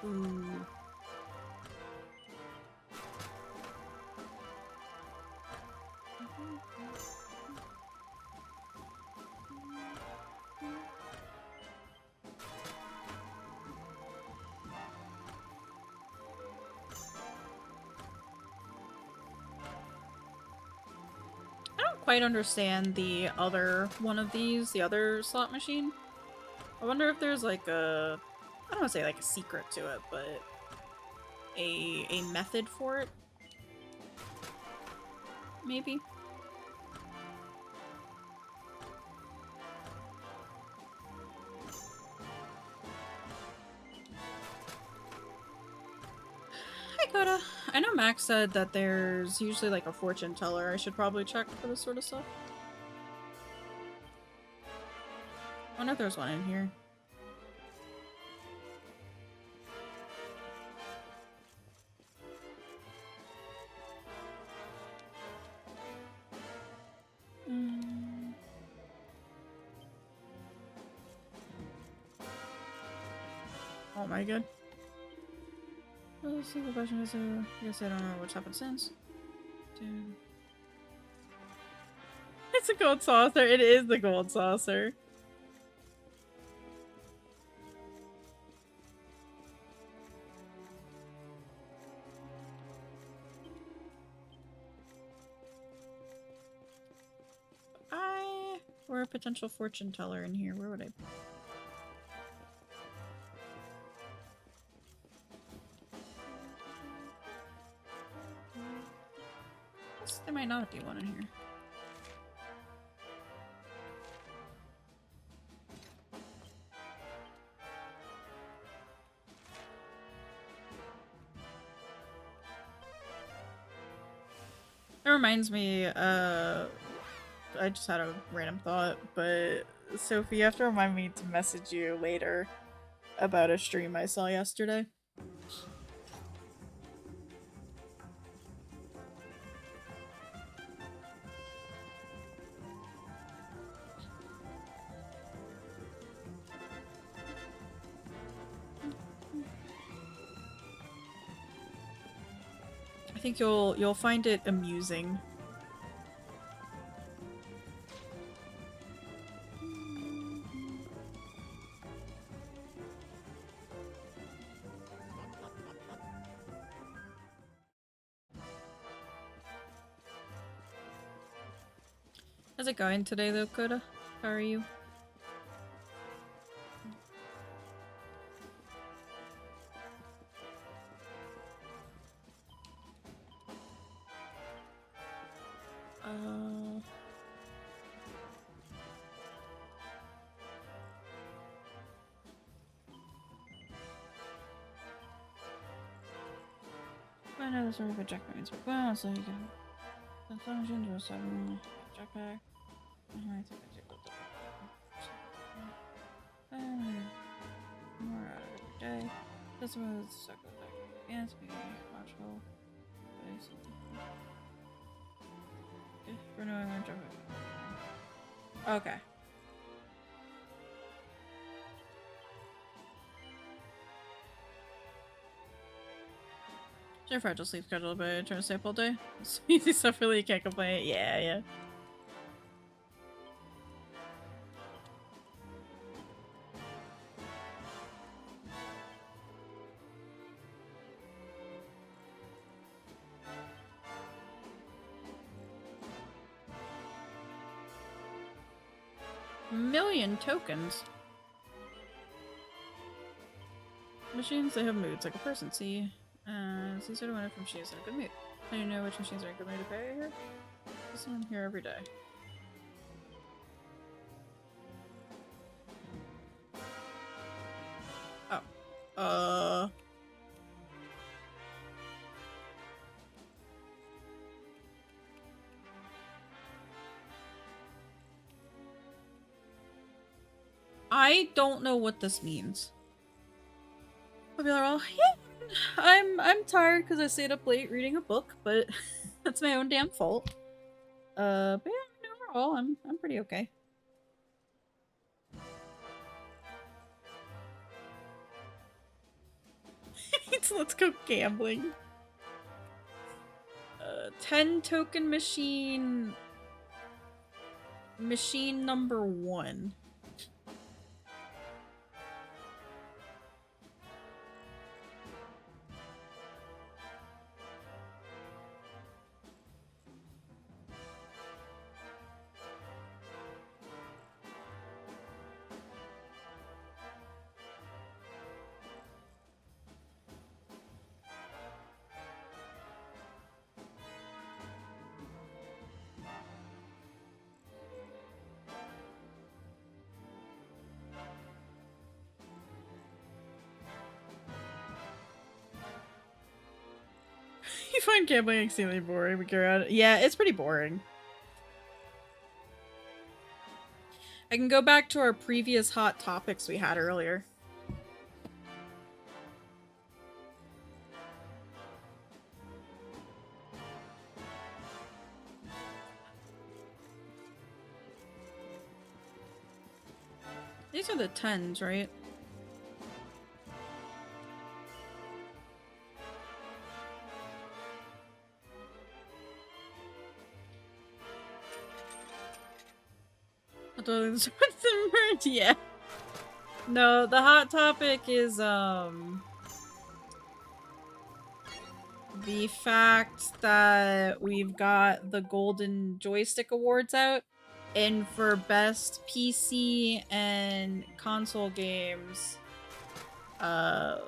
Ooh. I don't quite understand the other one of these, the other slot machine. I wonder if there's like a, I don't want to say like a secret to it, but a method for it. Maybe. Hi, Coda. I know Max said that there's usually like a fortune teller. I should probably check for this sort of stuff. I wonder if there's one in here. Oh my god. Well, so the question is, I guess I don't know what's happened since. Dude. It's a gold saucer. It is the gold saucer. Or a potential fortune teller in here. Where would I? Guess there might not be one in here. That reminds me, I just had a random thought, but Sophie, you have to remind me to message you later about a stream I saw yesterday. I think you'll find it amusing. How's it going today though, Coda? How are you? I know this sort of a checkpoints, but well, so you can function to a 7 jetpack. I think I take more out of every day. This was suck up back. Yes, we watchful. Okay, for knowing our jetpack. Okay. Your fragile sleep schedule, but I try to stay up all day. It's easy stuff, really. You can't complain. Yeah, yeah. Million tokens. Machines, they have moods like a person. See sort of one from machines in a good mood. I don't know which machines are in a good mood to pay here. This one here every day. Oh. I don't know what this means. I'll be like, well, yeah, I'm tired because I stayed up late reading a book, but that's my own damn fault. But yeah, overall, I'm pretty okay. Let's go gambling. 10 token machine. Machine number 1. You find gambling extremely boring, but yeah, it's pretty boring. I can go back to our previous hot topics we had earlier. These are the 10s, right? Yeah. No, the hot topic is, the fact that we've got the Golden Joystick Awards out, and for best PC and console games, PC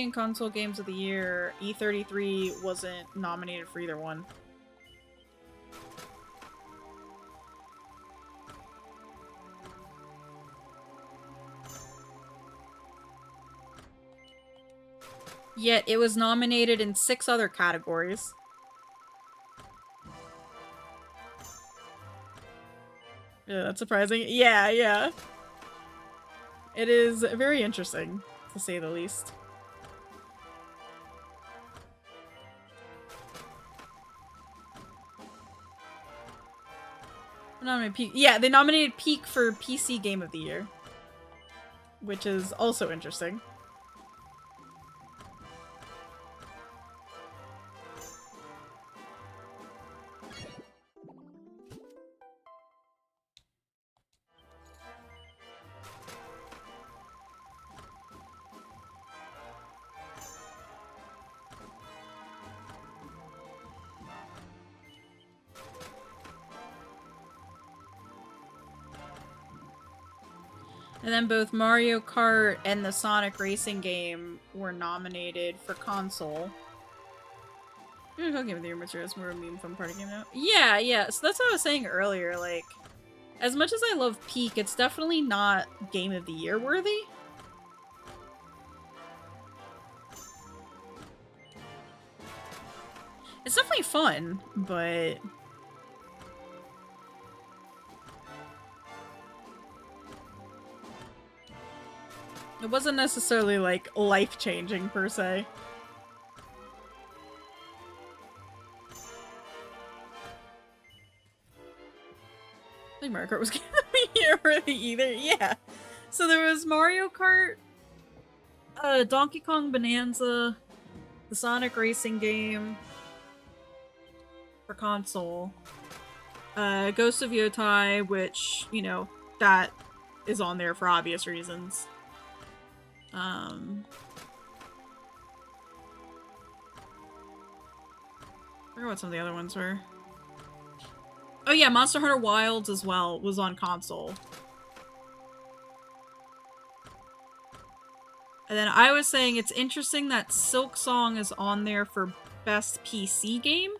and console games of the year, E33 wasn't nominated for either one. Yet it was nominated in 6 other categories. Yeah, that's surprising. Yeah, yeah. It is very interesting, to say the least. Nominated Peak. Yeah, they nominated Peak for PC Game of the Year, which is also interesting. And then both Mario Kart and the Sonic Racing game were nominated for console. Game of the Year materials more a meme from party game now. Yeah, yeah. So that's what I was saying earlier. Like, as much as I love Peak, it's definitely not Game of the Year worthy. It's definitely fun, but it wasn't necessarily like life-changing per se. I think Mario Kart was Game of the Year really either. Yeah. So there was Mario Kart, Donkey Kong Bonanza, the Sonic Racing game for console, Ghost of Yotai, which, you know, that is on there for obvious reasons. I forgot what some of the other ones were. Oh yeah, Monster Hunter Wilds as well was on console. And then I was saying it's interesting that Silk Song is on there for best PC game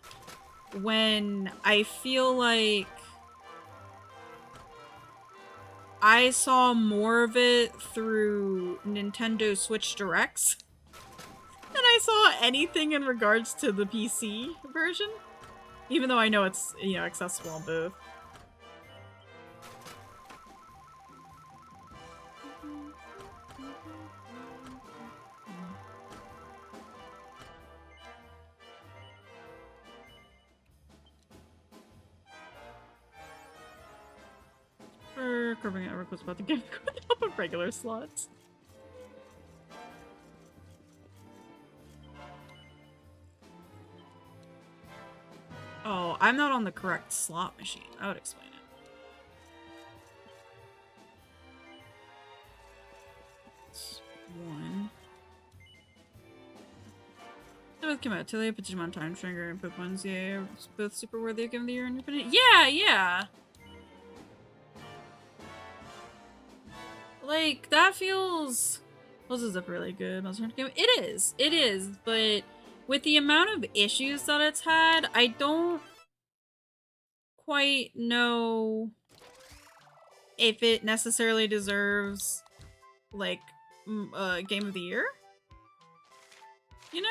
when I feel like I saw more of it through Nintendo Switch Directs than I saw anything in regards to the PC version. Even though I know it's, you know, accessible on both. For covering it, was about to get up of regular slots. Oh, I'm not on the correct slot machine. I would explain it. It's one. They both came out today, but Digimon Time Stringer and Pokemon's yeah, both super worthy of Game of the Year in your opinion. Yeah, yeah. Like, that feels... This is a really good Monster Hunter game. It is, but with the amount of issues that it's had, I don't quite know if it necessarily deserves, like, Game of the Year? You know?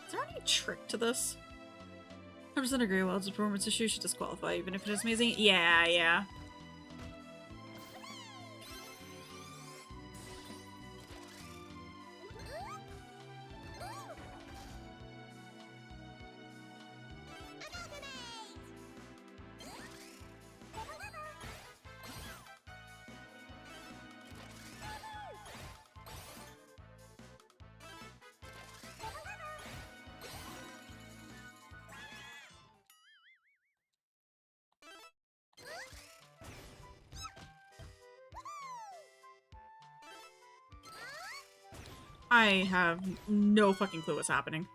Is there any trick to this? 100% agree. While it's a performance issue, should disqualify even if it is amazing. Yeah, yeah. I have no fucking clue what's happening.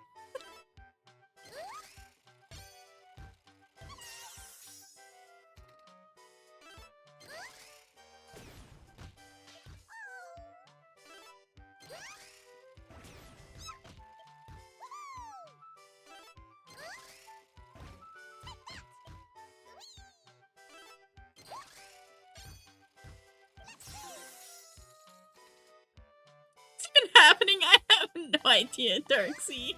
What's even happening? I have no idea, Darksea.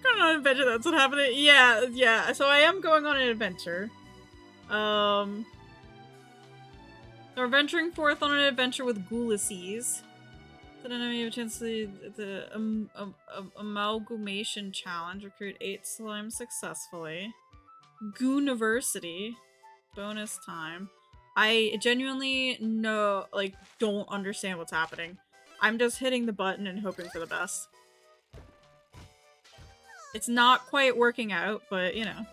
Going on an adventure, that's what happened. Yeah, yeah. So I am going on an adventure. So we're venturing forth on an adventure with Ulysses. Then I have a chance to the amalgamation challenge. Recruit 8 slimes successfully. Gooniversity. Bonus time. I genuinely don't understand what's happening. I'm just hitting the button and hoping for the best. It's not quite working out, but you know.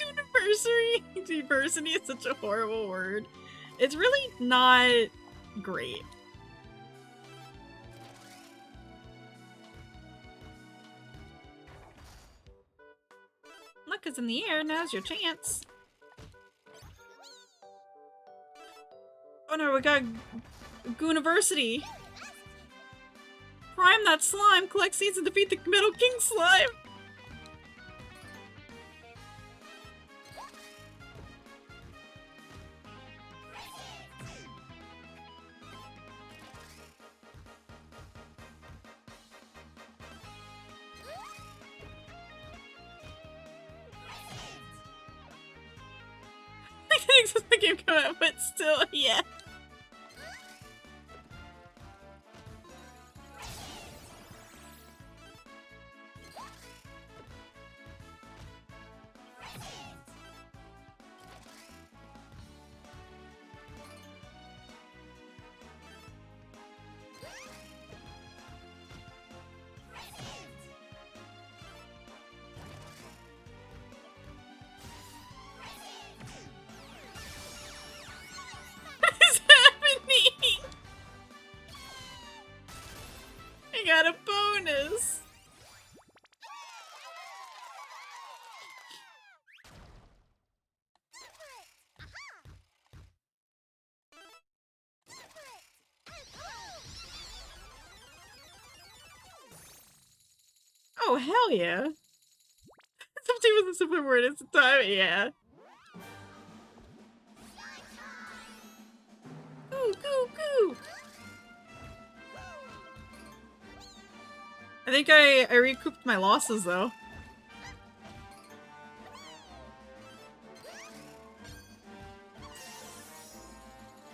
Anniversary? Diversity is such a horrible word. It's really not great. Luck is in the air, now's your chance. Oh no, we got Gooniversity. Prime that slime, collect seeds and defeat the Middle King slime. I think since the game came out, but still, yeah. What is happening? I got a bonus. Oh, hell yeah. Something with a simpler word is time, yeah. Goo, goo, goo. I think I recouped my losses, though.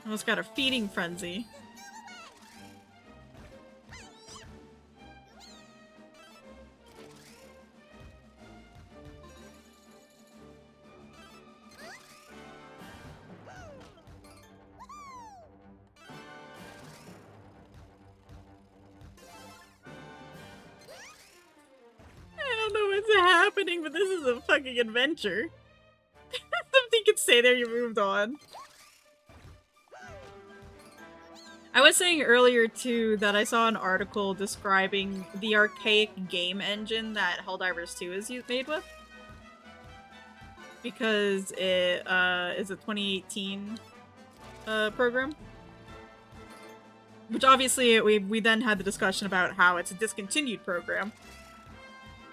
Almost got a feeding frenzy. I don't know what's happening, but this is a fucking adventure. Something could stay there, you moved on. I was saying earlier, too, that I saw an article describing the archaic game engine that Helldivers 2 is made with. Because it is a 2018 program. Which obviously we then had the discussion about how it's a discontinued program.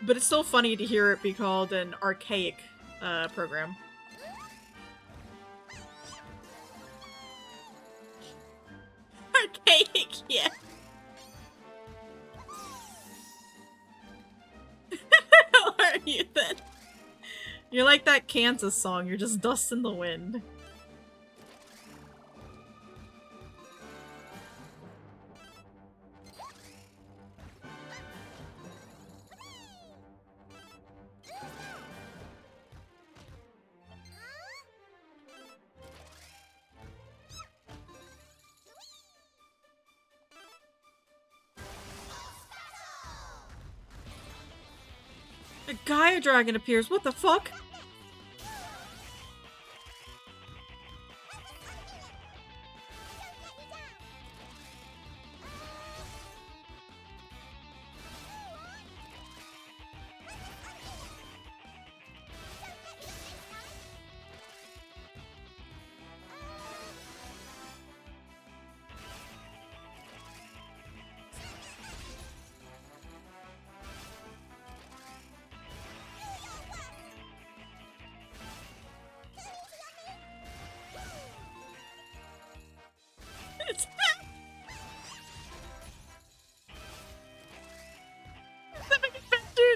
But it's still funny to hear it be called an archaic program. Archaic, yeah. How are you then? You're like that Kansas song, you're just dust in the wind. A Gaia dragon appears, what the fuck?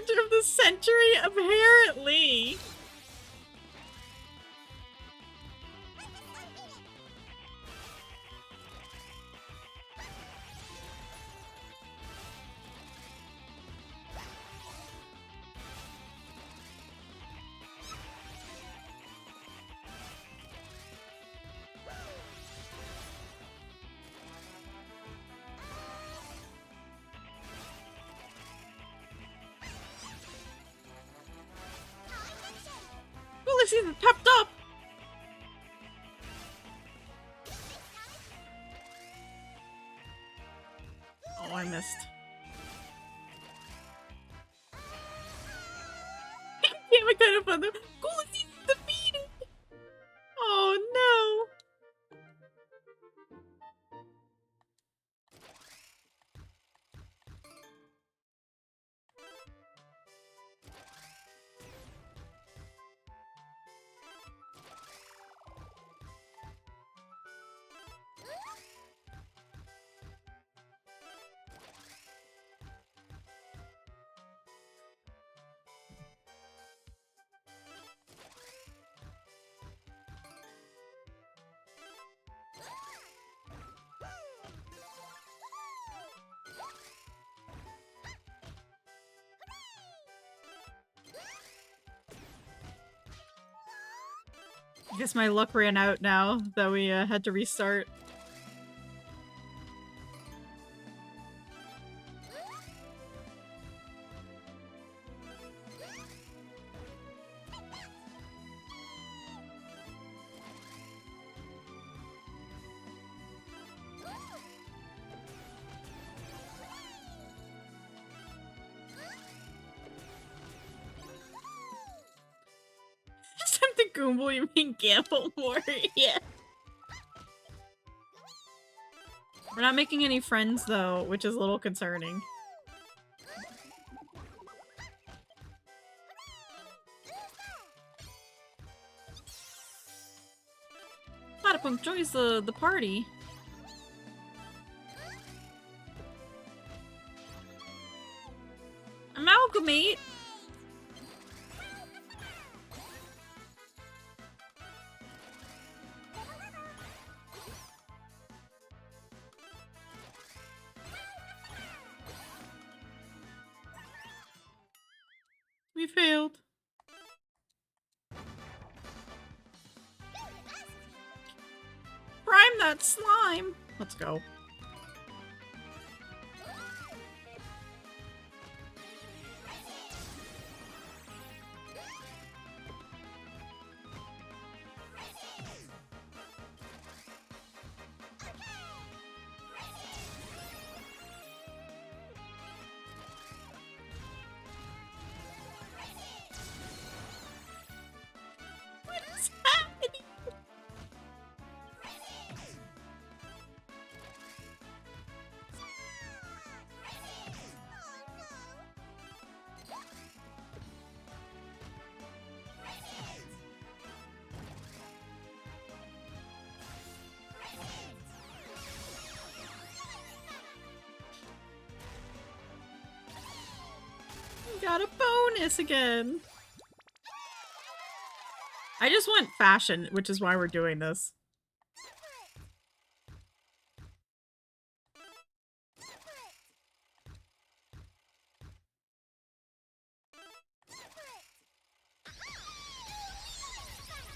Of the century, apparently. season pepped up! Oh, I missed. Damn, it kind of fun though. Cool season defeated! Oh no! I guess my luck ran out now that we had to restart. Goombel, you mean gamble more? Yeah. We're not making any friends though, which is a little concerning. Platypunk joins the party. Amalgamate. We failed. Prime that slime. Let's go. Got a bonus again. I just want fashion, which is why we're doing this.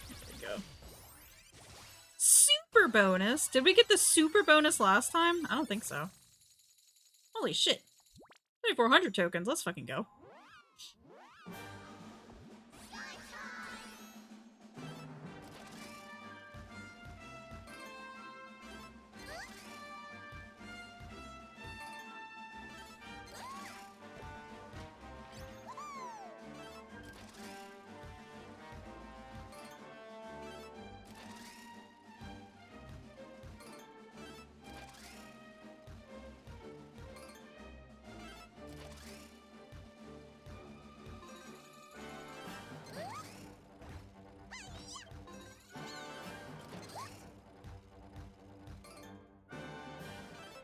There we go. Super bonus? Did we get the super bonus last time? I don't think so. Holy shit. 2400 tokens. Let's fucking go.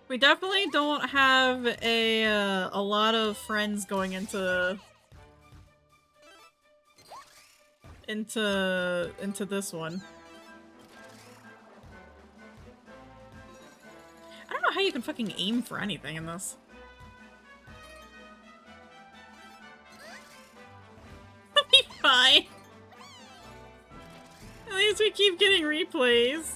We definitely don't have a lot of friends going into this one. I don't know how you can fucking aim for anything in this. We'll be fine. At least we keep getting replays.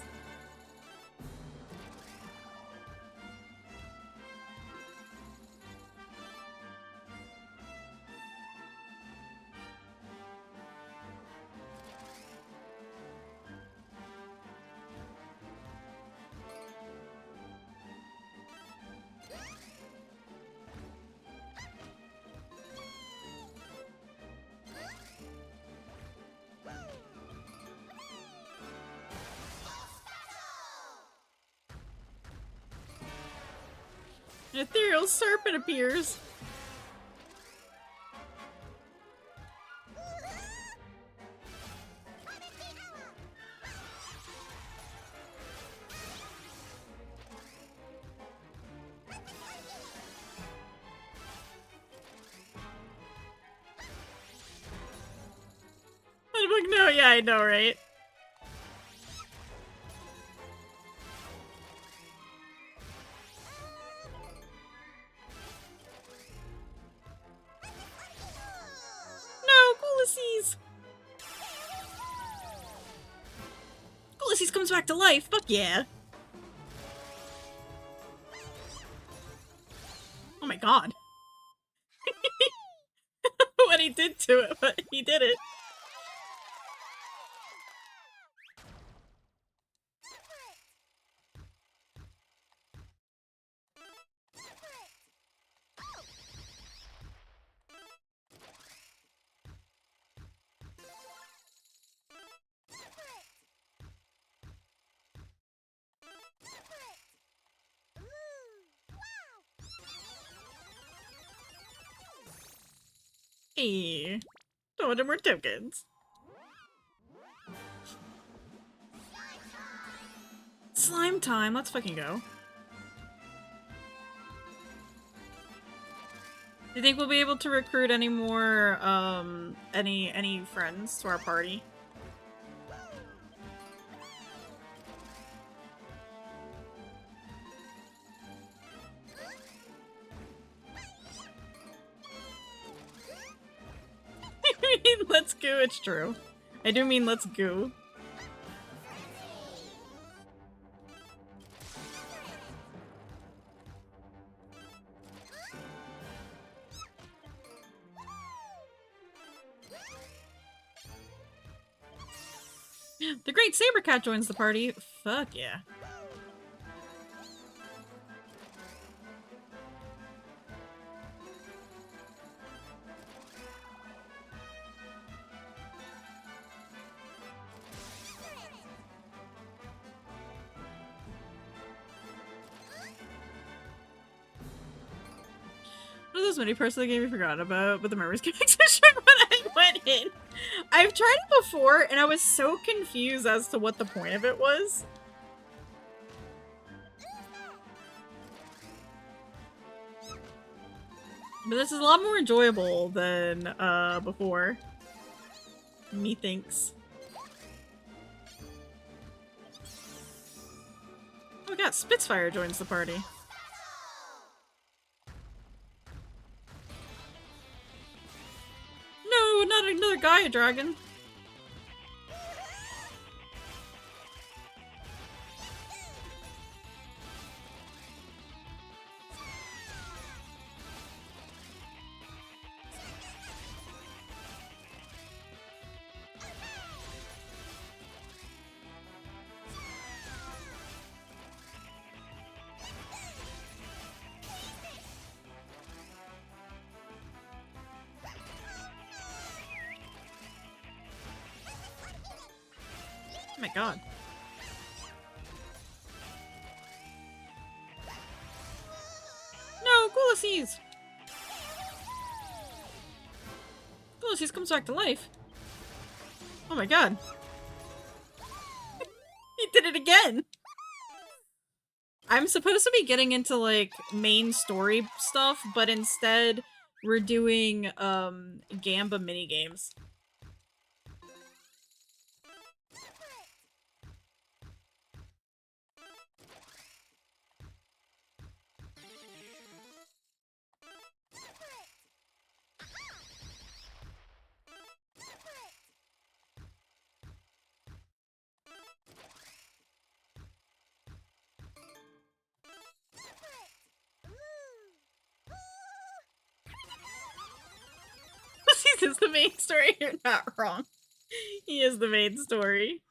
An ethereal serpent appears. I'm like, no, yeah, I know, right? No, Ulysses! Ulysses comes back to life, fuck yeah! Oh my god. What he did to it, but he did it. Hey, don't want more tokens. Slime time, let's fucking go. Do you think we'll be able to recruit any more, any friends to our party? I mean, let's go, it's true. I do mean let's go. The Great Saber Cat joins the party. Fuck yeah. One of those mini parts of the game I forgot about, but the memories kept extension when I went in. I've tried it before, and I was so confused as to what the point of it was. But this is a lot more enjoyable than before. Methinks. Oh my god, Spitfire joins the party. No, not another Gaia dragon. Oh my god. No, Ulysses! Ulysses comes back to life. Oh my god. He did it again! I'm supposed to be getting into, like, main story stuff, but instead we're doing, Gamba minigames. This is the main story. You're not wrong. He is the main story.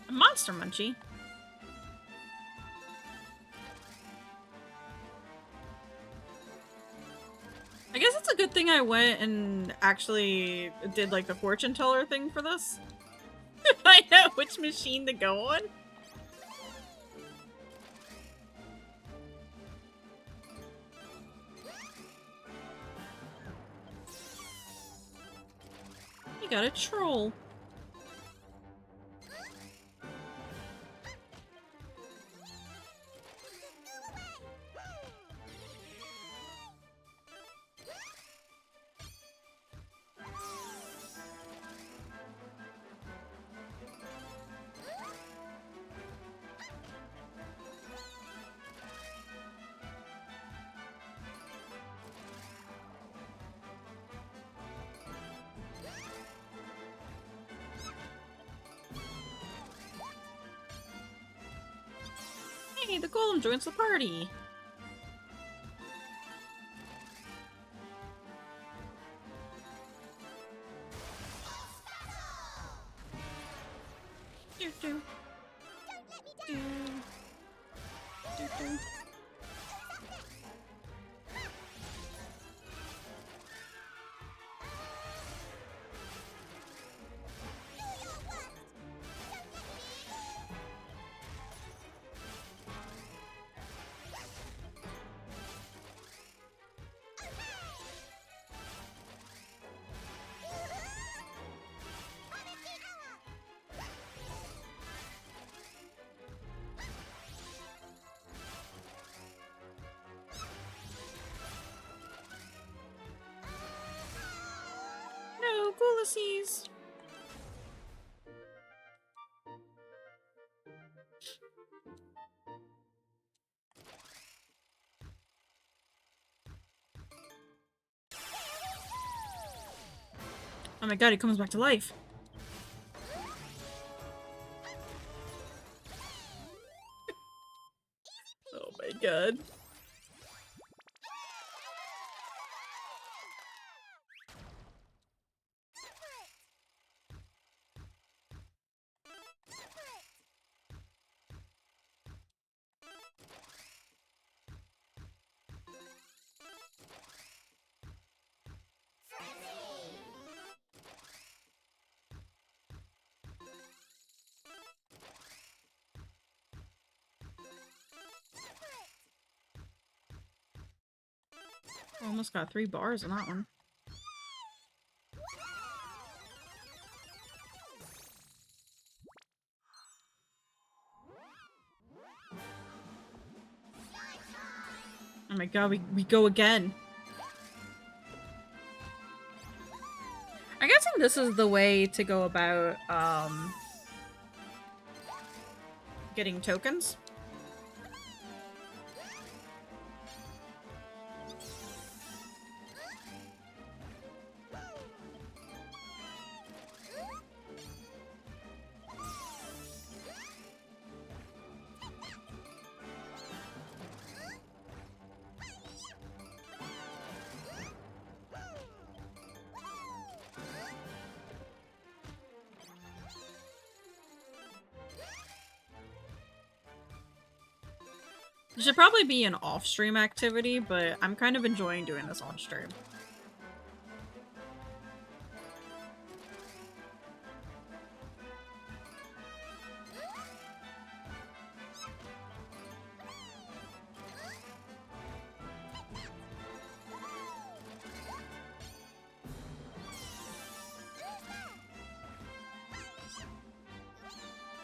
A monster munchie. I guess it's a good thing I went and actually did like the fortune teller thing for this. I know which machine to go on. You got a troll. Hey, the golem joins the party. Do do. Do. Do do. No, Ulysses. Oh my god, he comes back to life. Oh my god. Almost got 3 bars on that one. Oh my god, we go again. I'm guessing this is the way to go about, getting tokens. It should probably be an off-stream activity, but I'm kind of enjoying doing this on-stream.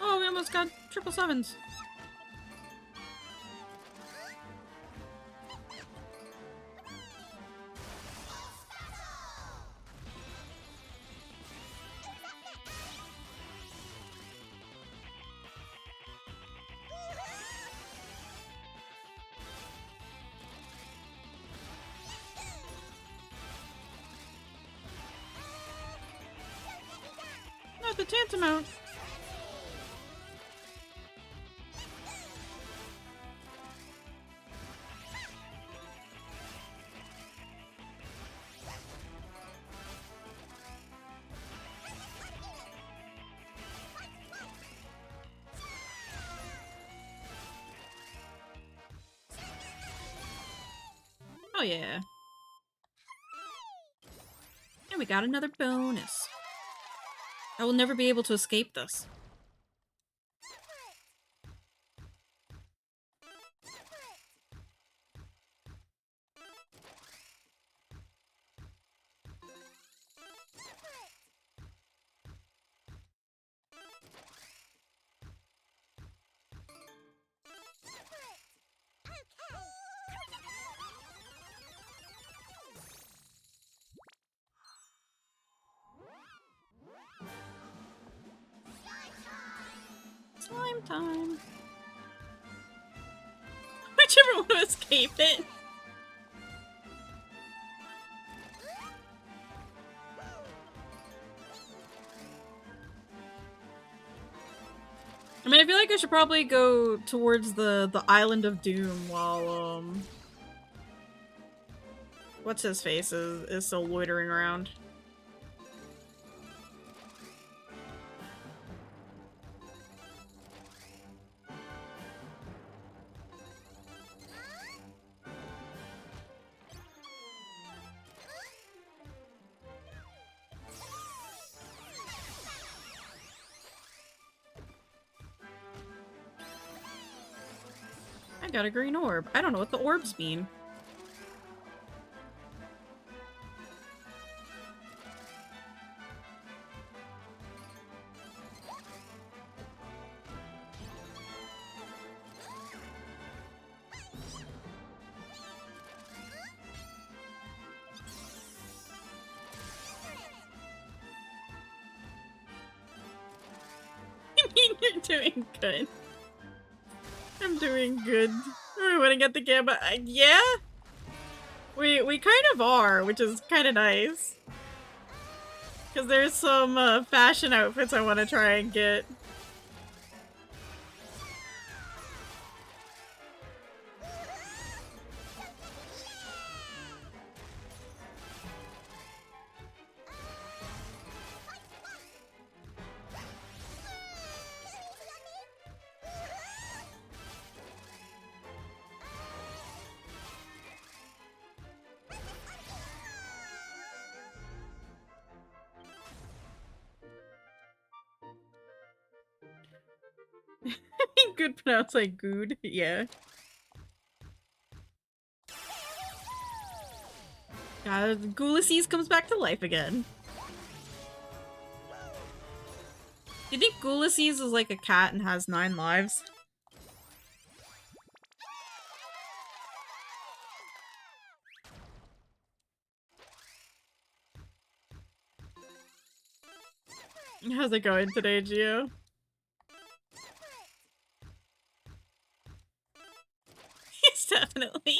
Oh, we almost got 777s. Not the tantamount. Oh yeah. we got another bonus. I will never be able to escape this. Slime time. Whichever one to escape it. I mean, I feel like I should probably go towards the Island of Doom while, what's his face is still loitering around. I got a green orb. I don't know what the orbs mean. I mean, you're doing good. I'm doing good. We want to get the gamma. Yeah? We kind of are, which is kind of nice. Because there's some fashion outfits I want to try and get. Good pronounce like good, yeah. Ulysses comes back to life again. Do you think Ulysses is like a cat and has 9 lives? How's it going today, Gio? Yes, definitely.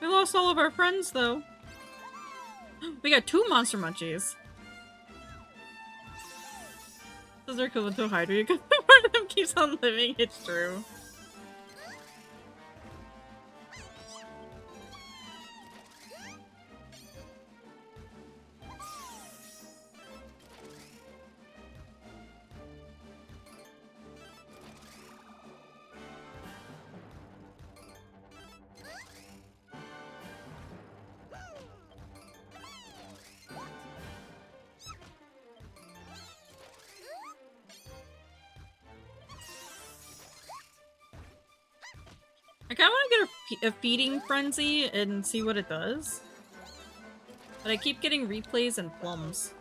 We lost all of our friends, though. We got 2 monster munchies. Those are cool to hydrate because part of them keeps on living. It's true. I kind of want to get a feeding frenzy and see what it does. But I keep getting replays and plums.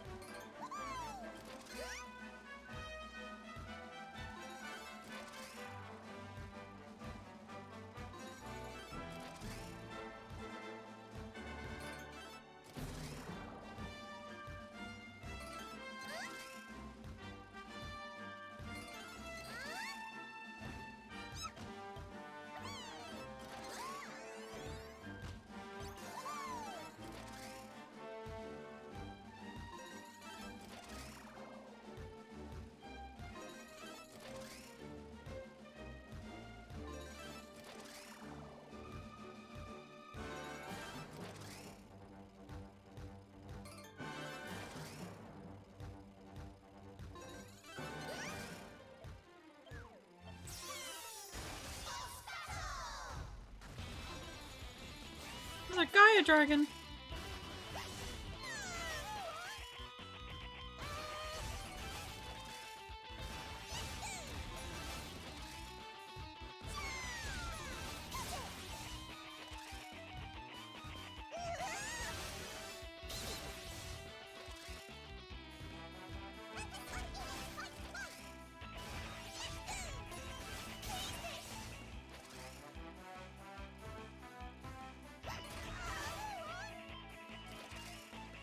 Gaia Dragon.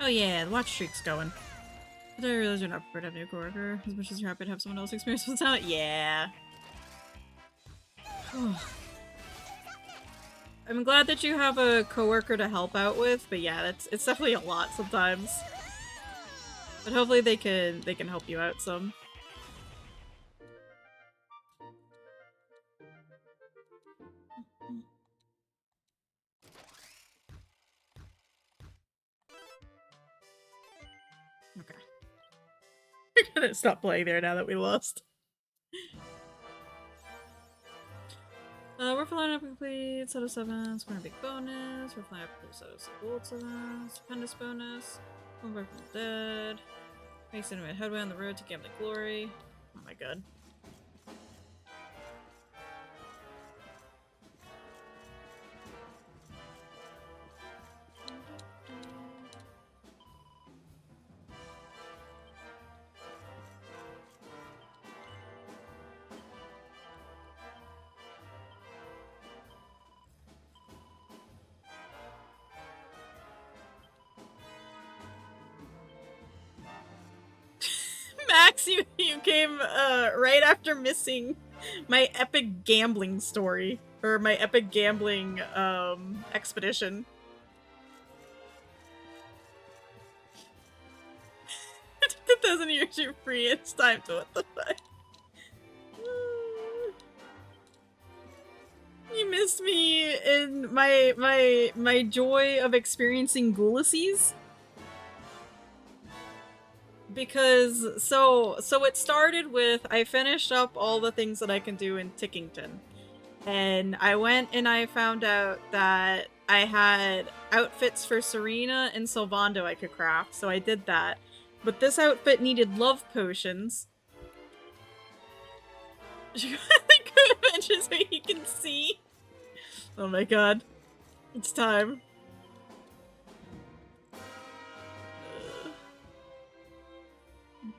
Oh yeah, the watch streak's going. But I realize you're not prepared to have a new coworker as much as you're happy to have someone else experience with talent. Yeah. I'm glad that you have a coworker to help out with, but yeah, it's definitely a lot sometimes. But hopefully they can help you out some. Okay. We're gonna stop playing there now that we lost. We're flying up complete, set of 7s, we're gonna big bonus, we're flying up complete set of gold 7s, stupendous bonus, come back from the dead, makes enemy headway on the road to gambling glory. Oh my god. Max, you came right after missing my epic gambling story. Or my epic gambling expedition. 10,000 years you're free, it's time to what the fuck. You missed me in my joy of experiencing Ghoulies. Because so it started with I finished up all the things that I can do in Tickington. And I went and I found out that I had outfits for Serena and Sylvando I could craft, so I did that. But this outfit needed love potions. Just so you can see. Oh my god. It's time.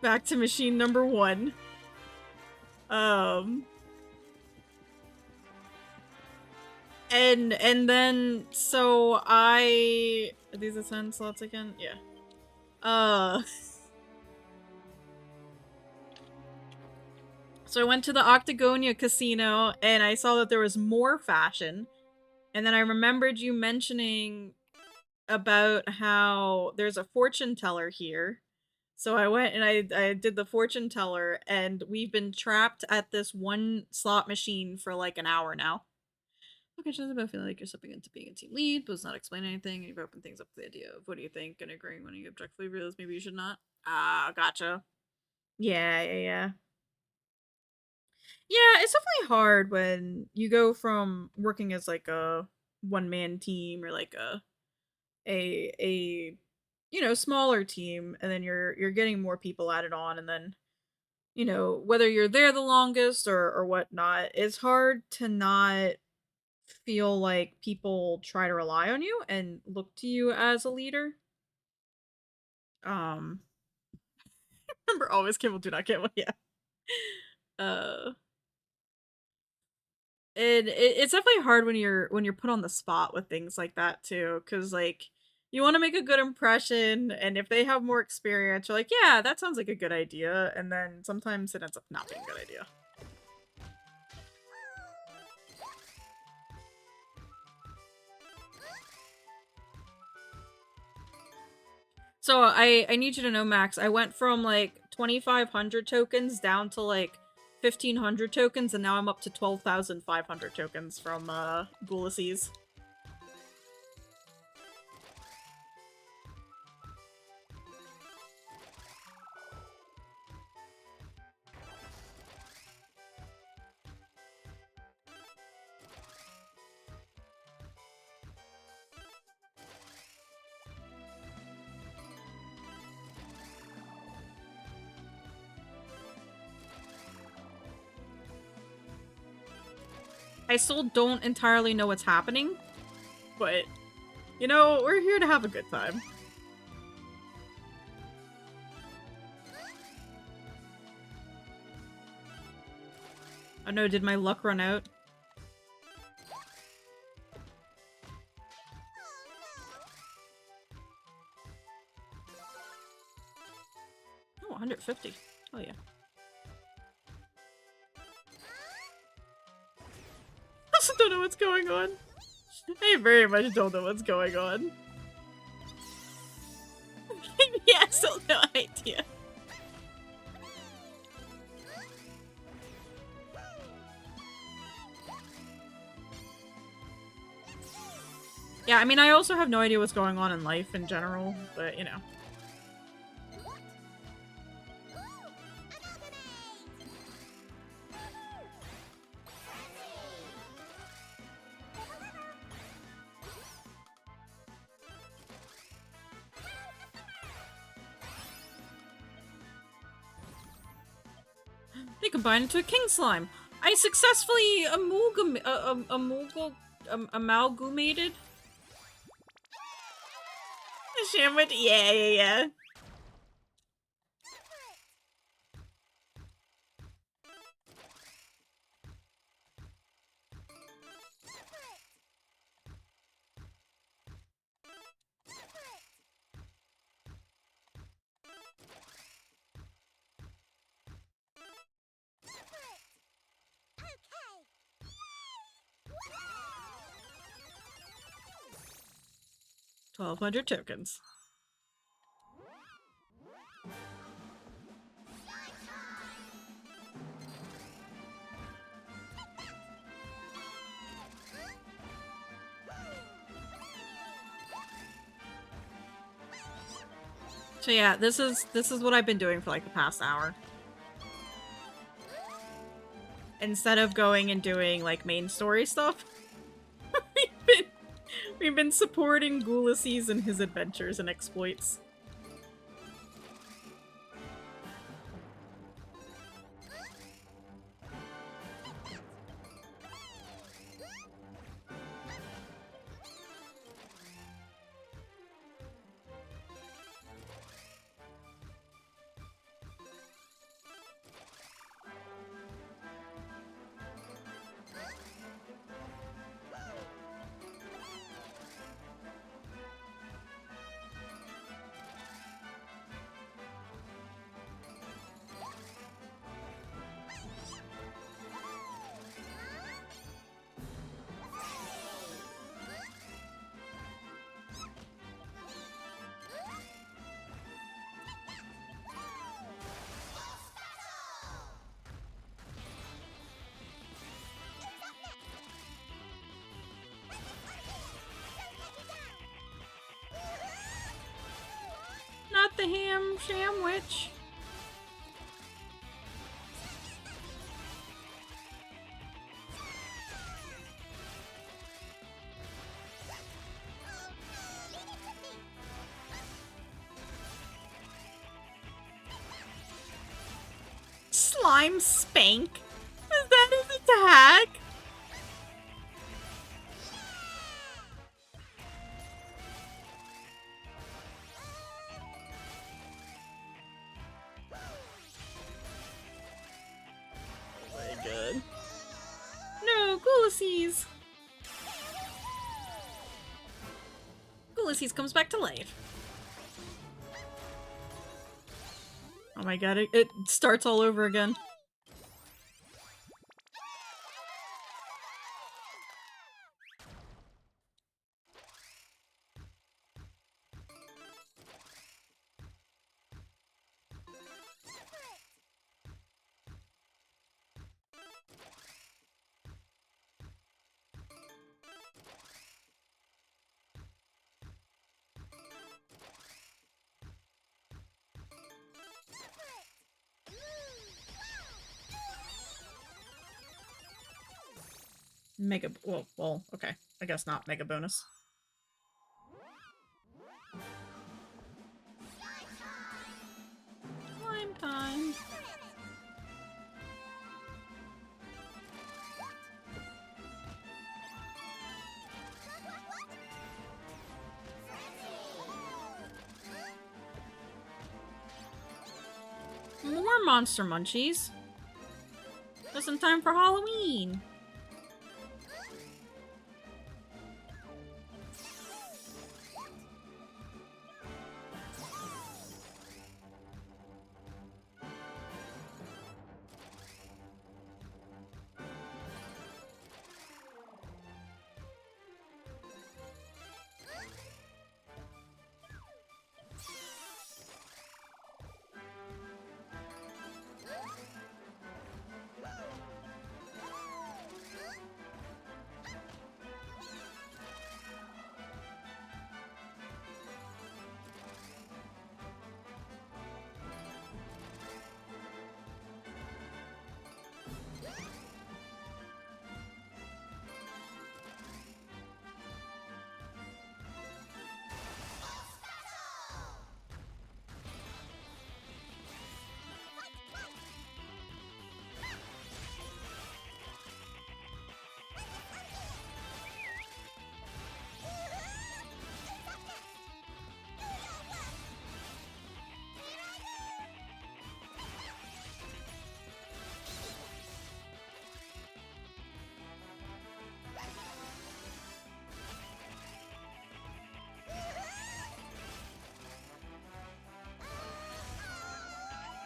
Back to machine number 1. And then so are these the 10 slots again? Yeah. So I went to the Octagonia Casino and I saw that there was more fashion. And then I remembered you mentioning about how there's a fortune teller here. So I went and I did the fortune teller, and we've been trapped at this one slot machine for like an hour now. Okay, just about feeling like you're stepping into being a team lead, but it's not explaining anything. You've opened things up to the idea of what do you think, and agreeing when you objectively realize maybe you should not. Ah, gotcha. Yeah. Yeah, it's definitely hard when you go from working as like a one-man team or like a you know, smaller team, and then you're getting more people added on, and then you know, whether you're there the longest or whatnot, it's hard to not feel like people try to rely on you and look to you as a leader. Um remember always Kimmel do not get one, yeah. Uh it's definitely hard when you're put on the spot with things like that too, because like you want to make a good impression, and if they have more experience, you're like, yeah, that sounds like a good idea, and then sometimes it ends up not being a good idea. So I need you to know, Max, I went from like 2,500 tokens down to like 1,500 tokens, and now I'm up to 12,500 tokens from Ghoulies. I still don't entirely know what's happening, but, you know, we're here to have a good time. Oh no, did my luck run out? Oh, 150. Oh yeah. I also don't know what's going on. I very much don't know what's going on. Yeah, still no idea. Yeah, I mean, I also have no idea what's going on in life in general, but, you know. They combined into a king slime. I successfully amalgamated. Sandwich? Yeah. 1,200 tokens. So yeah, this is what I've been doing for like the past hour. Instead of going and doing like main story stuff, we've been supporting Elusive and his adventures and exploits. Not the ham sandwich. Slime spank? Is that his attack? Oh my god. No, Elusive! Elusive comes back to life. Oh my god, it starts all over again. Mega, well, okay. I guess not mega bonus. Slime time. More monster munchies. Just in time for Halloween.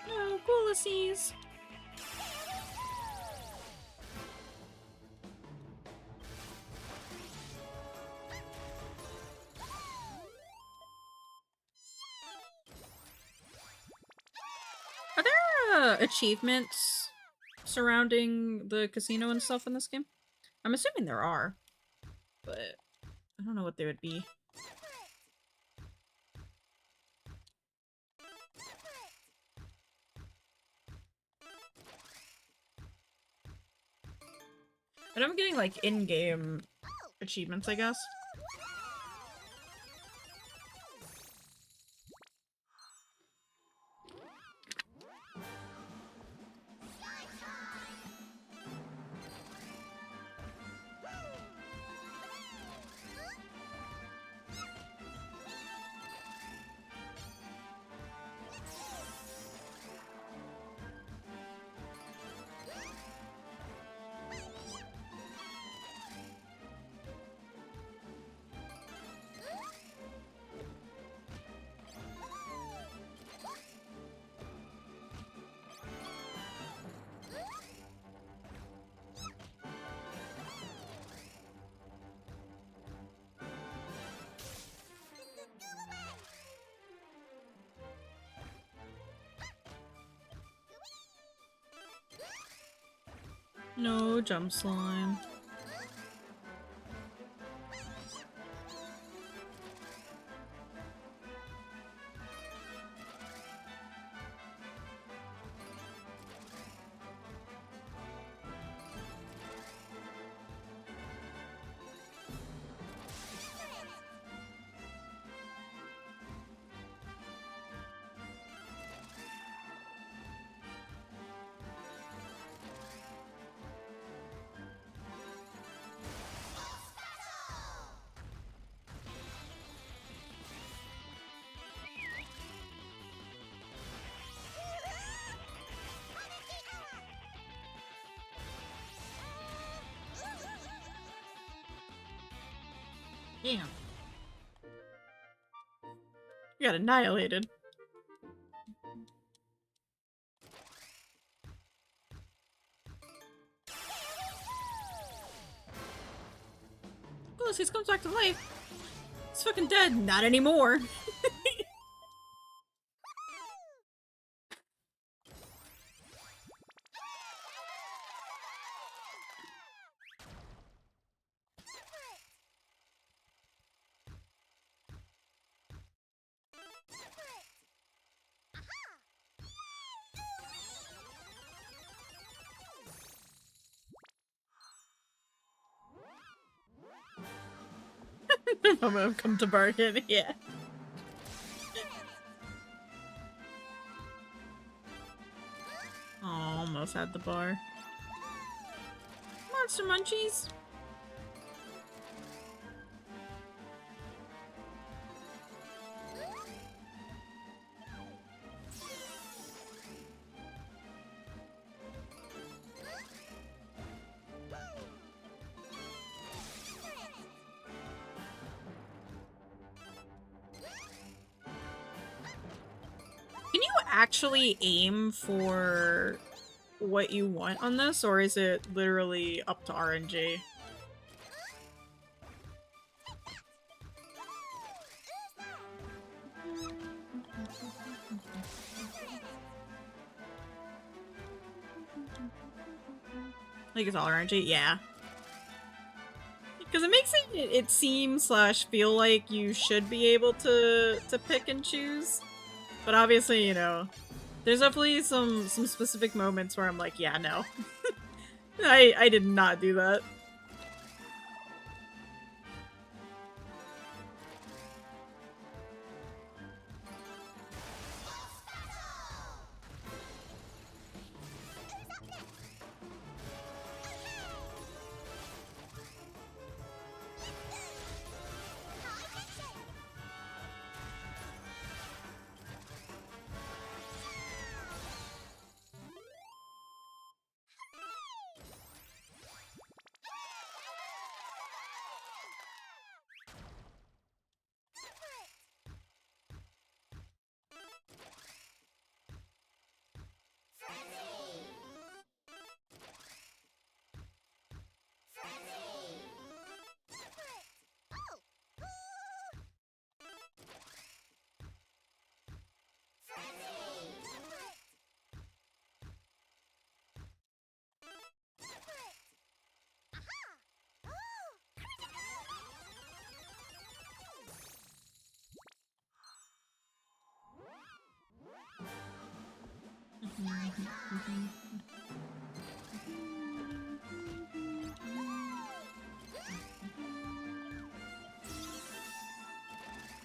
No, Ulysses. Are there achievements surrounding the casino and stuff in this game? I'm assuming there are, but I don't know what they would be. But I'm getting like in-game achievements, I guess. No jump slime. Damn. You got annihilated. Ulysses comes back to life. He's fucking dead. Not anymore. The moment I've come to bargain, yeah. Oh, almost had the bar. Monster munchies. actually aim for what you want on this, or is it literally up to RNG? Like it's all RNG? Yeah. Because it makes it seem slash feel like you should be able to pick and choose. But obviously, you know, there's definitely some specific moments where I'm like, yeah, no. I did not do that.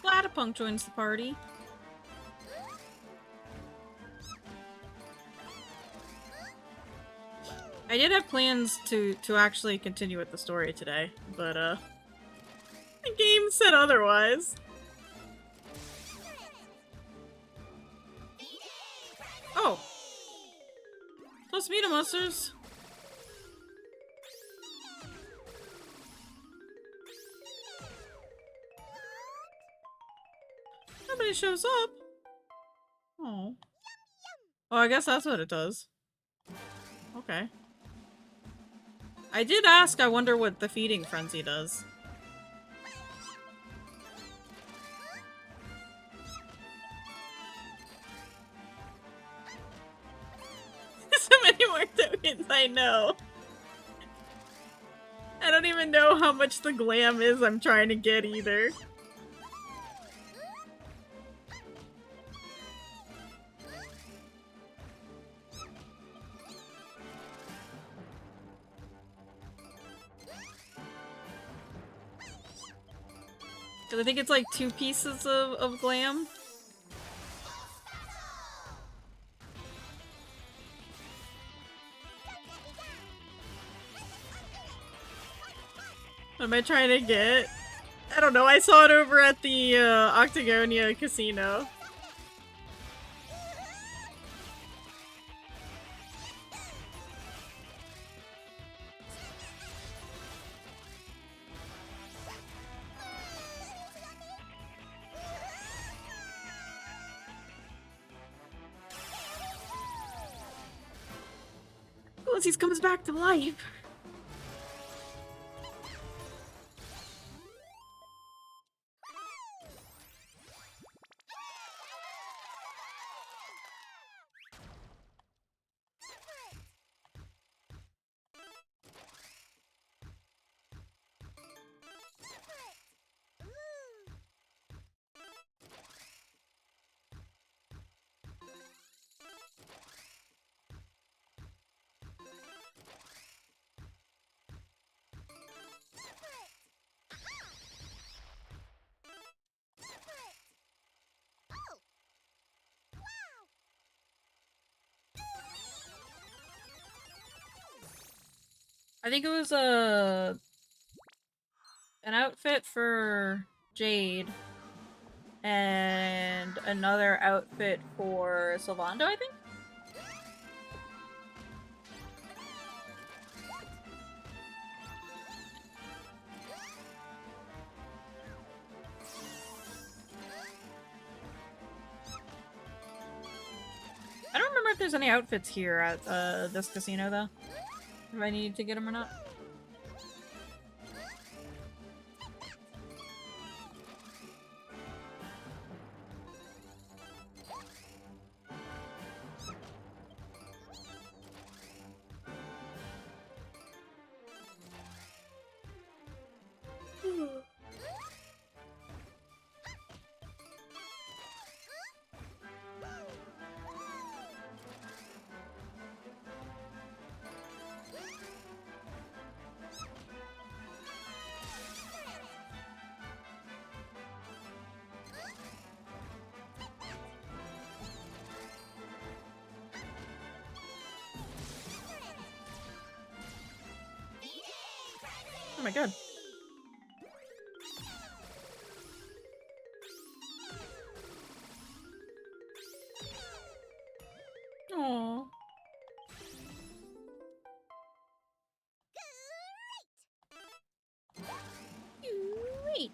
Platypunk joins the party. I did have plans to actually continue with the story today, but the game said otherwise. Oh. Plus Meat Monsters. Nobody shows up. Oh. Oh, I guess that's what it does. Okay. I did ask, I wonder what the feeding frenzy does. So many more tokens, I know. I don't even know how much the glam is I'm trying to get either. Cause I think it's like 2 pieces of glam. What am I trying to get? I don't know, I saw it over at the Octagonia casino. Once he comes back to life. I think it was an outfit for Jade and another outfit for Sylvando, I think? if there's any outfits here at this casino though. If I need to get them or not. Oh my god. Aww. Great.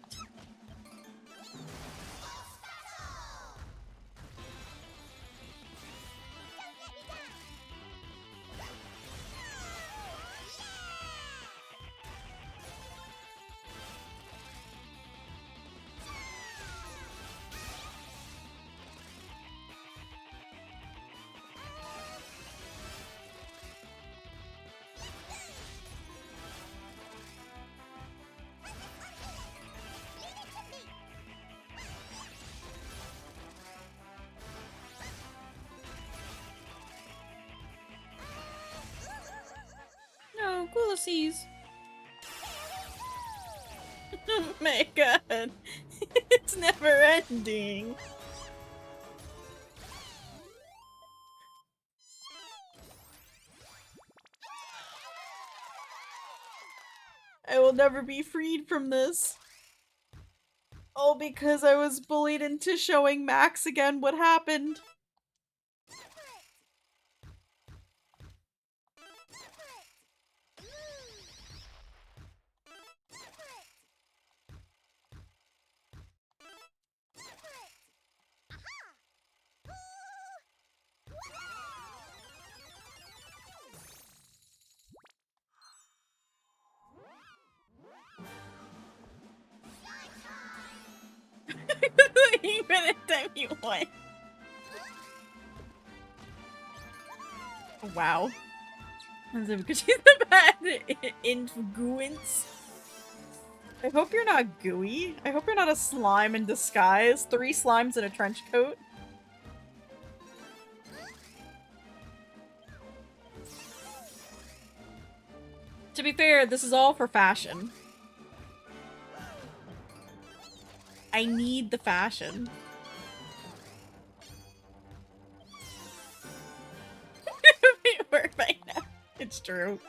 No, Coolies. Oh my god. It's never ending. I will never be freed from this. All because I was bullied into showing Max again what happened. Even at time you won. Wow. Because she's the bad influence. I hope you're not gooey. I hope you're not a slime in disguise. 3 slimes in a trench coat. To be fair, this is all for fashion. I need the fashion. We're right now. It's true.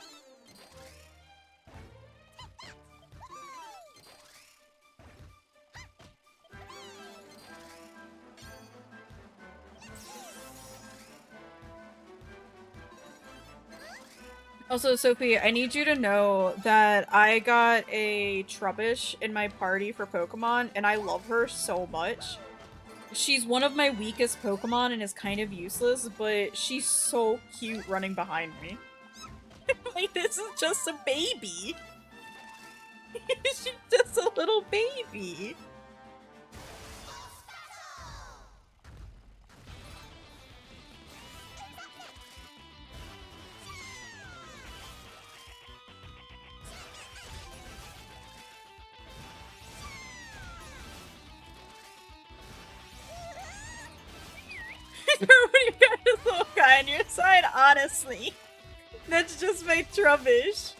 Also, Sophie, I need you to know that I got a Trubbish in my party for Pokemon, and I love her so much. She's one of my weakest Pokemon and is kind of useless, but she's so cute running behind me. Like, this is just a baby. She's just a little baby. Everybody got this little guy on your side, honestly. That's just my Trubbish.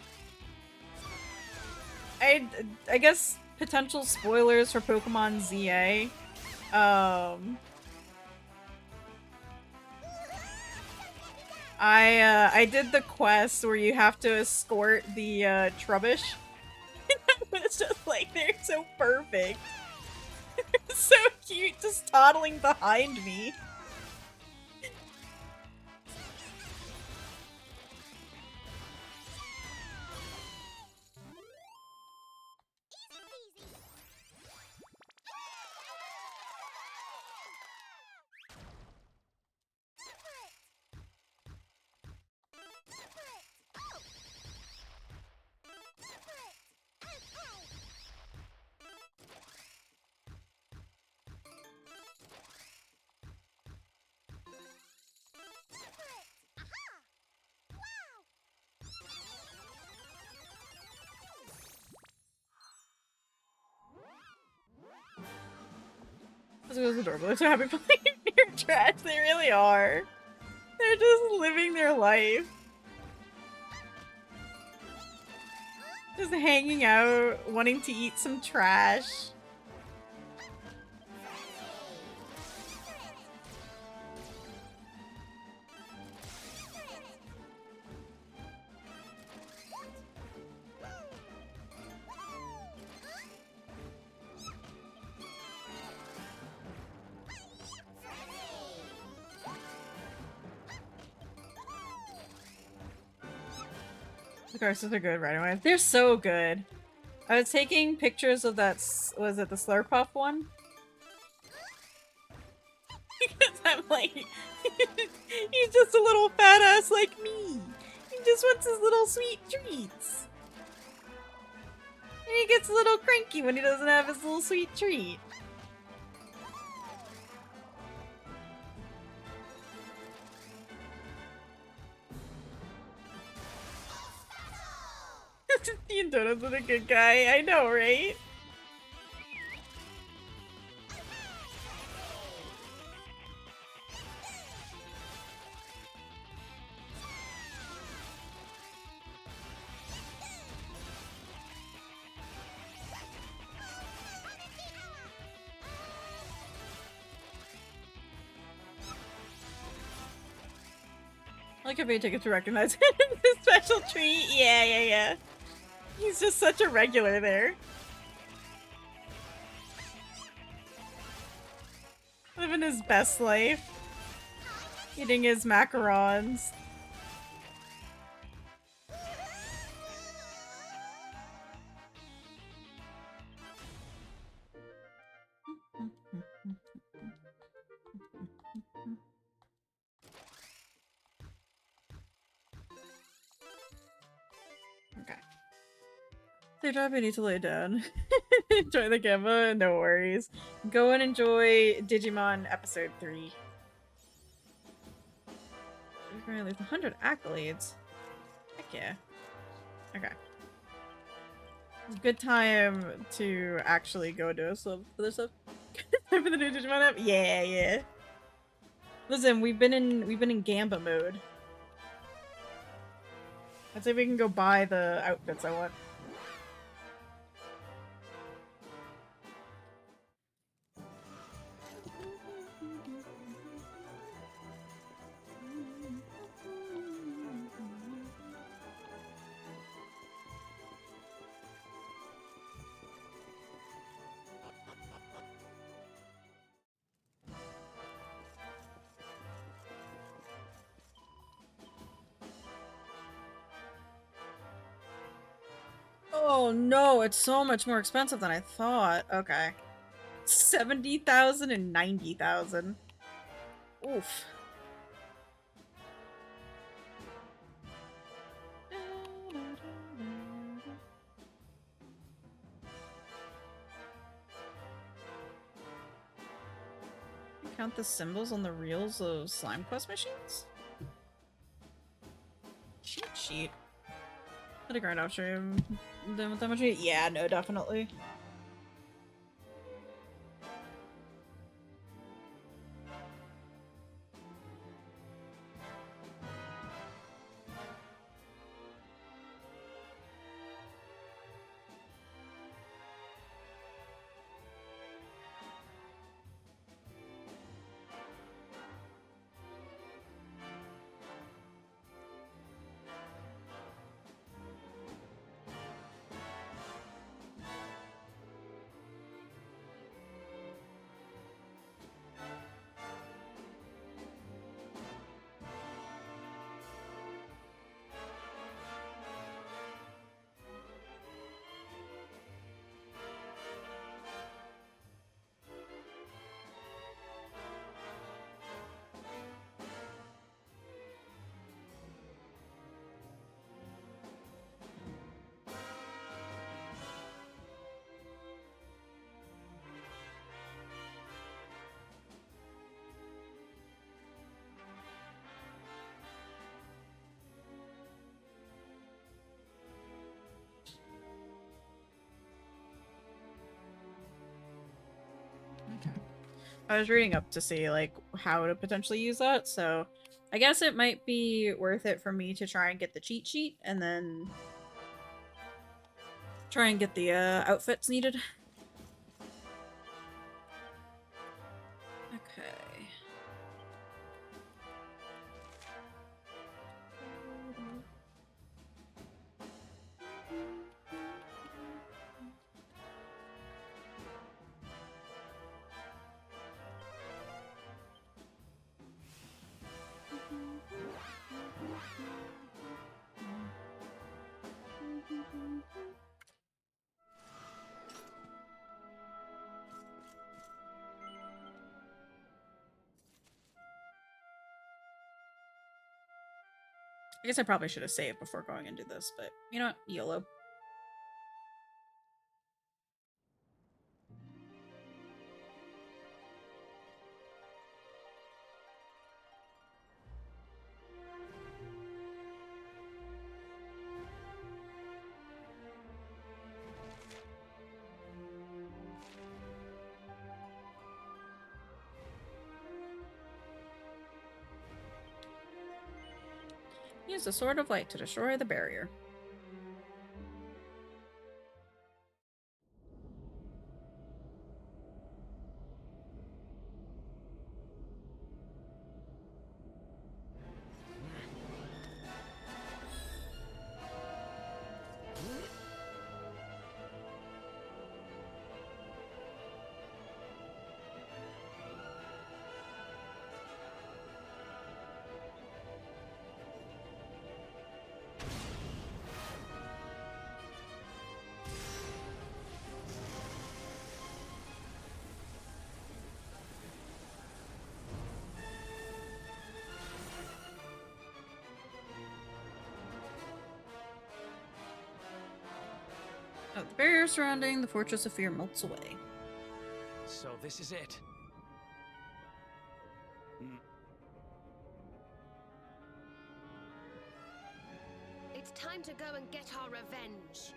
I guess potential spoilers for Pokemon ZA. I did the quest where you have to escort the Trubbish. But it's just like, they're so perfect. So cute, just toddling behind me. This was adorable. They're so happy playing near trash. They really are. They're just living their life. Just hanging out, wanting to eat some trash. The courses are good right away. They're so good. I was taking pictures of that, was it the Slurpuff one? Because I'm like, he's just a little fat ass like me. He just wants his little sweet treats. And he gets a little cranky when he doesn't have his little sweet treat. Ian Donuts is a good guy. I know, right? I like if you take it to recognize him. His special treat. Yeah. He's just such a regular there. Living his best life. Eating his macarons. Okay. They're driving need to lay down. Enjoy the gamma, no worries. Go and enjoy Digimon episode 3. We're going to leave 100 accolades. Heck yeah. Okay. It's a good time to actually go do some other stuff. Time for the new Digimon app? Yeah. Listen, we've been in Gamba mode. Let's see if we can go buy the outfits I want. Oh no, it's so much more expensive than I thought. Okay. 70,000 and 90,000. Oof. Count the symbols on the reels of Slime Quest machines? Cheat sheet. Let a grind off stream. Done with that much? Yeah, no, definitely. I was reading up to see like how to potentially use that, so I guess it might be worth it for me to try and get the cheat sheet and then try and get the outfits needed. Okay. I guess I probably should have saved before going into this, but you know what? YOLO. Use the Sword of Light to destroy the barrier. Oh, the barrier surrounding the Fortress of Fear melts away. So this is it. It's time to go and get our revenge.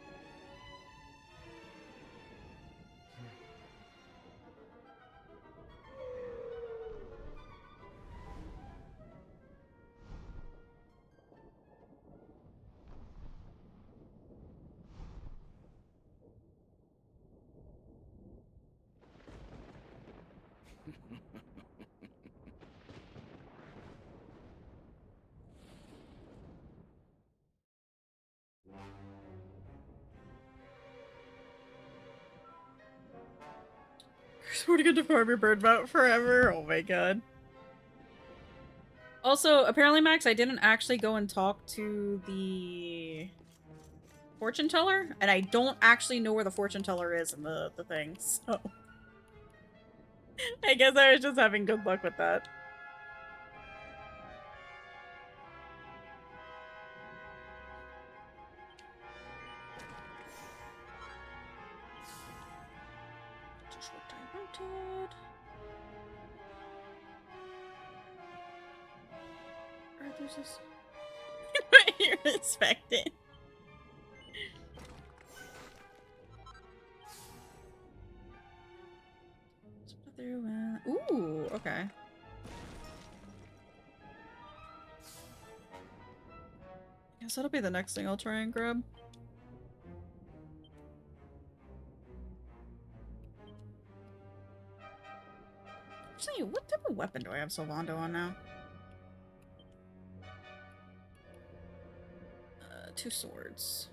Swear to get to farm your bird mount forever. Oh my god. Also, apparently, Max, I didn't actually go and talk to the fortune teller, and I don't actually know where the fortune teller is in the thing, so I guess I was just having good luck with that. Just what I wanted. Or there's this. You respect it. Ooh, okay. Guess that'll be the next thing I'll try and grab. Actually, what type of weapon do I have Sylvando on now? 2 swords.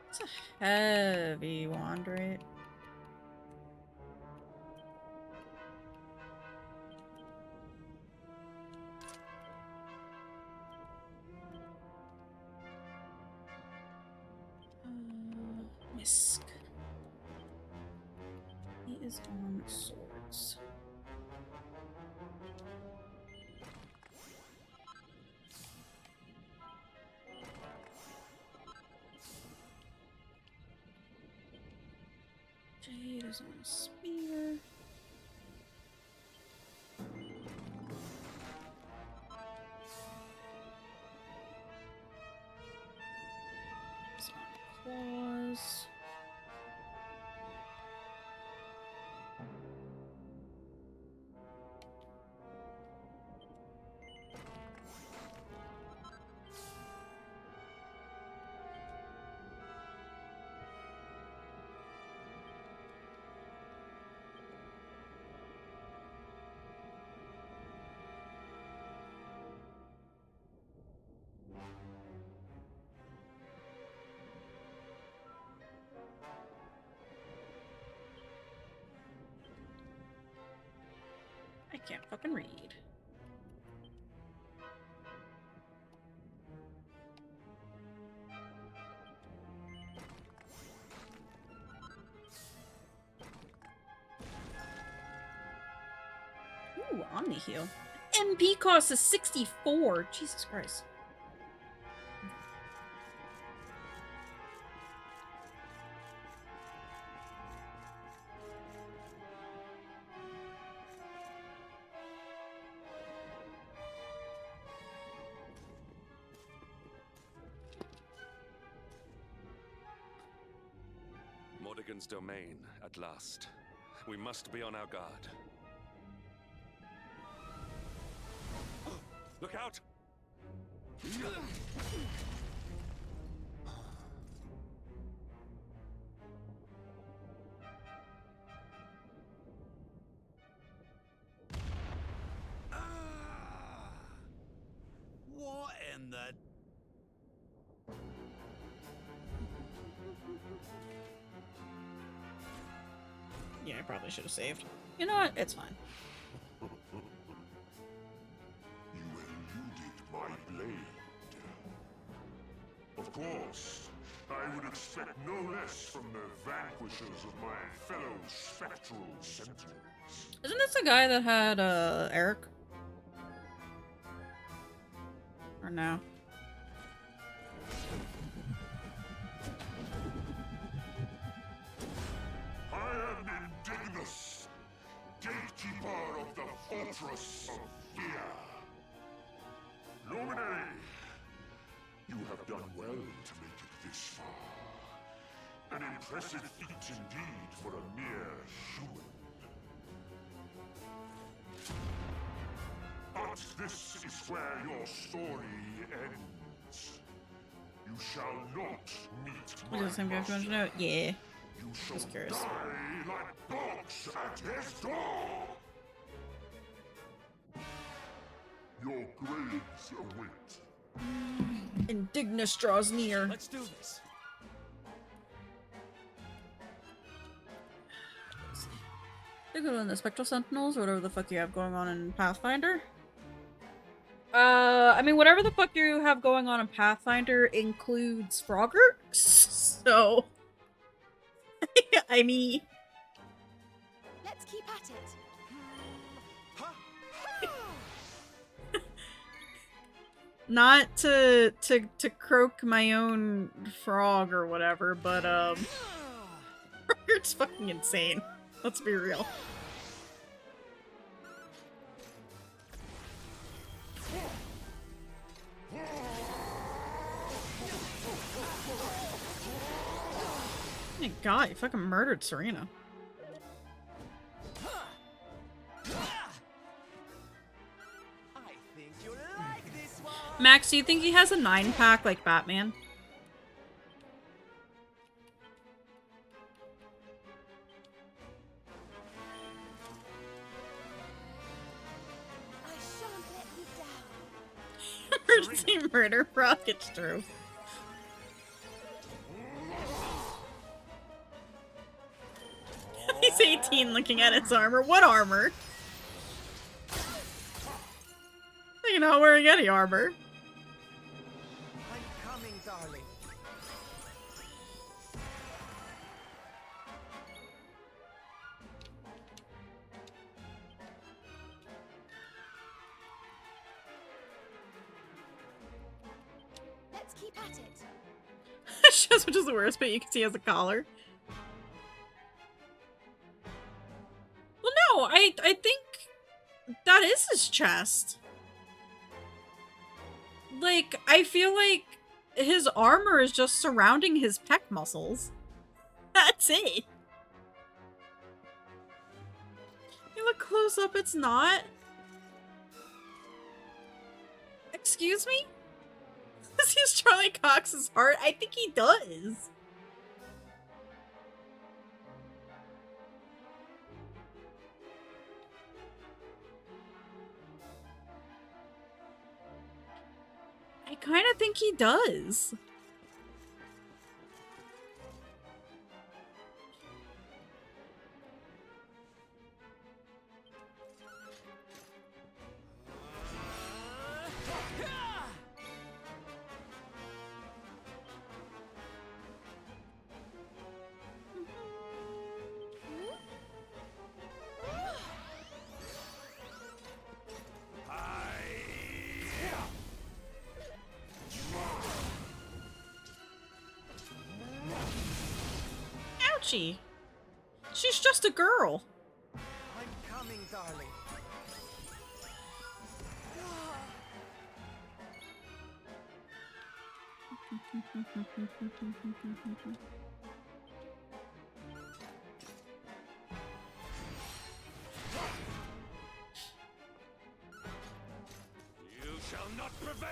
It's a heavy wand, right? Misk. He is on swords. Jade is on a spear. claws. I can't fucking read. Ooh, Omni Heal. MP cost is 64. Jesus Christ. Mordegon's domain, at last. We must be on our guard. Look out! What in the... Yeah, I probably should have saved. You know what? It's fine. You eluded my blade. Of course, I would expect no less from the vanquishers of my fellow spectral sentinels. Isn't this the guy that had, Eric? Or no? I am Indignus, gatekeeper of the fortress of fear. Luminary, you have done well to make it this far. An impressive feat indeed for a mere human. But this is where your story ends. You shall not meet my Is this some guy master. going to know? Yeah. You shall Just curious. die like dogs at his door! Your graves await. Indignus draws near. Let's do this. You're good on the Spectral Sentinels, or whatever the fuck you have going on in Pathfinder. I mean, whatever the fuck you have going on in Pathfinder includes Froggerts, so... I mean... Let's keep at it. Not to croak my own frog or whatever, but, Froggert's fucking insane. Let's be real. Oh my god, you fucking murdered Serena. I think you'll like this one. Max, do you think he has a 9-pack like Batman? I shan't let you down. Mercy murder frog, it's true. He's 18 looking at his armor. What armor? You're not wearing any armor. I'm coming, darling. Let's keep at it. Shows which is the worst, but you can see he has a collar. Well, no, I think that is his chest. Like, I feel like his armor is just surrounding his pec muscles. That's it. You look close up, it's not. Excuse me? Does he use Charlie Cox's heart? I think he does. I kind of think he does. Ouchie. She's just a girl. I'm coming, darling. You shall not prevail!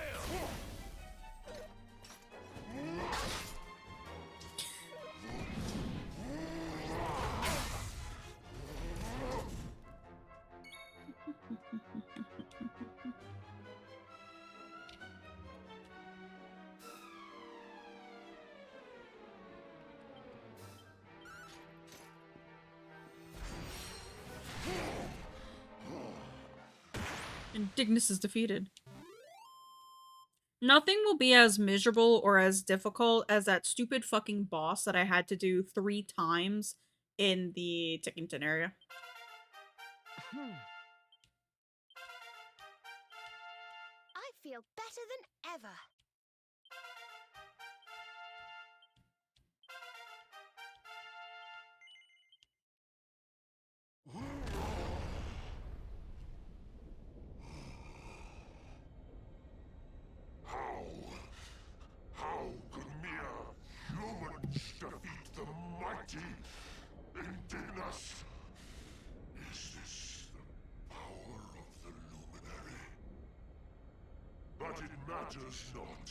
Indignus is defeated. Nothing will be as miserable or as difficult as that stupid fucking boss that I had to do 3 times in the Tickington area. I feel better than ever. How could mere humans defeat the mighty Indignus? Is this the power of the Luminary? But it matters not.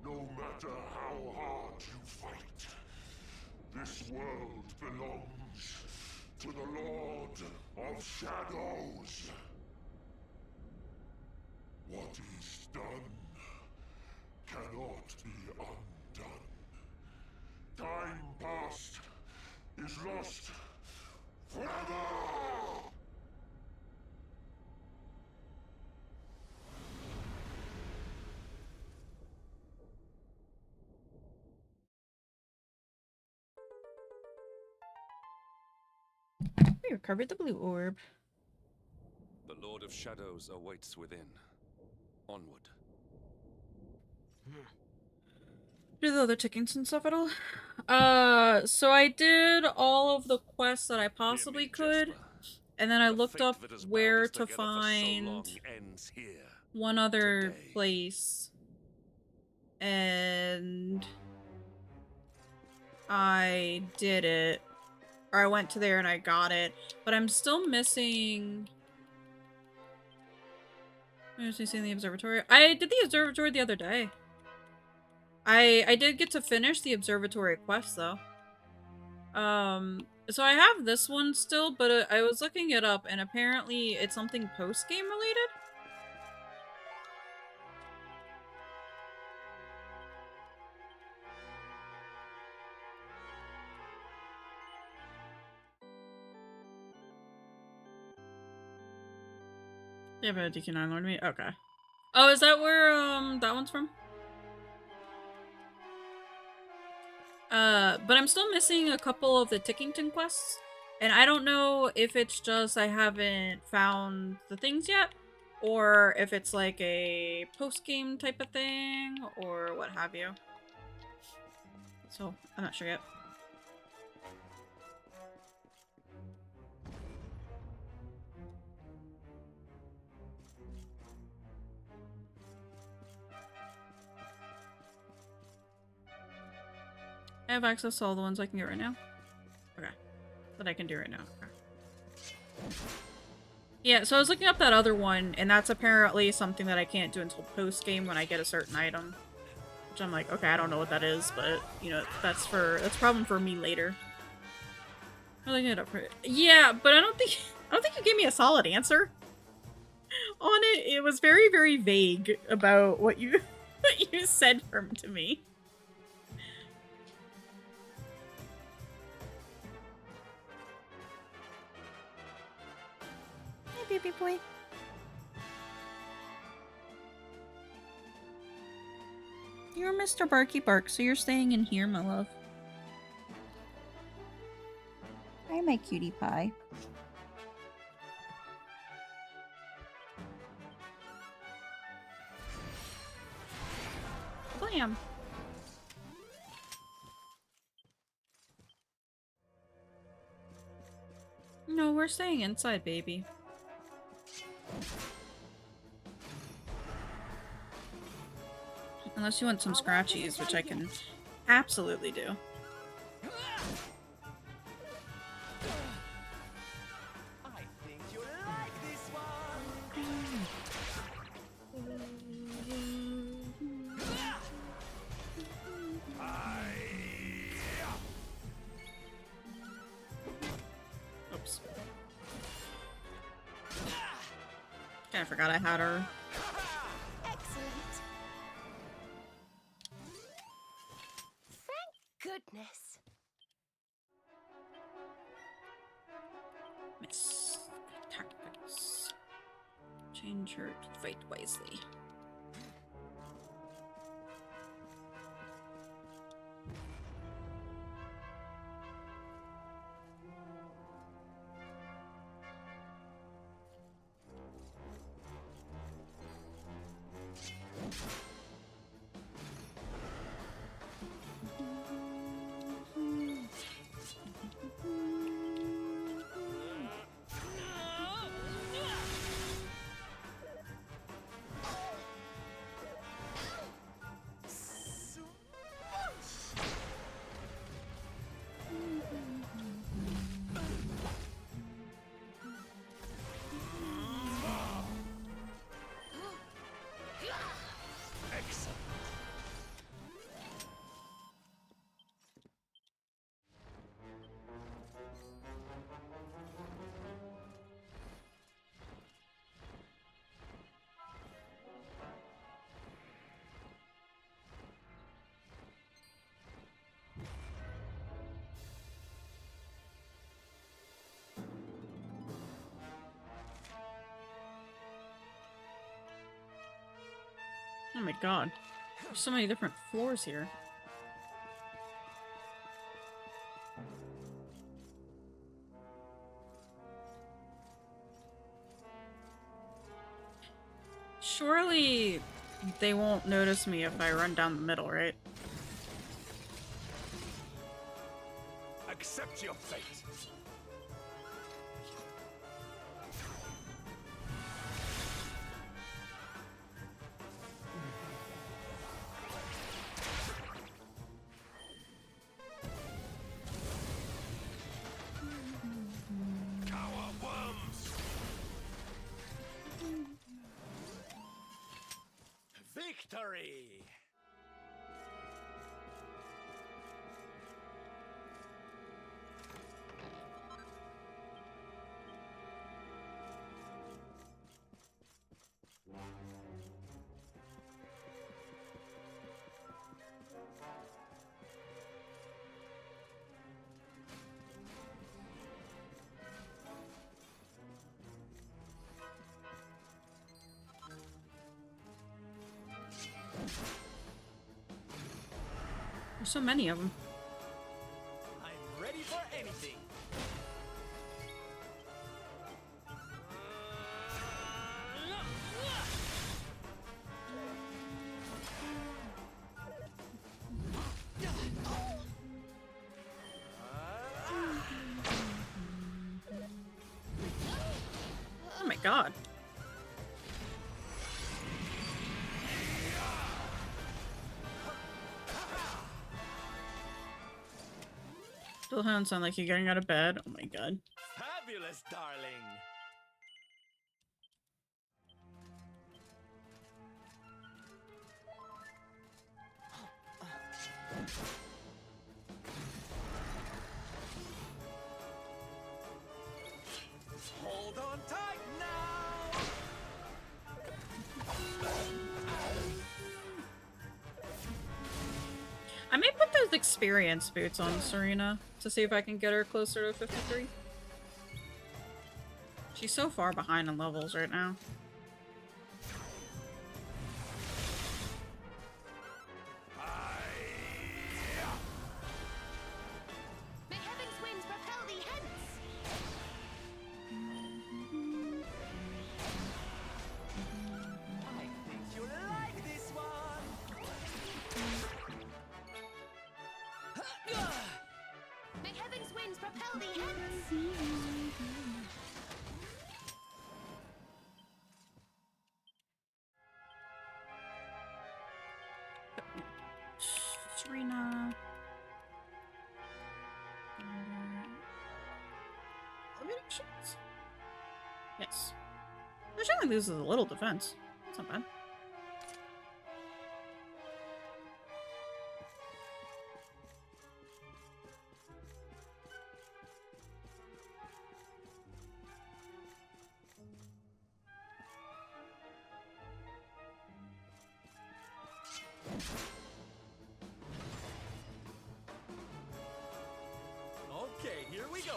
No matter how hard you fight, this world belongs to the Lord of Shadows. What is done cannot be undone. Time past is lost forever! We recovered the blue orb. The Lord of Shadows awaits within. Onward. Do the other tickets and stuff at all? So I did all of the quests that I possibly could, and then I looked up where to find one other place, and I did it. Or I went to there and I got it, but I'm still missing... I'm just missing the observatory. I did the observatory the other day. I did get to finish the observatory quest though. So I have this one still, but I was looking it up and apparently it's something post-game related. Yeah, but DQ9 Lord me? Okay. Oh, is that where, that one's from? But I'm still missing a couple of the Tickington quests. And I don't know if it's just I haven't found the things yet, or if it's like a post-game type of thing, or what have you. So, I'm not sure yet. I have access to all the ones I can get right now. Okay. That I can do right now. Okay. Yeah, so I was looking up that other one, and that's apparently something that I can't do until post-game when I get a certain item. Which I'm like, okay, I don't know what that is, but, you know, that's a problem for me later. I'm looking it up for yeah, but I don't think you gave me a solid answer on it. It was very, very vague about what you what you said to me. Hey, baby boy. You're Mr. Barky Bark, so you're staying in here, my love. Hi, my cutie pie. Blam! No, we're staying inside, baby. Unless you want some scratchies, which I can absolutely do. I think you like this one. Oops. Kinda forgot I had her. Excellent. Thank goodness. Miss. Tactics. Change her to fight wisely. Oh my god. There's so many different floors here. Surely they won't notice me if I run down the middle, right? Accept your fate. Victory! There's so many of them. I'm ready for anything. Oh my god. Still don't sound like you're getting out of bed. Oh my god. Fabulous, darling. Hold on tight now. I may put those experience boots on Serena to see if I can get her closer to 53. She's so far behind in levels right now. May heaven's winds propel thee hence! I think you'll like this one. May heaven's winds propel thee hence! Serena. Elevator shots? Yes. I feel like this is a little defense. That's not bad. Okay, here we go.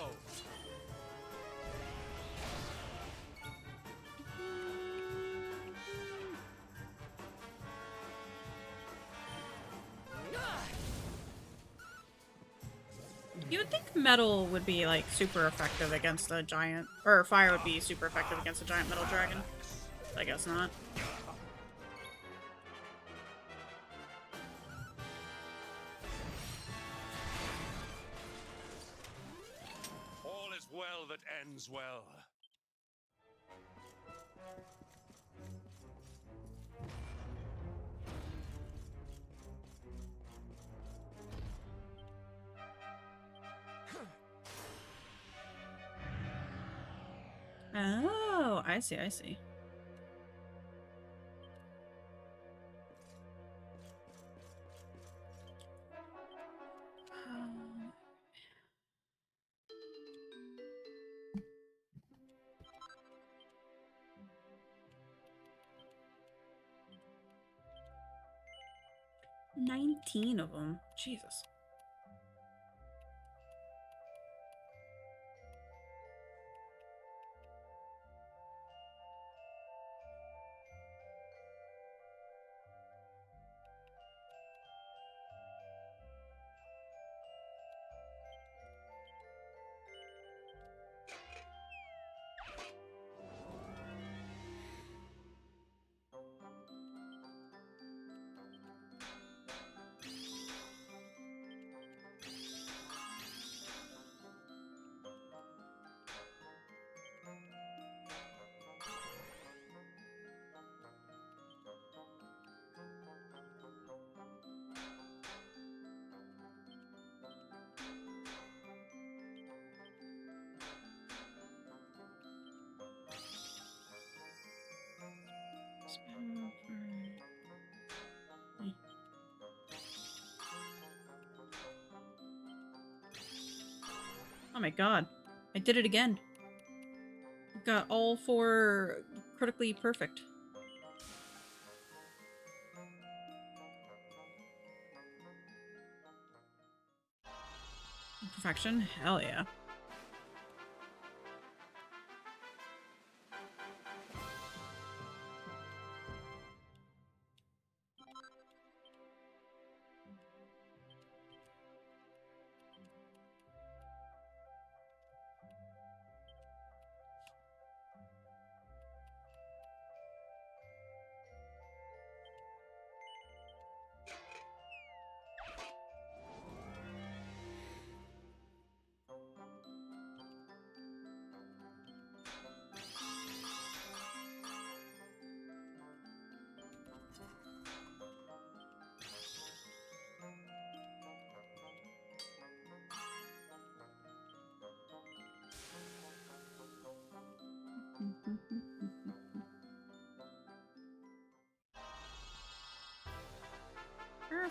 You would think metal would be like super effective against a giant, or fire would be super effective against a giant metal dragon. I guess not. All is well that ends well. Oh, I see, I see. Um, 19 of them. Jesus. Oh my god. I did it again. Got all 4 critically perfect. Perfection? Hell yeah.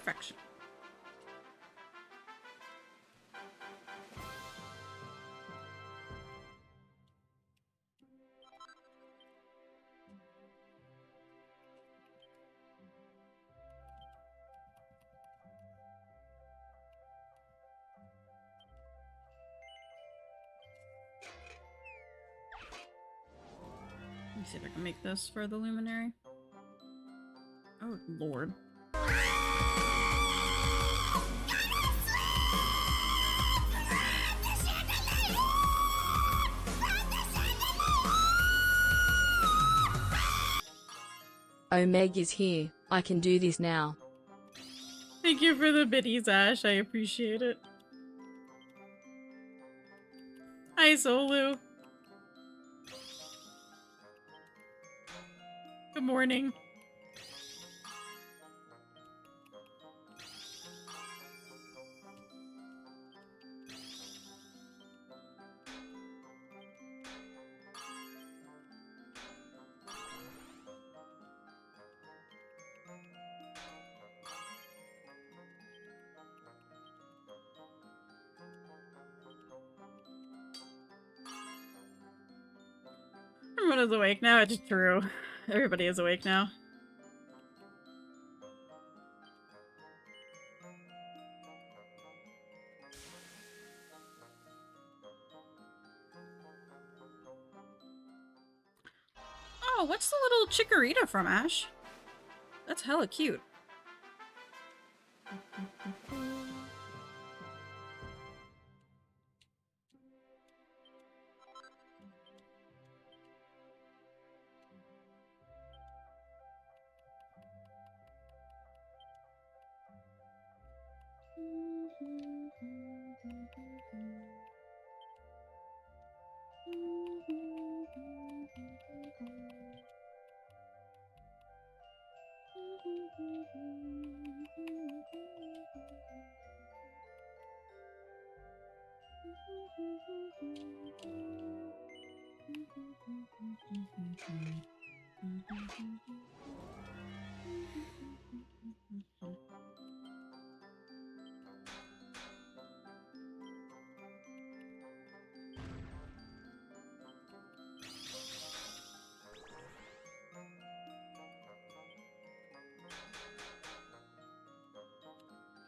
Perfection. Let me see if I can make this for the luminary. Oh, Lord. Omeg is here. I can do this now. Thank you for the biddies, Ash. I appreciate it. Hi, Solu. Good morning. Everyone is awake now. It's true. Everybody is awake now. Oh, what's the little chikorita from, Ash? That's hella cute.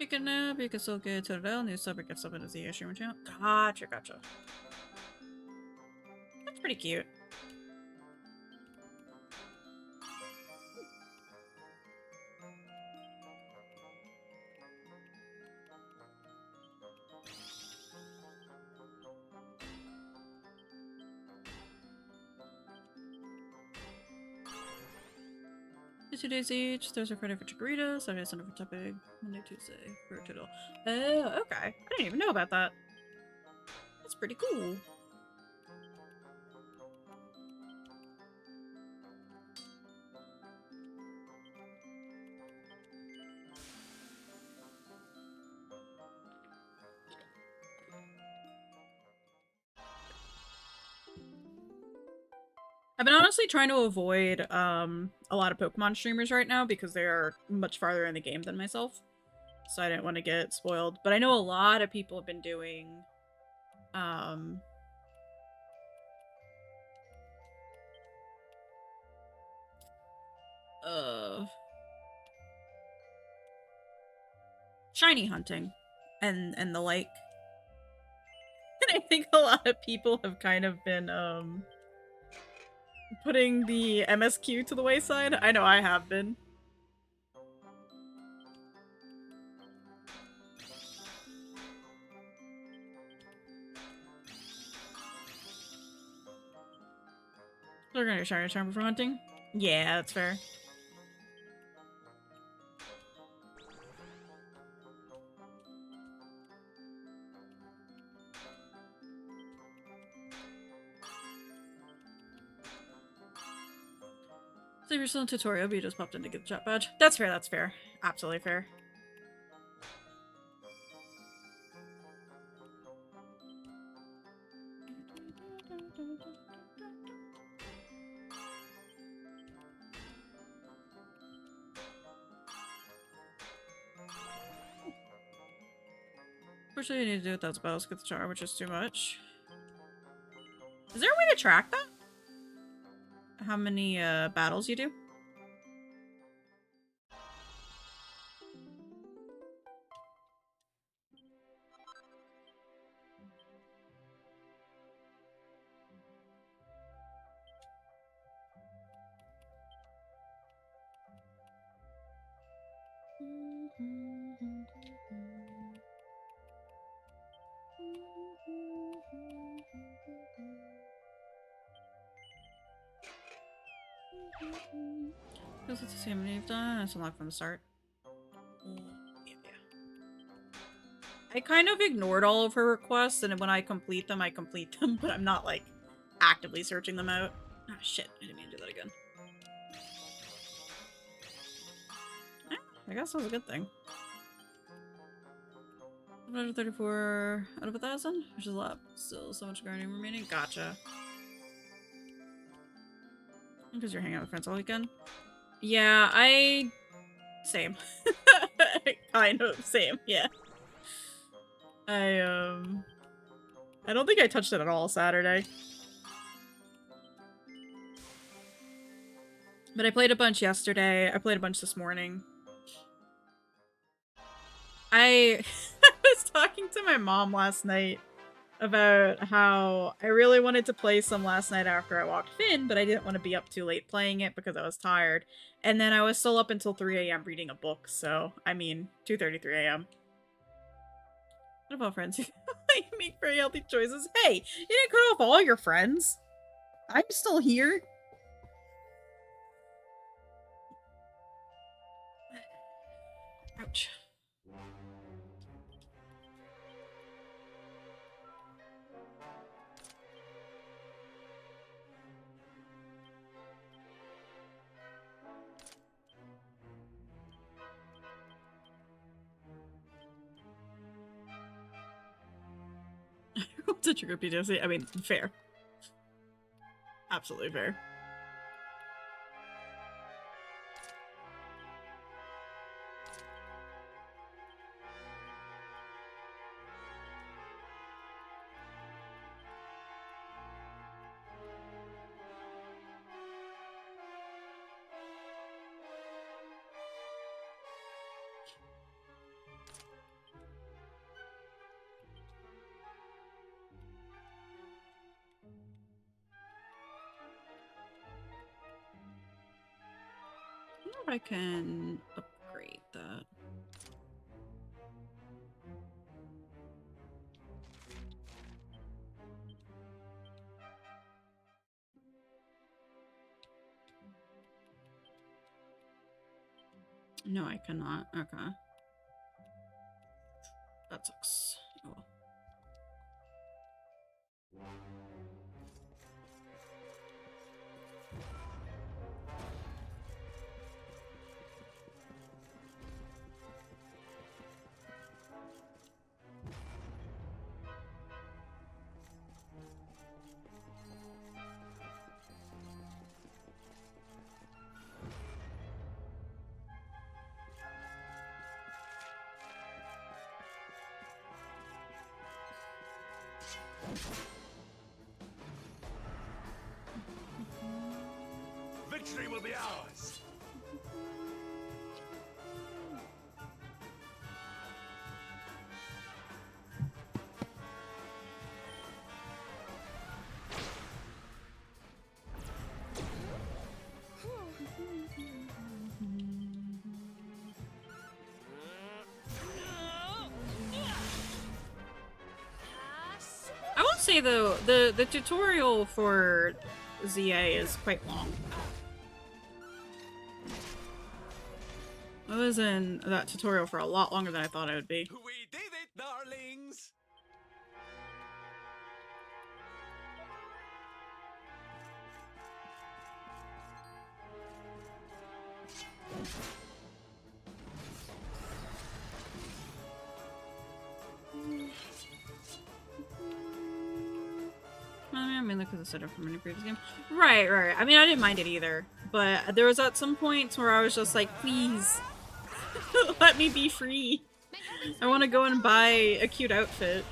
You can nap, you can still get to the new sub, gets up into the streamer channel. Gotcha, gotcha. That's pretty cute. It's 2 days each. Thursday, Friday for Chikorita, Saturday, Sunday for Tepig, Monday, Tuesday for Toodle. Oh, okay. I didn't even know about that. That's pretty cool. I've been honestly trying to avoid a lot of Pokemon streamers right now because they are much farther in the game than myself. So I didn't want to get spoiled. But I know a lot of people have been doing shiny hunting and the like. And I think a lot of people have kind of been putting the MSQ to the wayside. I know I have been. They're gonna shiny charm for hunting? Yeah, that's fair. So if you're still in tutorial, but you just popped in to get the chat badge. That's fair, that's fair. Absolutely fair. Unfortunately, I need to do without spells, get the char, which is too much. Is there a way to track that? How many battles you do? Because it's the same you've done. It's unlocked from the start. Yeah. I kind of ignored all of her requests, and when I complete them, but I'm not, like, actively searching them out. Ah, shit. I didn't mean to do that again. I guess that was a good thing. 134 out of 1,000, which is a lot. Still so much grinding remaining. Gotcha. Because you're hanging out with friends all weekend. Yeah, same. Kind of same. Yeah. I don't think I touched it at all Saturday. But I played a bunch yesterday. I played a bunch this morning. I was talking to my mom last night about how I really wanted to play some last night after I walked Finn, but I didn't want to be up too late playing it because I was tired. And then I was still up until 3 a.m. reading a book, so, I mean, 2:33 a.m. What about friends? You make very healthy choices. Hey, you didn't cut off all your friends. I'm still here. Ouch. What's a trigger PTSD? I mean, fair. Absolutely fair. I wonder if I can upgrade that. No, I cannot. Okay. That sucks. Oh well. Victory will be ours! I will say though, the tutorial for ZA is quite long. I was in that tutorial for a lot longer than I thought I would be. We did it, darlings! I mean, look at the setup from any previous game. Right. I mean, I didn't mind it either. But there was at some points where I was just like, please, let me be free. Make I want to go and buy a cute outfit.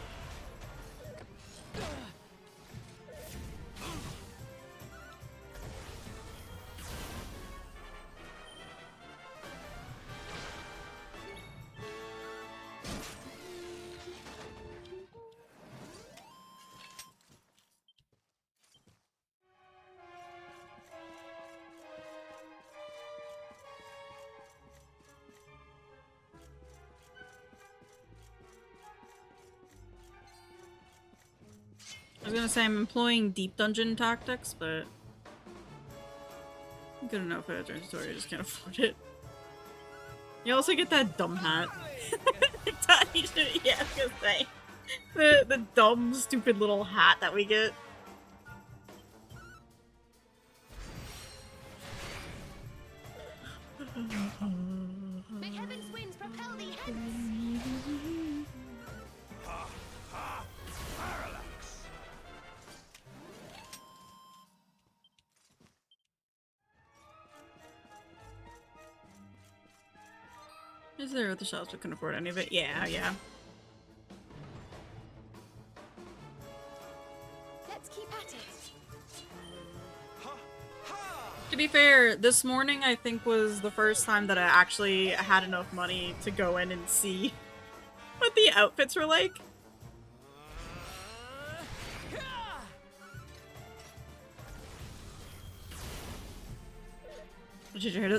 I was gonna say I'm employing deep dungeon tactics, but good enough at a tutorial, I just can't afford it. You also get that dumb hat. Yeah, I was gonna say. The dumb, stupid little hat that we get. May heaven's winds propel thee hence! Is there with the shelves we can afford any of it? Yeah, yeah. Let's keep at it. To be fair, this morning I think was the first time that I actually had enough money to go in and see what the outfits were like.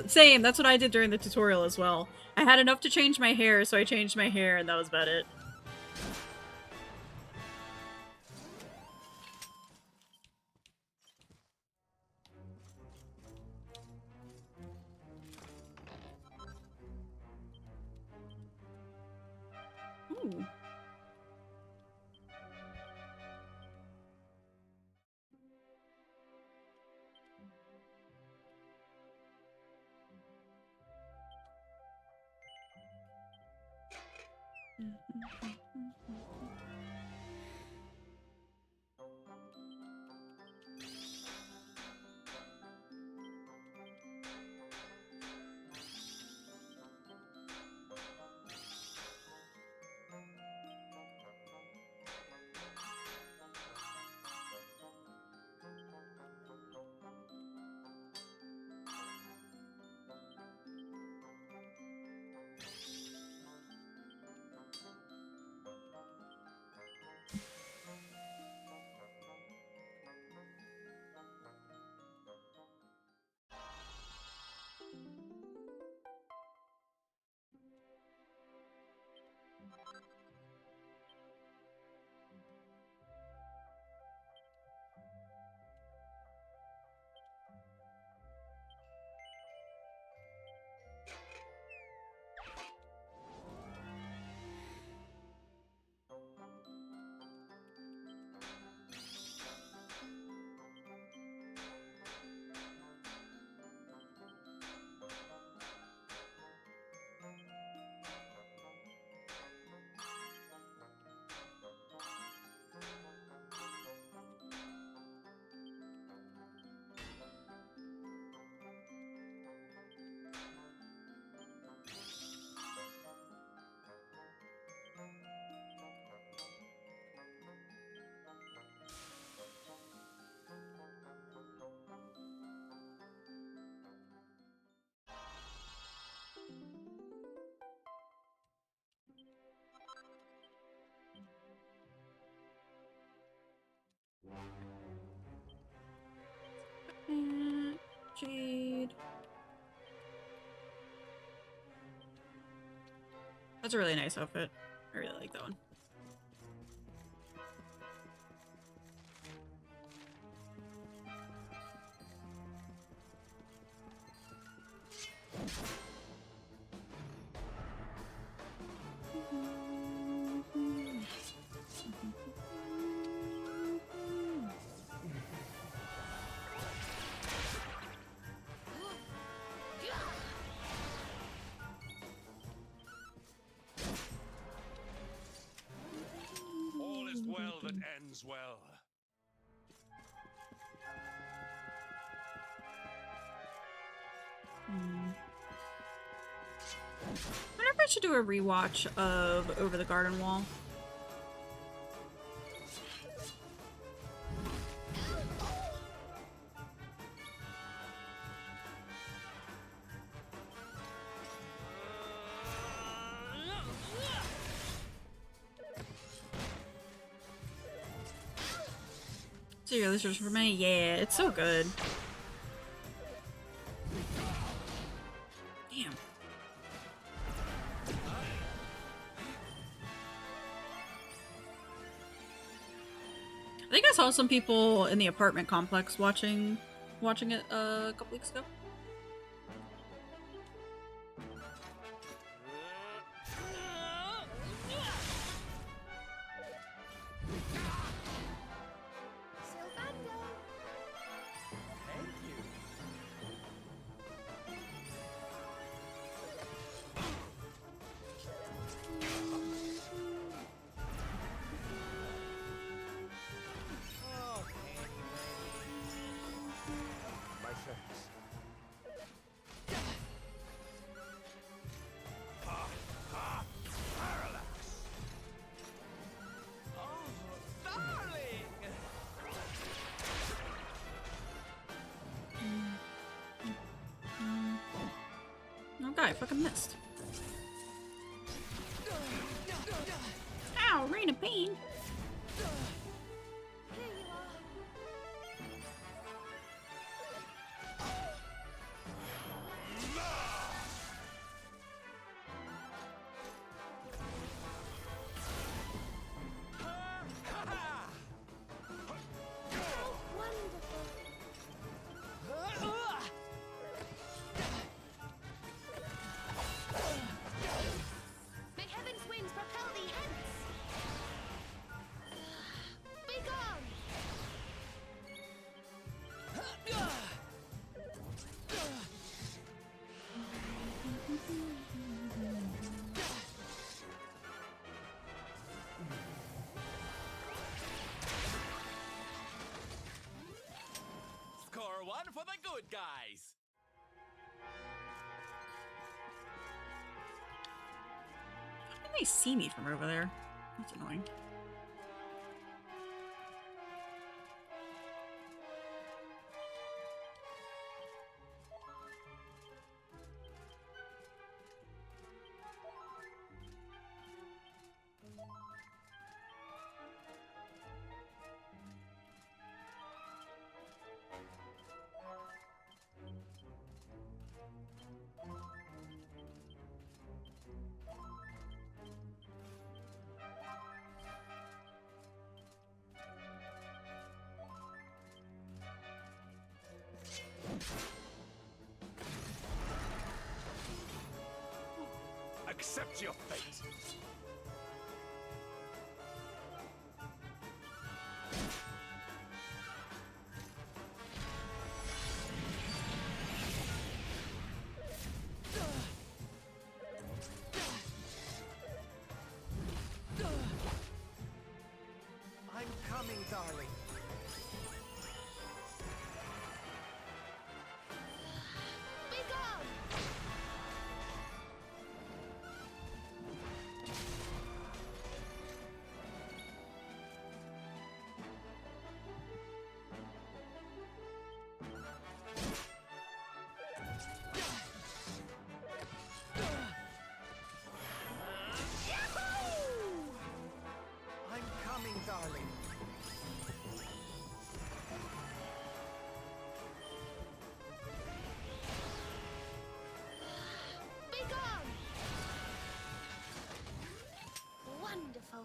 Same, that's what I did during the tutorial as well. I had enough to change my hair, so I changed my hair and that was about it. Ooh. Jade. That's a really nice outfit. I really like that one. All is well that ends well. I wonder if I should do a rewatch of Over the Garden Wall. So your listeners for me? Yeah, it's so good. Damn. I think I saw some people in the apartment complex watching it a couple weeks ago. Sylvando! Thank you. Oh, anyway. My thanks. Oh, darling! Okay, I fucking missed. Ow, Rain of Pain. Here you are. Wonderful. May heaven's winds propel thee hence. Be gone. Score one for the good guys. How can they see me from over there? That's annoying. Accept your fate. I'm coming, darling. Be gone. I'm coming, darling. Be gone. Wonderful.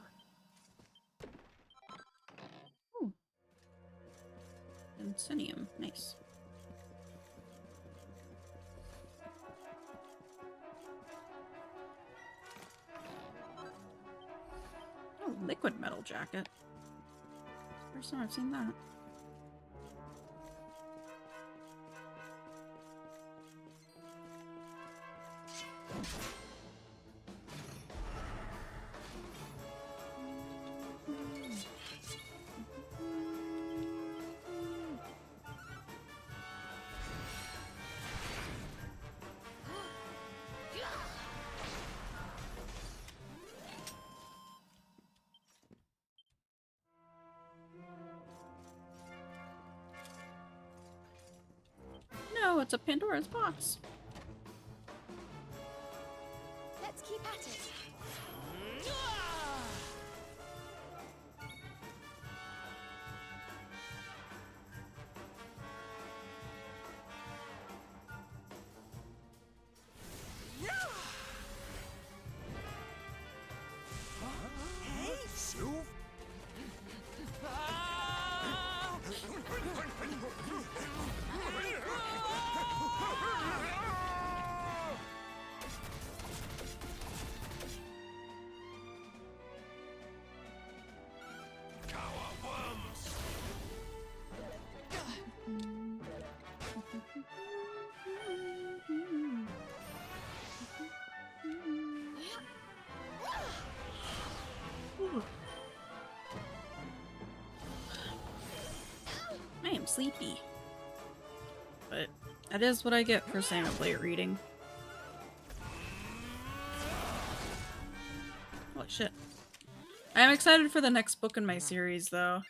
Insinium, nice. Oh, liquid metal jacket. First time I've seen that. it's a Pandora's box. Let's keep at it. Hey, Sue. I am sleepy. But that is what I get for saying I'm late reading. Holy shit. I am excited for the next book in my series, though.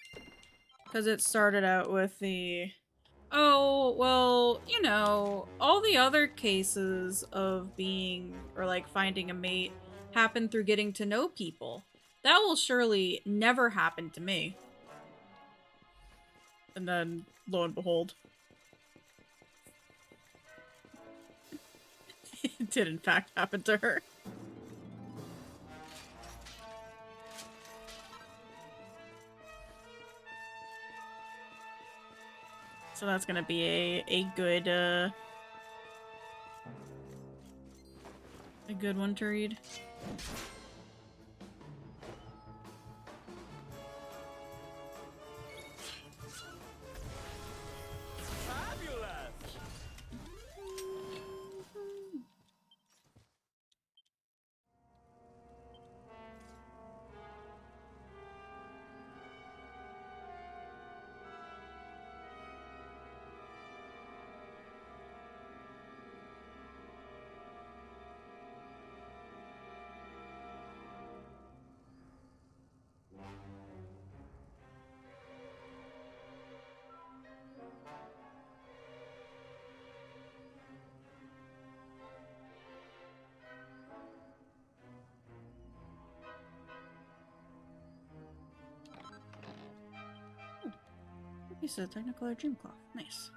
Because it started out with the... Oh, well, you know, all the other cases of being, or like finding a mate happen through getting to know people. That will surely never happen to me. And then, lo and behold, it did in fact happen to her. So that's gonna be a good one to read. Fabulous. Piece of Technicolor Dreamcloth. Nice.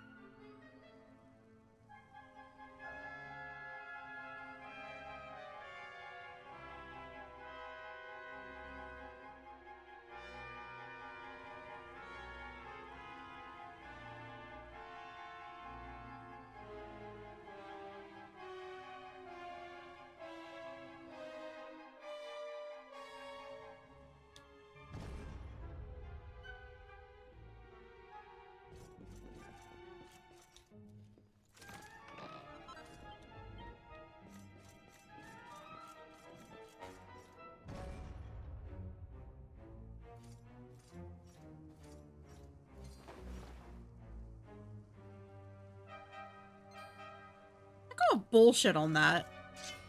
I call bullshit on that.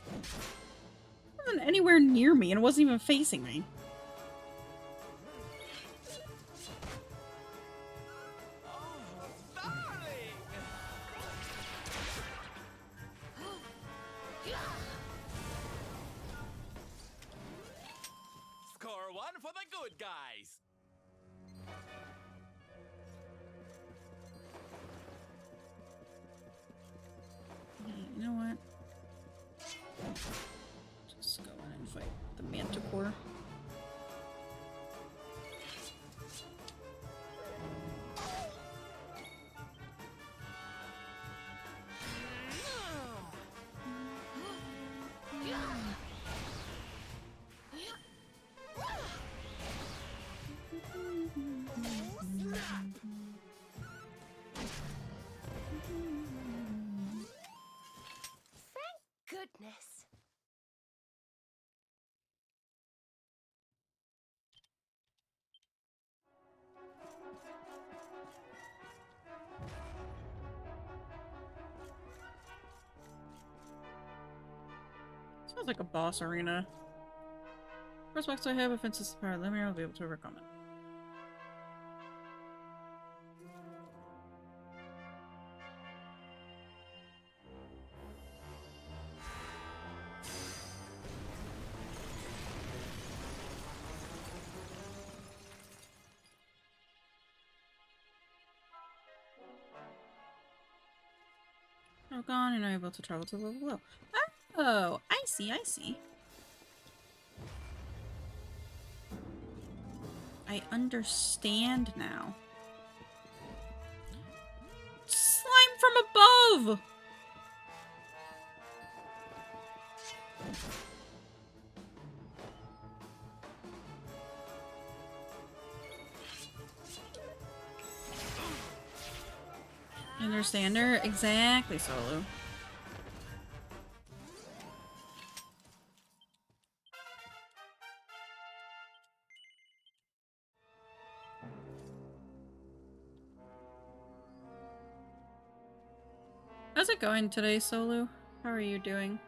It wasn't anywhere near me and it wasn't even facing me. Oh, darling. Score one for the good guys. You know what? Just go in and fight the Manticore. Goodness. Sounds like a boss arena. First box I have, if it's a power limit, I'll be able to overcome it. Oh, gone and able to travel to level below. Oh, I see, I see. I understand now. Slime from above! Understander? Exactly, Solo. How's it going today, Solo? How are you doing?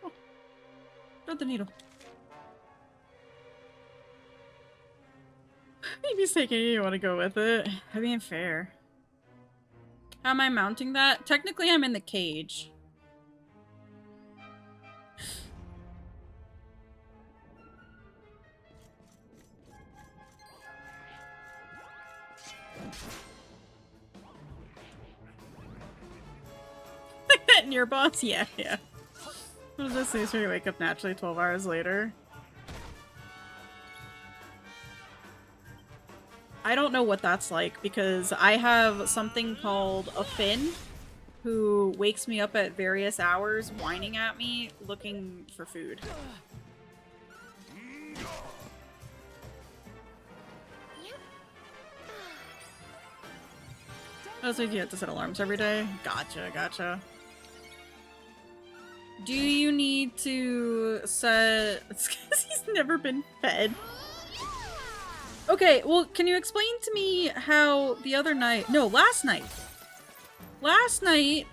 Oh, thread the needle. Maybe taking you want to go with it. I'm being fair. How am I mounting that? Technically, I'm in the cage. Like that near boss? Yeah, yeah. What does this say? So you wake up naturally 12 hours later? I don't know what that's like because I have something called a Finn who wakes me up at various hours, whining at me, looking for food. Oh, so you have to set alarms every day? Gotcha, gotcha. Do you need to set... It's because he's never been fed. Okay, well, can you explain to me how the other night... No, last night. Last night,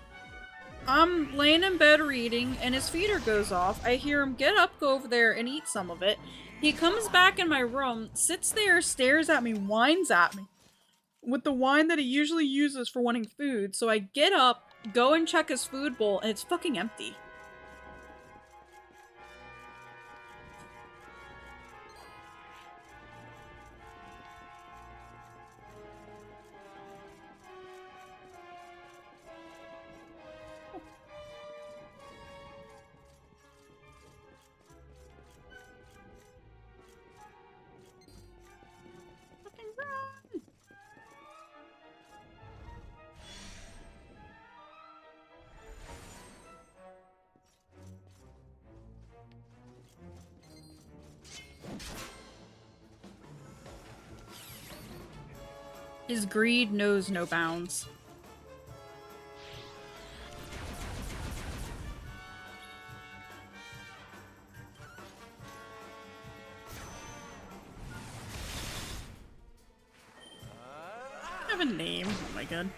I'm laying in bed reading, and his feeder goes off. I hear him get up, go over there, and eat some of it. He comes back in my room, sits there, stares at me, whines at me. With the whine that he usually uses for wanting food. So I get up, go and check his food bowl, and it's fucking empty. Fucking run! His greed knows no bounds. I have a name. Oh my god.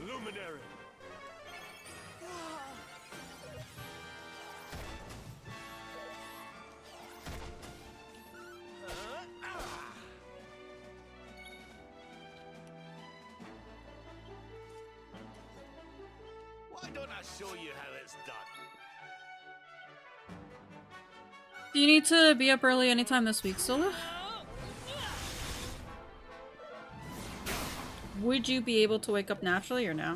Luminary. Why don't I show you how it's done? Do you need to be up early anytime this week, Solo? Would you be able to wake up naturally or no?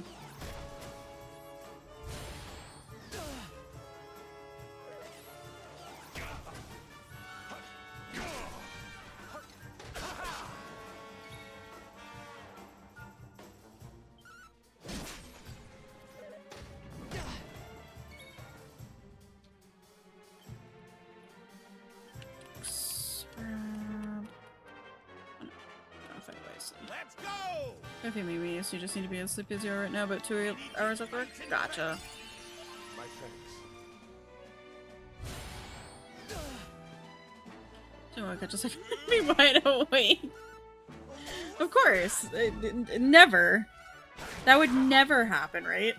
Let's go! Okay, maybe so you just need to be as sleepy as you are right now, but 2 hours after work? Gotcha. My thanks. So I could just like be wide awake. Of course. Never. That would never happen, right?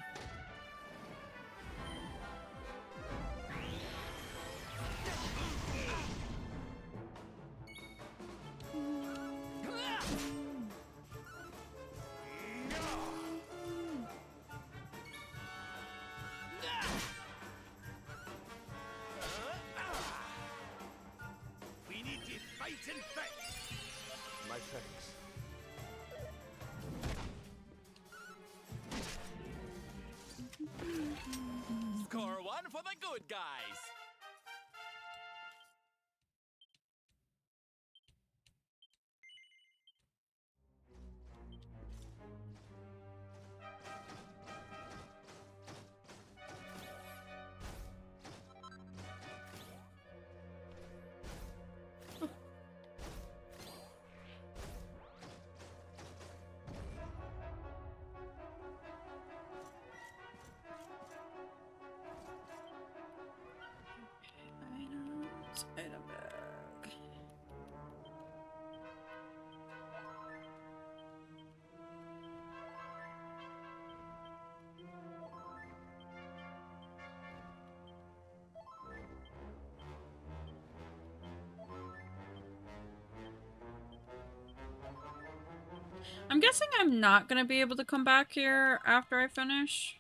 good, guys. Items, item bag. I'm guessing I'm not gonna be able to come back here after I finish.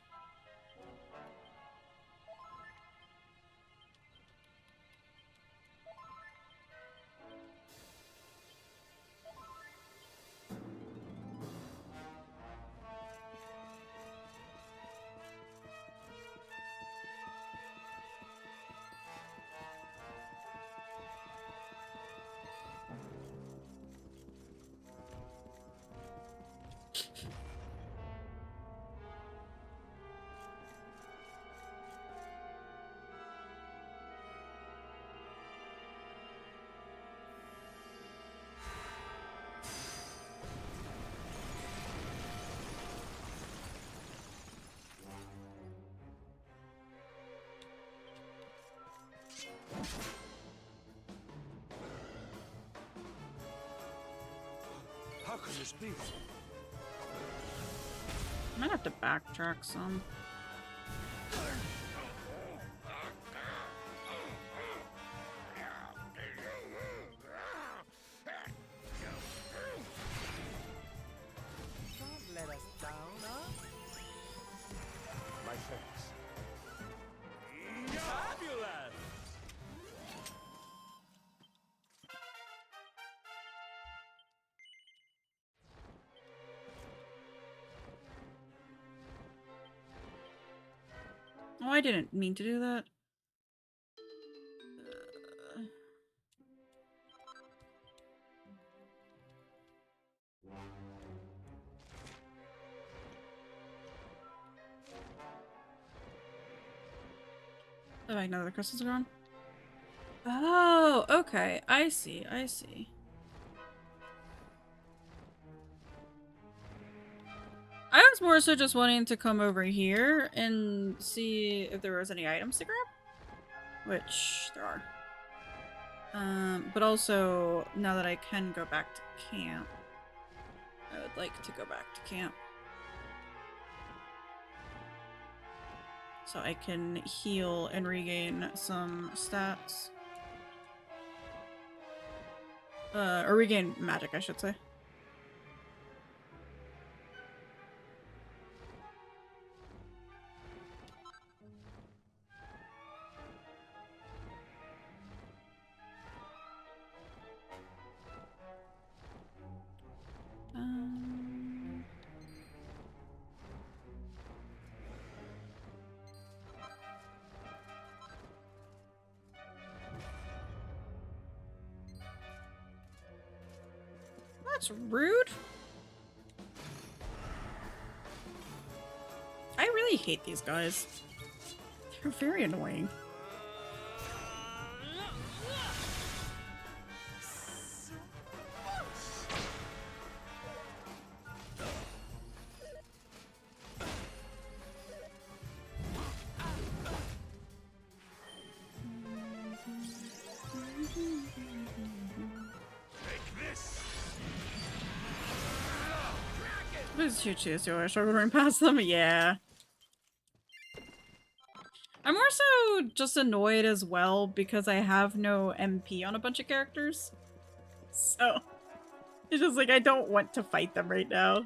How can this be? I might have to backtrack some. Don't let us down, huh? My thanks. Fabulous! Oh, I didn't mean to do that. Oh, I know the crystals are gone. Oh, okay. I see. I see. I was more so just wanting to come over here and see if there was any items to grab. Which there are. But also, now that I can go back to camp, I would like to go back to camp. So I can heal and regain some stats. Or regain magic, I should say. That's rude. I really hate these guys. They're very annoying. Please choose you. I struggle running past them. Yeah. I'm more so just annoyed as well because I have no MP on a bunch of characters. So it's just like I don't want to fight them right now.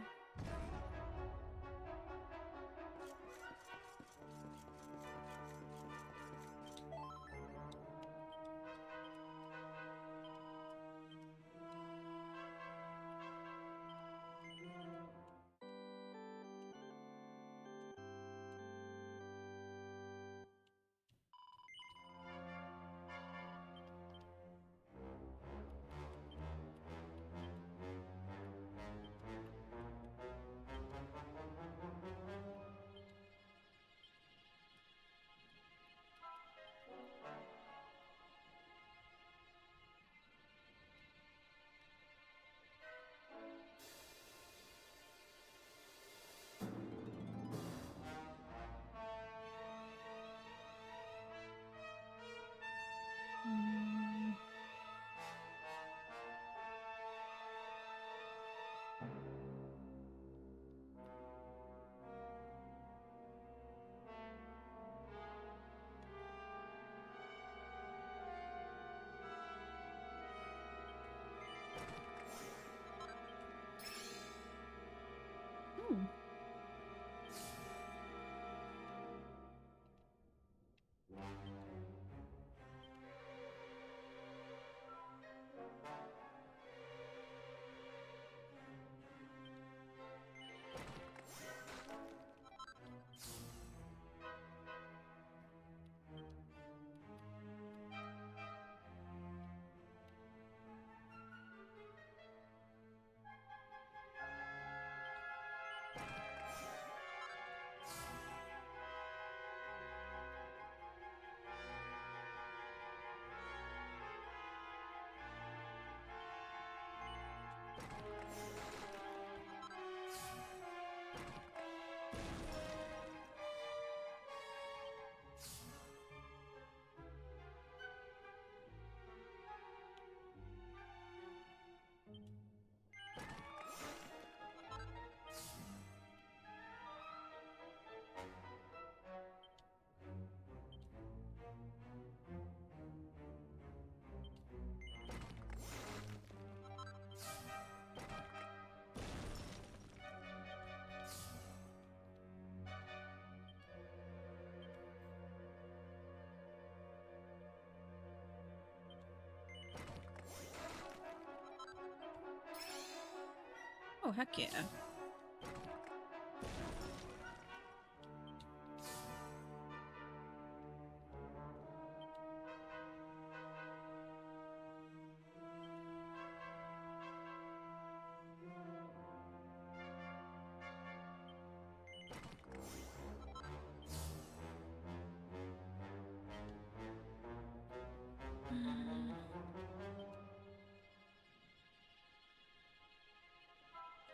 Oh, heck yeah.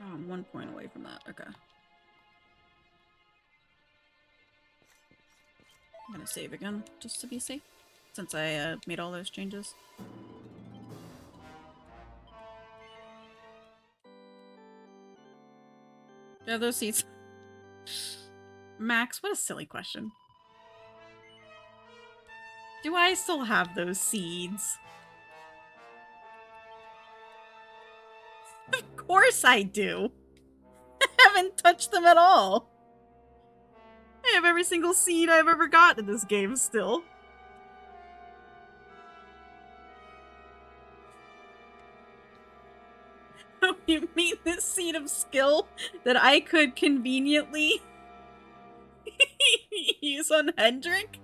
Oh, I'm 1 point away from that. Okay. I'm gonna save again, just to be safe, since I made all those changes. Do you have those seats? Max, what a silly question. Do I still have those seeds? Of course I do. I haven't touched them at all. I have every single seed I've ever got in this game still. Oh, you mean this seed of skill that I could conveniently use on Hendrik?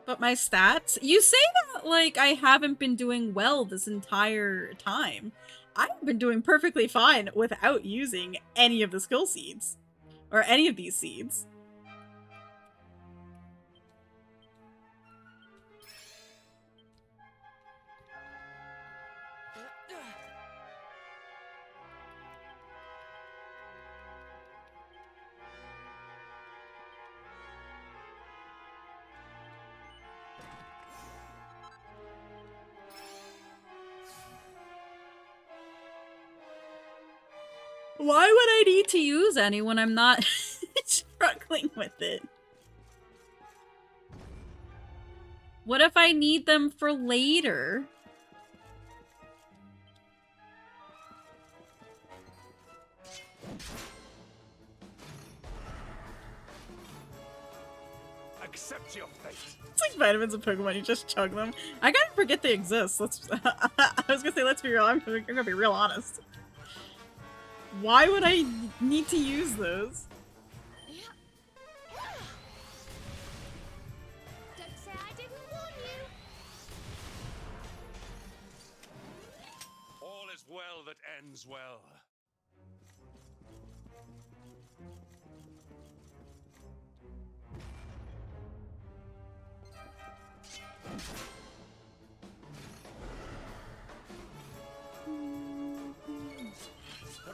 But my stats? You say that like I haven't been doing well this entire time. I've been doing perfectly fine without using any of the skill seeds. Or any of these seeds. Why would I need to use any when I'm not struggling with it? What if I need them for later? Accept your fate. It's like vitamins and Pokemon, you just chug them. I gotta forget they exist. Let's I was gonna say let's be real, I'm gonna be real honest. Why would I need to use those? Don't say I didn't warn you. All is well that ends well.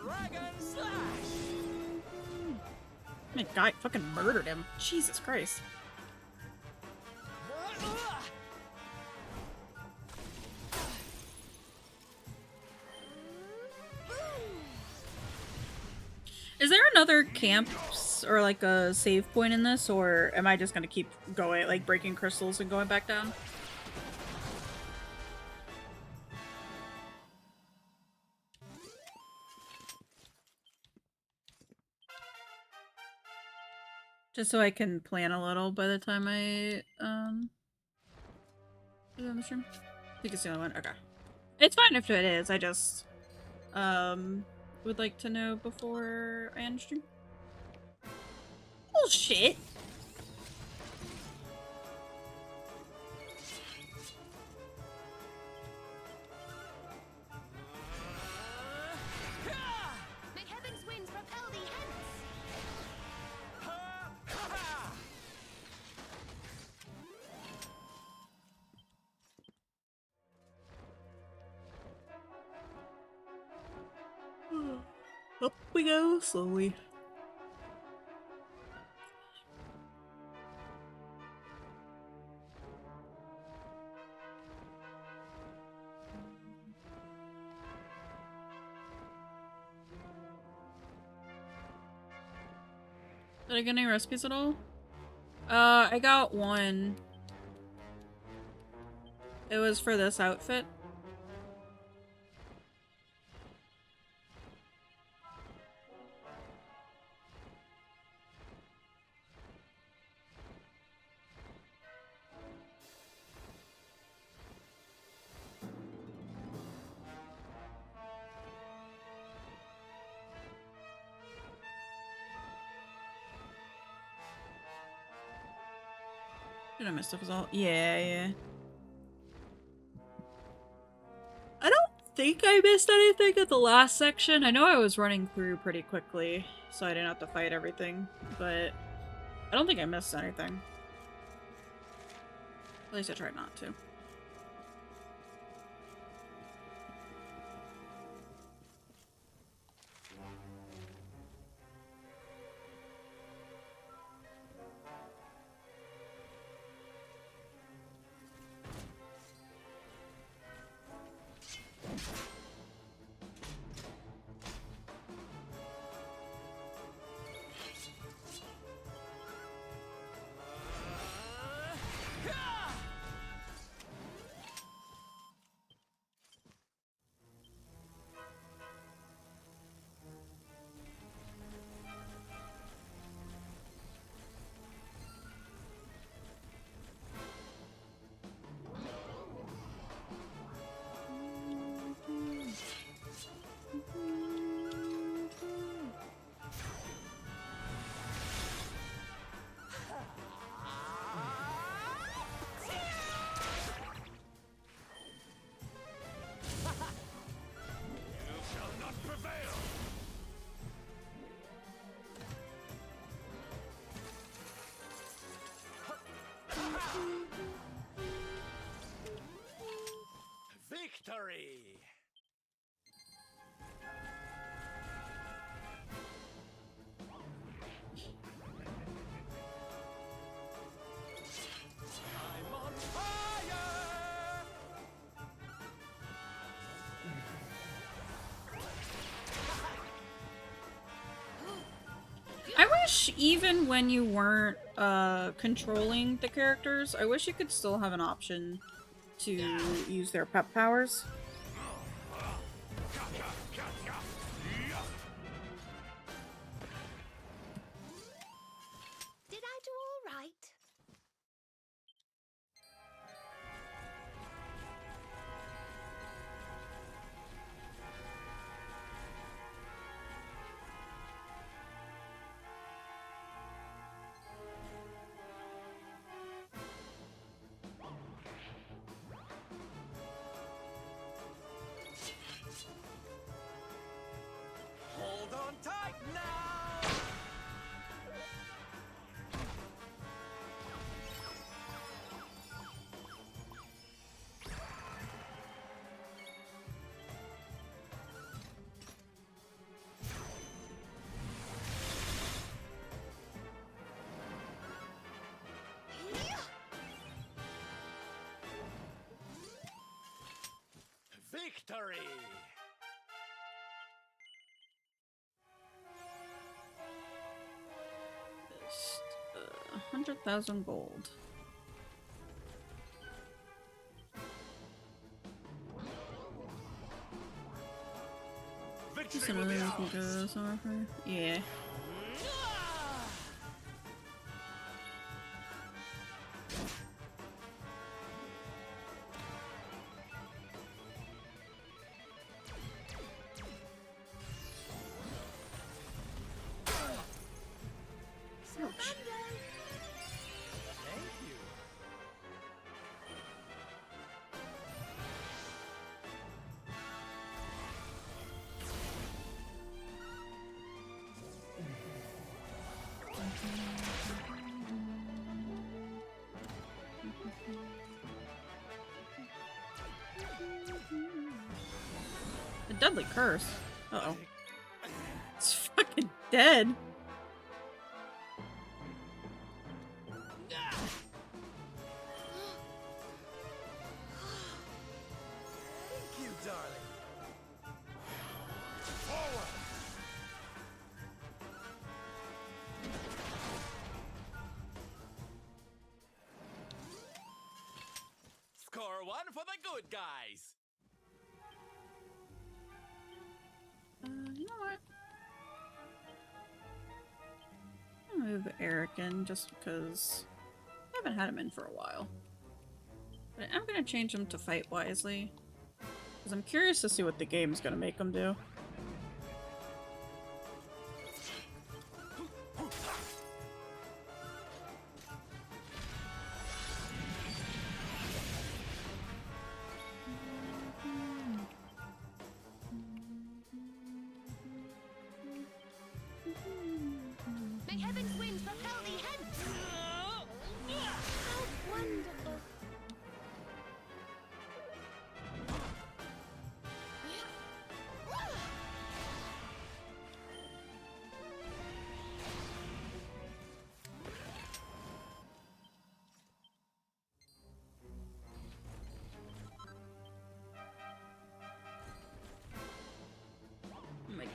Dragon slash! My guy fucking murdered him. Jesus Christ. Is there another camps or like a save point in this, or am I just gonna keep going, like breaking crystals and going back down? Just so I can plan a little by the time I is it on the stream? I think it's the only one. Okay. It's fine if it is. I just would like to know before I end stream. Bullshit. May heaven's winds propel thee hence. Up we go slowly. Did I get any recipes at all? I got one. It was for this outfit. Did I miss stuff as well? Yeah, yeah. I don't think I missed anything at the last section. I know I was running through pretty quickly, so I didn't have to fight everything, but I don't think I missed anything. At least I tried not to. Victory! I'm on fire! I wish even when you weren't controlling the characters, I wish you could still have an option to use their pep powers. Did I do all right? Hold on tight now! Victory! Just 100,000 gold. Victory So will we be can ours. go somewhere for... Yeah. Ouch. Thank you. A deadly curse. Uh-oh. It's fucking dead. Thank you, darling. Forward! Score one for the good guys. You know what? I'll move Eric in just because I haven't had him in for a while. But I'm gonna change him to fight wisely. Because I'm curious to see what the game's gonna make him do.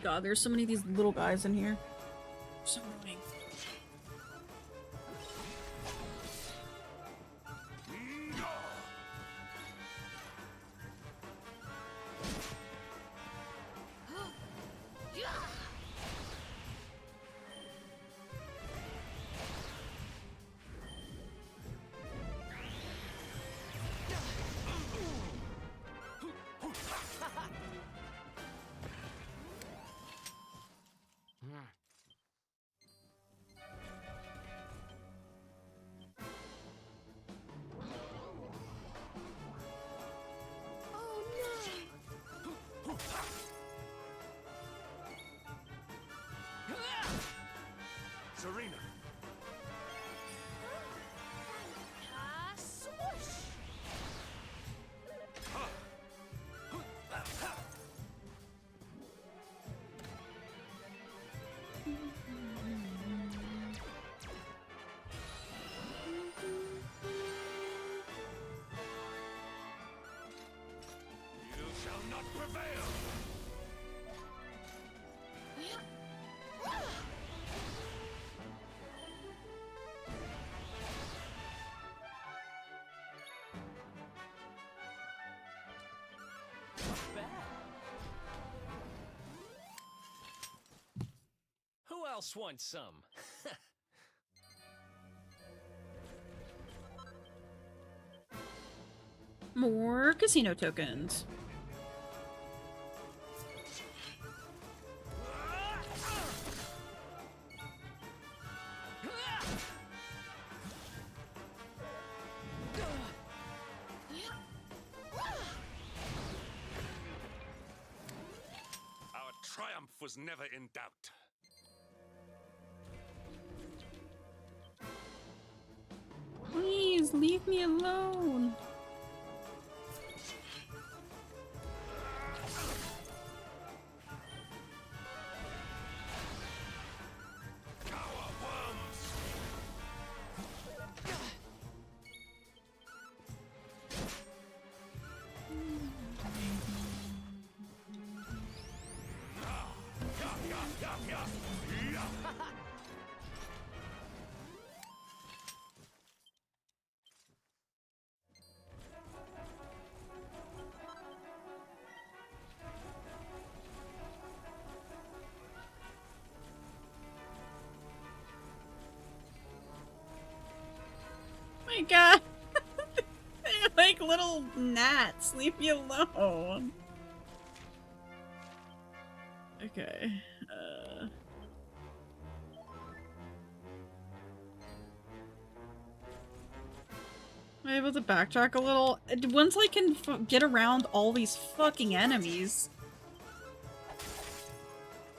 God, there's so many of these little guys in here. So annoying. Oh no! Serena, Swoosh! you shall not prevail. Bad. Who else wants some? More casino tokens. Our triumph was never in doubt. Please leave me alone. My God. They're like little gnats. Leave me alone. Okay. Am I able to backtrack a little? Once I can get around all these fucking enemies,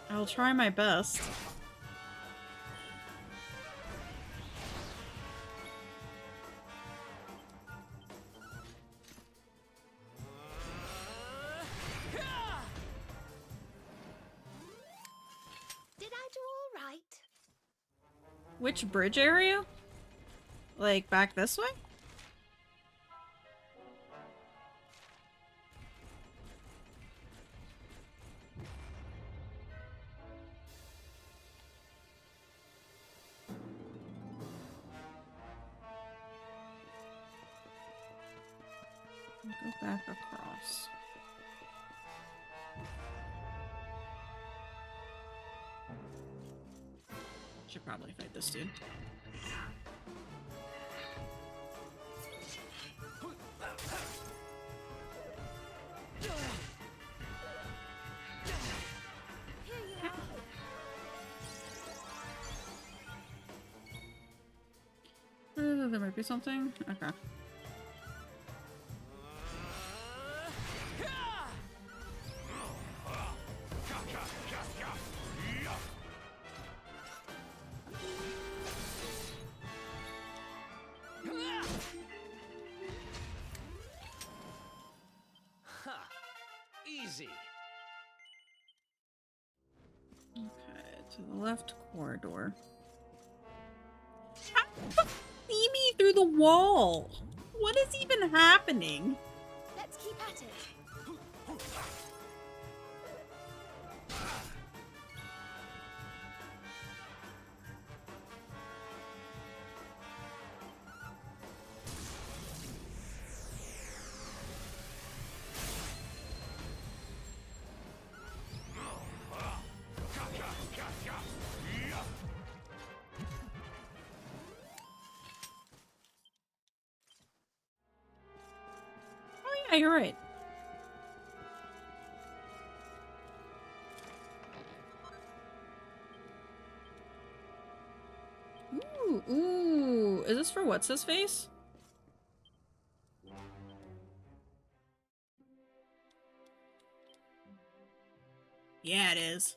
I'll try my best. Did I do all right? Which bridge area? Like, back this way? Go back across. Should probably fight this dude. There might be something. Okay. Easy. Okay, to the left corridor. How the fuck see me through the wall? What is even happening? Let's keep at it. Yeah, you're right. Ooh. Is this for what's his face? Yeah, it is.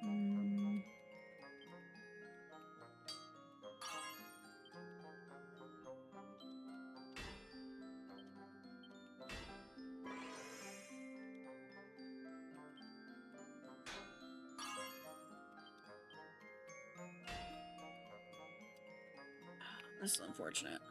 Mm. This is unfortunate.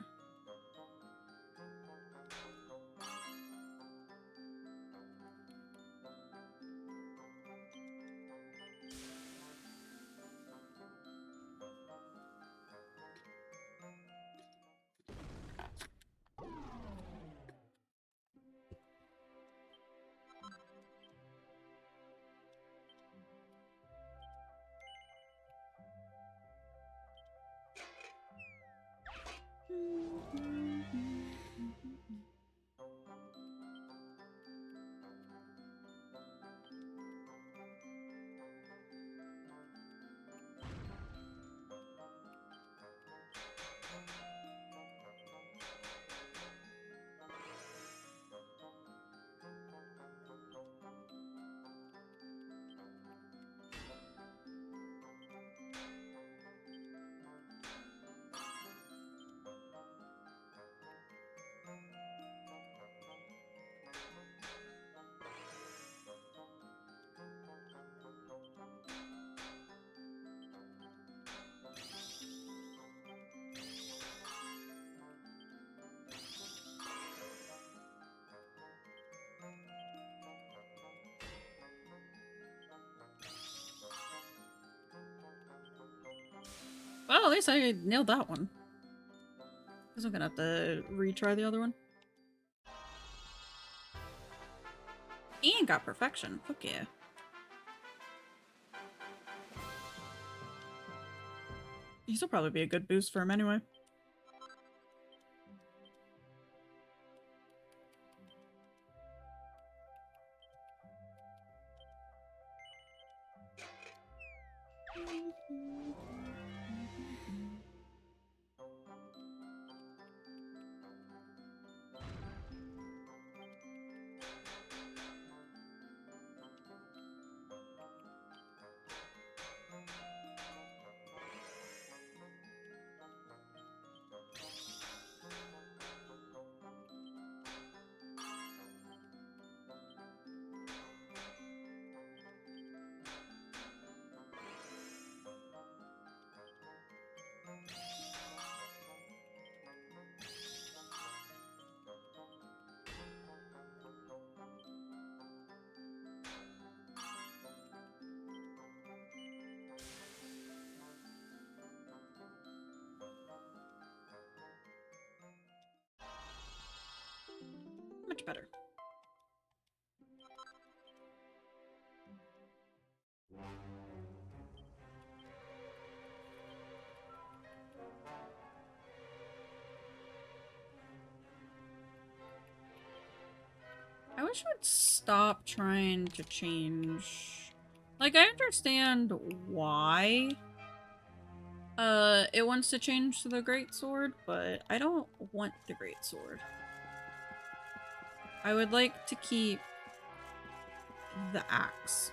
Well, at least I nailed that one. Guess I'm gonna have to retry the other one. And got perfection. Fuck yeah. These will probably be a good boost for him anyway. Much better. I wish I would stop trying to change. Like, I understand why it wants to change to the great sword, but I don't want the great sword. I would like to keep the axe.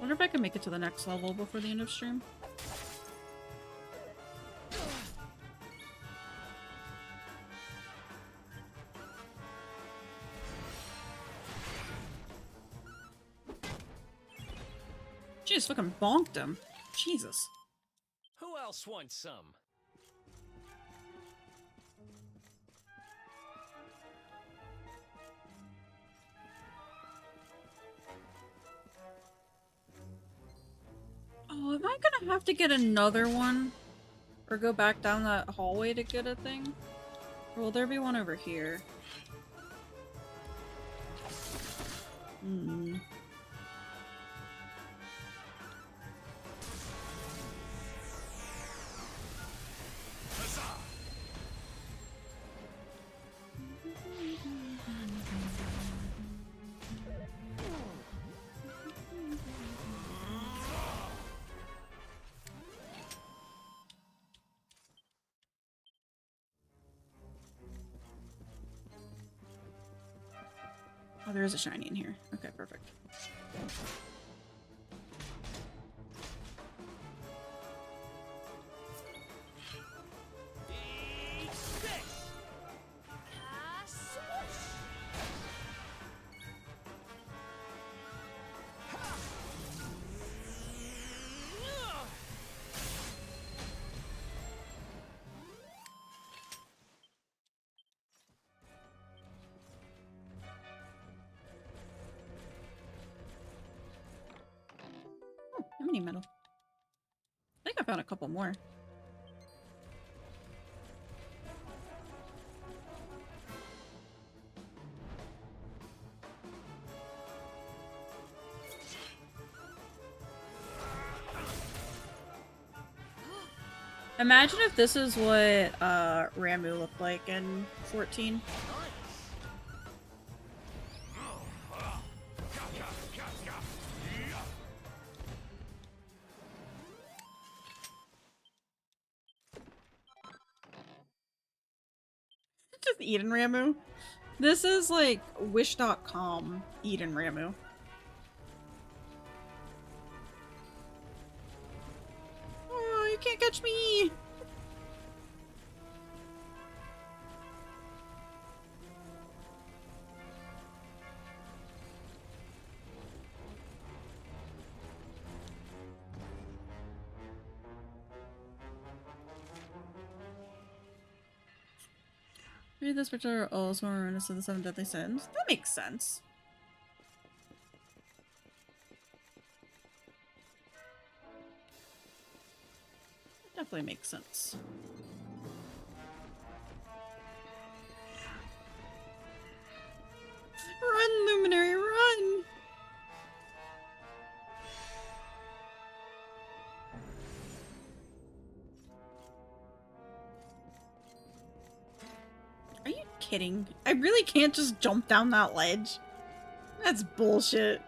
wonder if I can make it to the next level before the end of stream. Jeez, fucking bonked him. Jesus. Who else wants some? Oh, am I gonna have to get another one? Or go back down that hallway to get a thing? Or will there be one over here? Hmm. Oh, there is a shiny in here. Okay, perfect. Eat this! Oh, a mini medal. I think I found a couple more. Imagine if this is what Ramu looked like in 14. Just Eden Ramu. This is like Wish.com Eden Ramu. Oh, you can't catch me! Read this picture also awareness of the 7 deadly sins. That makes sense. Definitely makes sense. Run, Luminary, run! Are you kidding? I really can't just jump down that ledge. That's bullshit.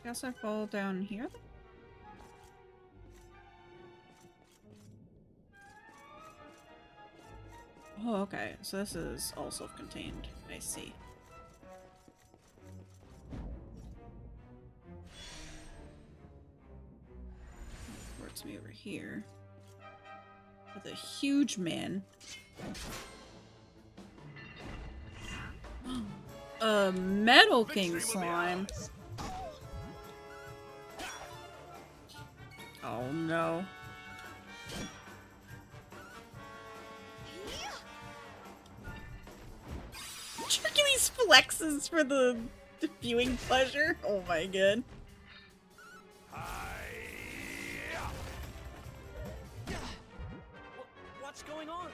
Guess I fall down here then? Oh, okay. So this is all self-contained. I see. Works me over here. With a huge man. A Metal King slime. Oh no. Hercules flexes for the viewing pleasure. Oh my god. What's going on?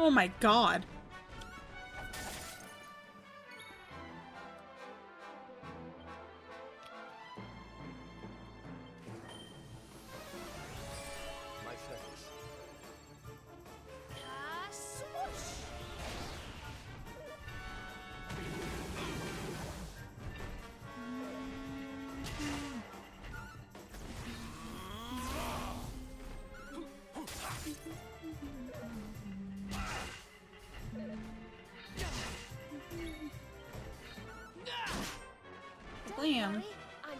Oh my god. My thanks. Swoosh! Blam. Worry, I'm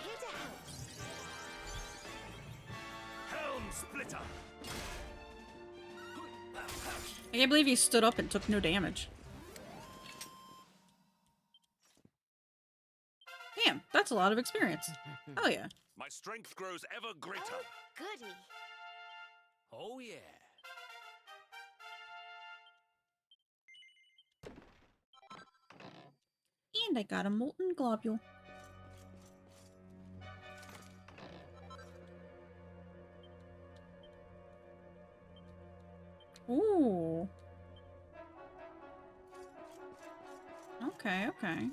here to help. Helm Splitter! I can't believe he stood up and took no damage. Damn, that's a lot of experience. Hell yeah. My strength grows ever greater. Goody. Oh yeah. And I got a molten globule. Ooh. Okay, okay.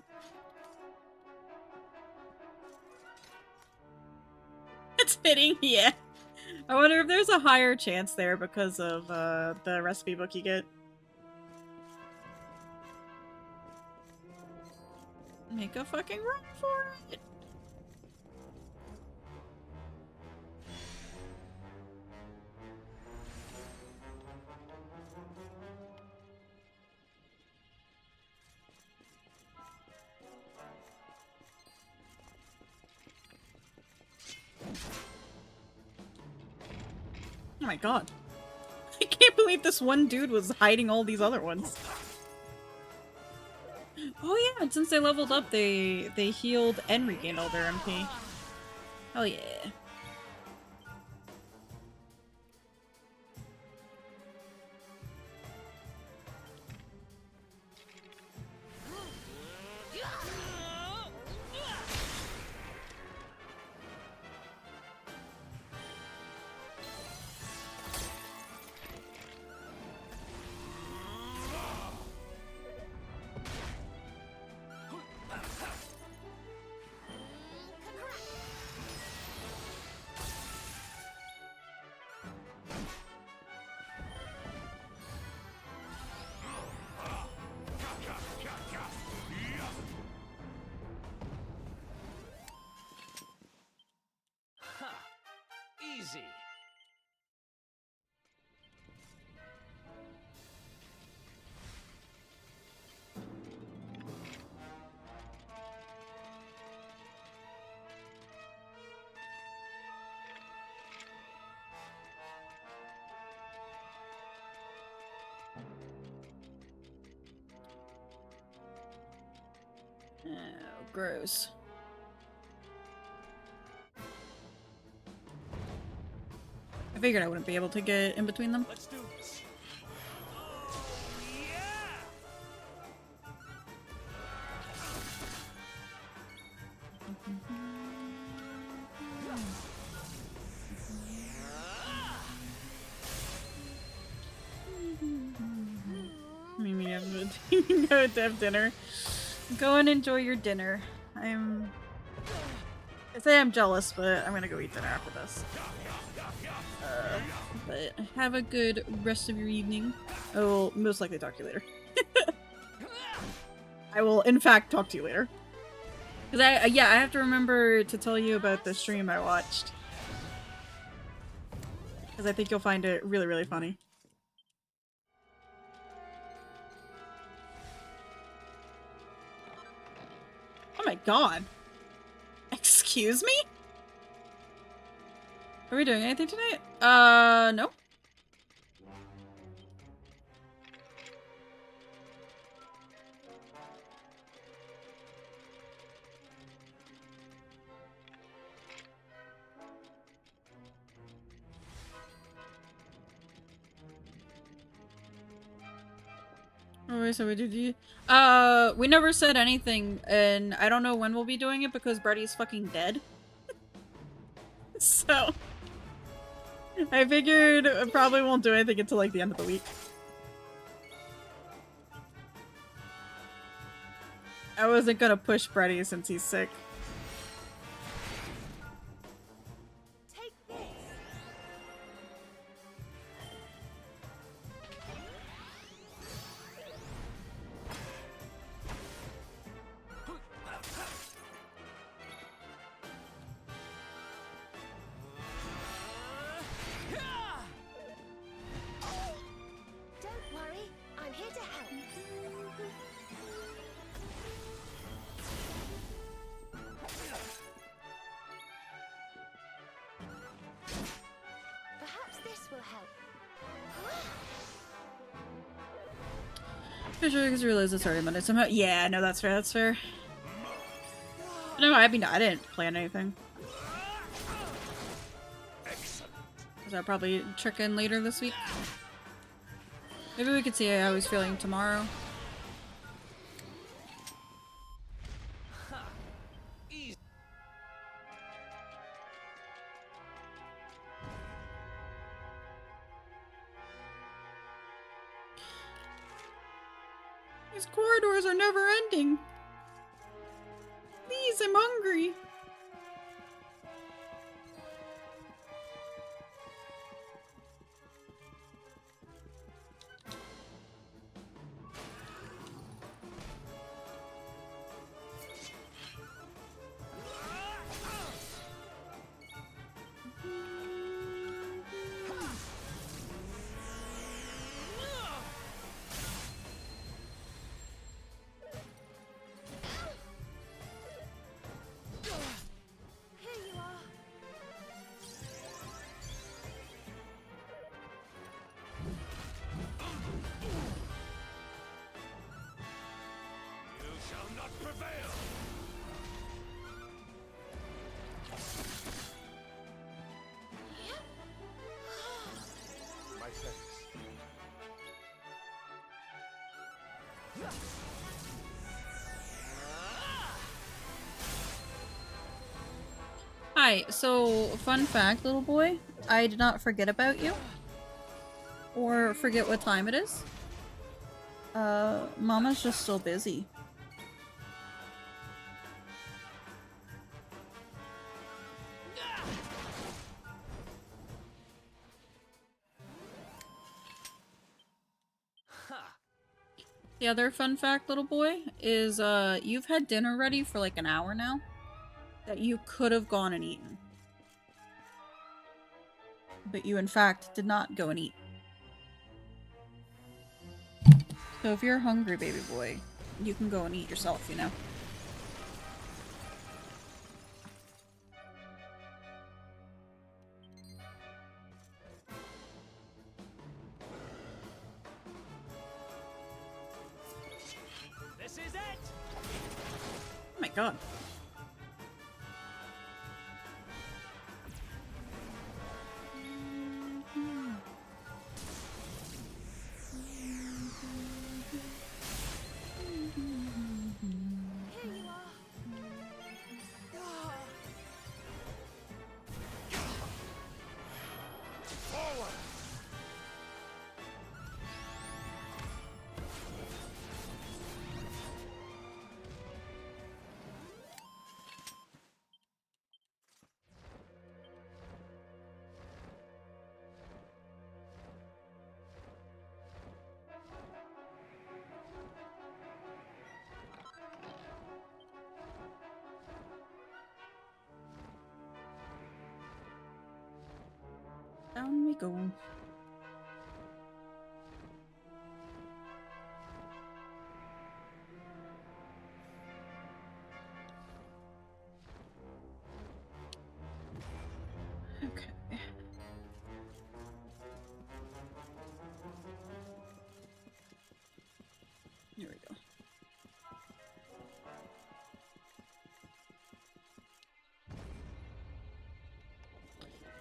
It's hitting, yeah. I wonder if there's a higher chance there because of the recipe book you get. Make a fucking run for it. Oh my god. I can't believe this one dude was hiding all these other ones. Oh yeah, and since they leveled up, they healed and regained all their MP. Hell yeah. Easy. Oh, gross. I figured I wouldn't be able to get in between them. Let's do this. Go to have dinner. Go and enjoy your dinner. I say I'm jealous, but I'm gonna go eat dinner after this. But have a good rest of your evening. I will most likely talk to you later. I will, in fact, talk to you later. Because I have to remember to tell you about the stream I watched. Because I think you'll find it really, really funny. Oh my god. Excuse me? Are we doing anything tonight? No. Oh, wait, so we did you? We never said anything, and I don't know when we'll be doing it because Brady's fucking dead. So I figured I probably won't do anything until like the end of the week. I wasn't gonna push Brady since he's sick. Take this. Don't worry, I'm here to help. Perhaps this will help. I sure just realized it's already Monday somehow. Yeah, no, that's fair, that's fair. No, I mean, I didn't plan anything. Because I'll probably check in later this week. Maybe we could see how he's feeling tomorrow. These corridors are never ending. Please, I'm hungry. Here you are. You shall not prevail! My thanks. Hi, so fun fact, little boy, I did not forget about you. Or forget what time it is. Mama's just still busy. The other fun fact, little boy, is you've had dinner ready for like an hour now that you could have gone and eaten. But you in fact did not go and eat. So if you're hungry, baby boy, you can go and eat yourself, you know? This is it! Oh my god. Here you are. Forward! Down we go. Okay. Here we go.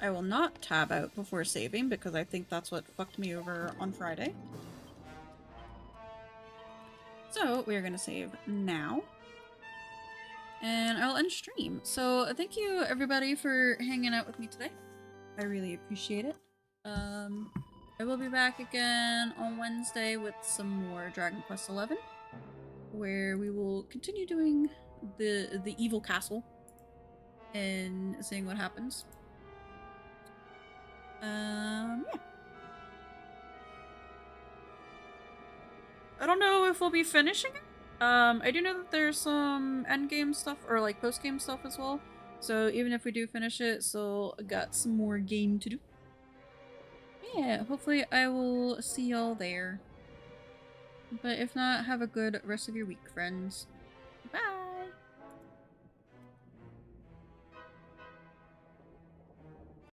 I will not tab out before saving because I think that's what fucked me over on Friday. So we are going to save now. And I'll end stream. So thank you everybody for hanging out with me today. I really appreciate it. I will be back again on Wednesday with some more Dragon Quest XI, where we will continue doing the evil castle and seeing what happens. Yeah. I don't know if we'll be finishing it. I do know that there's some endgame stuff or like post-game stuff as well. So even if we do finish it, still got some more game to do. Yeah, hopefully I will see y'all there. But if not, have a good rest of your week, friends. Bye!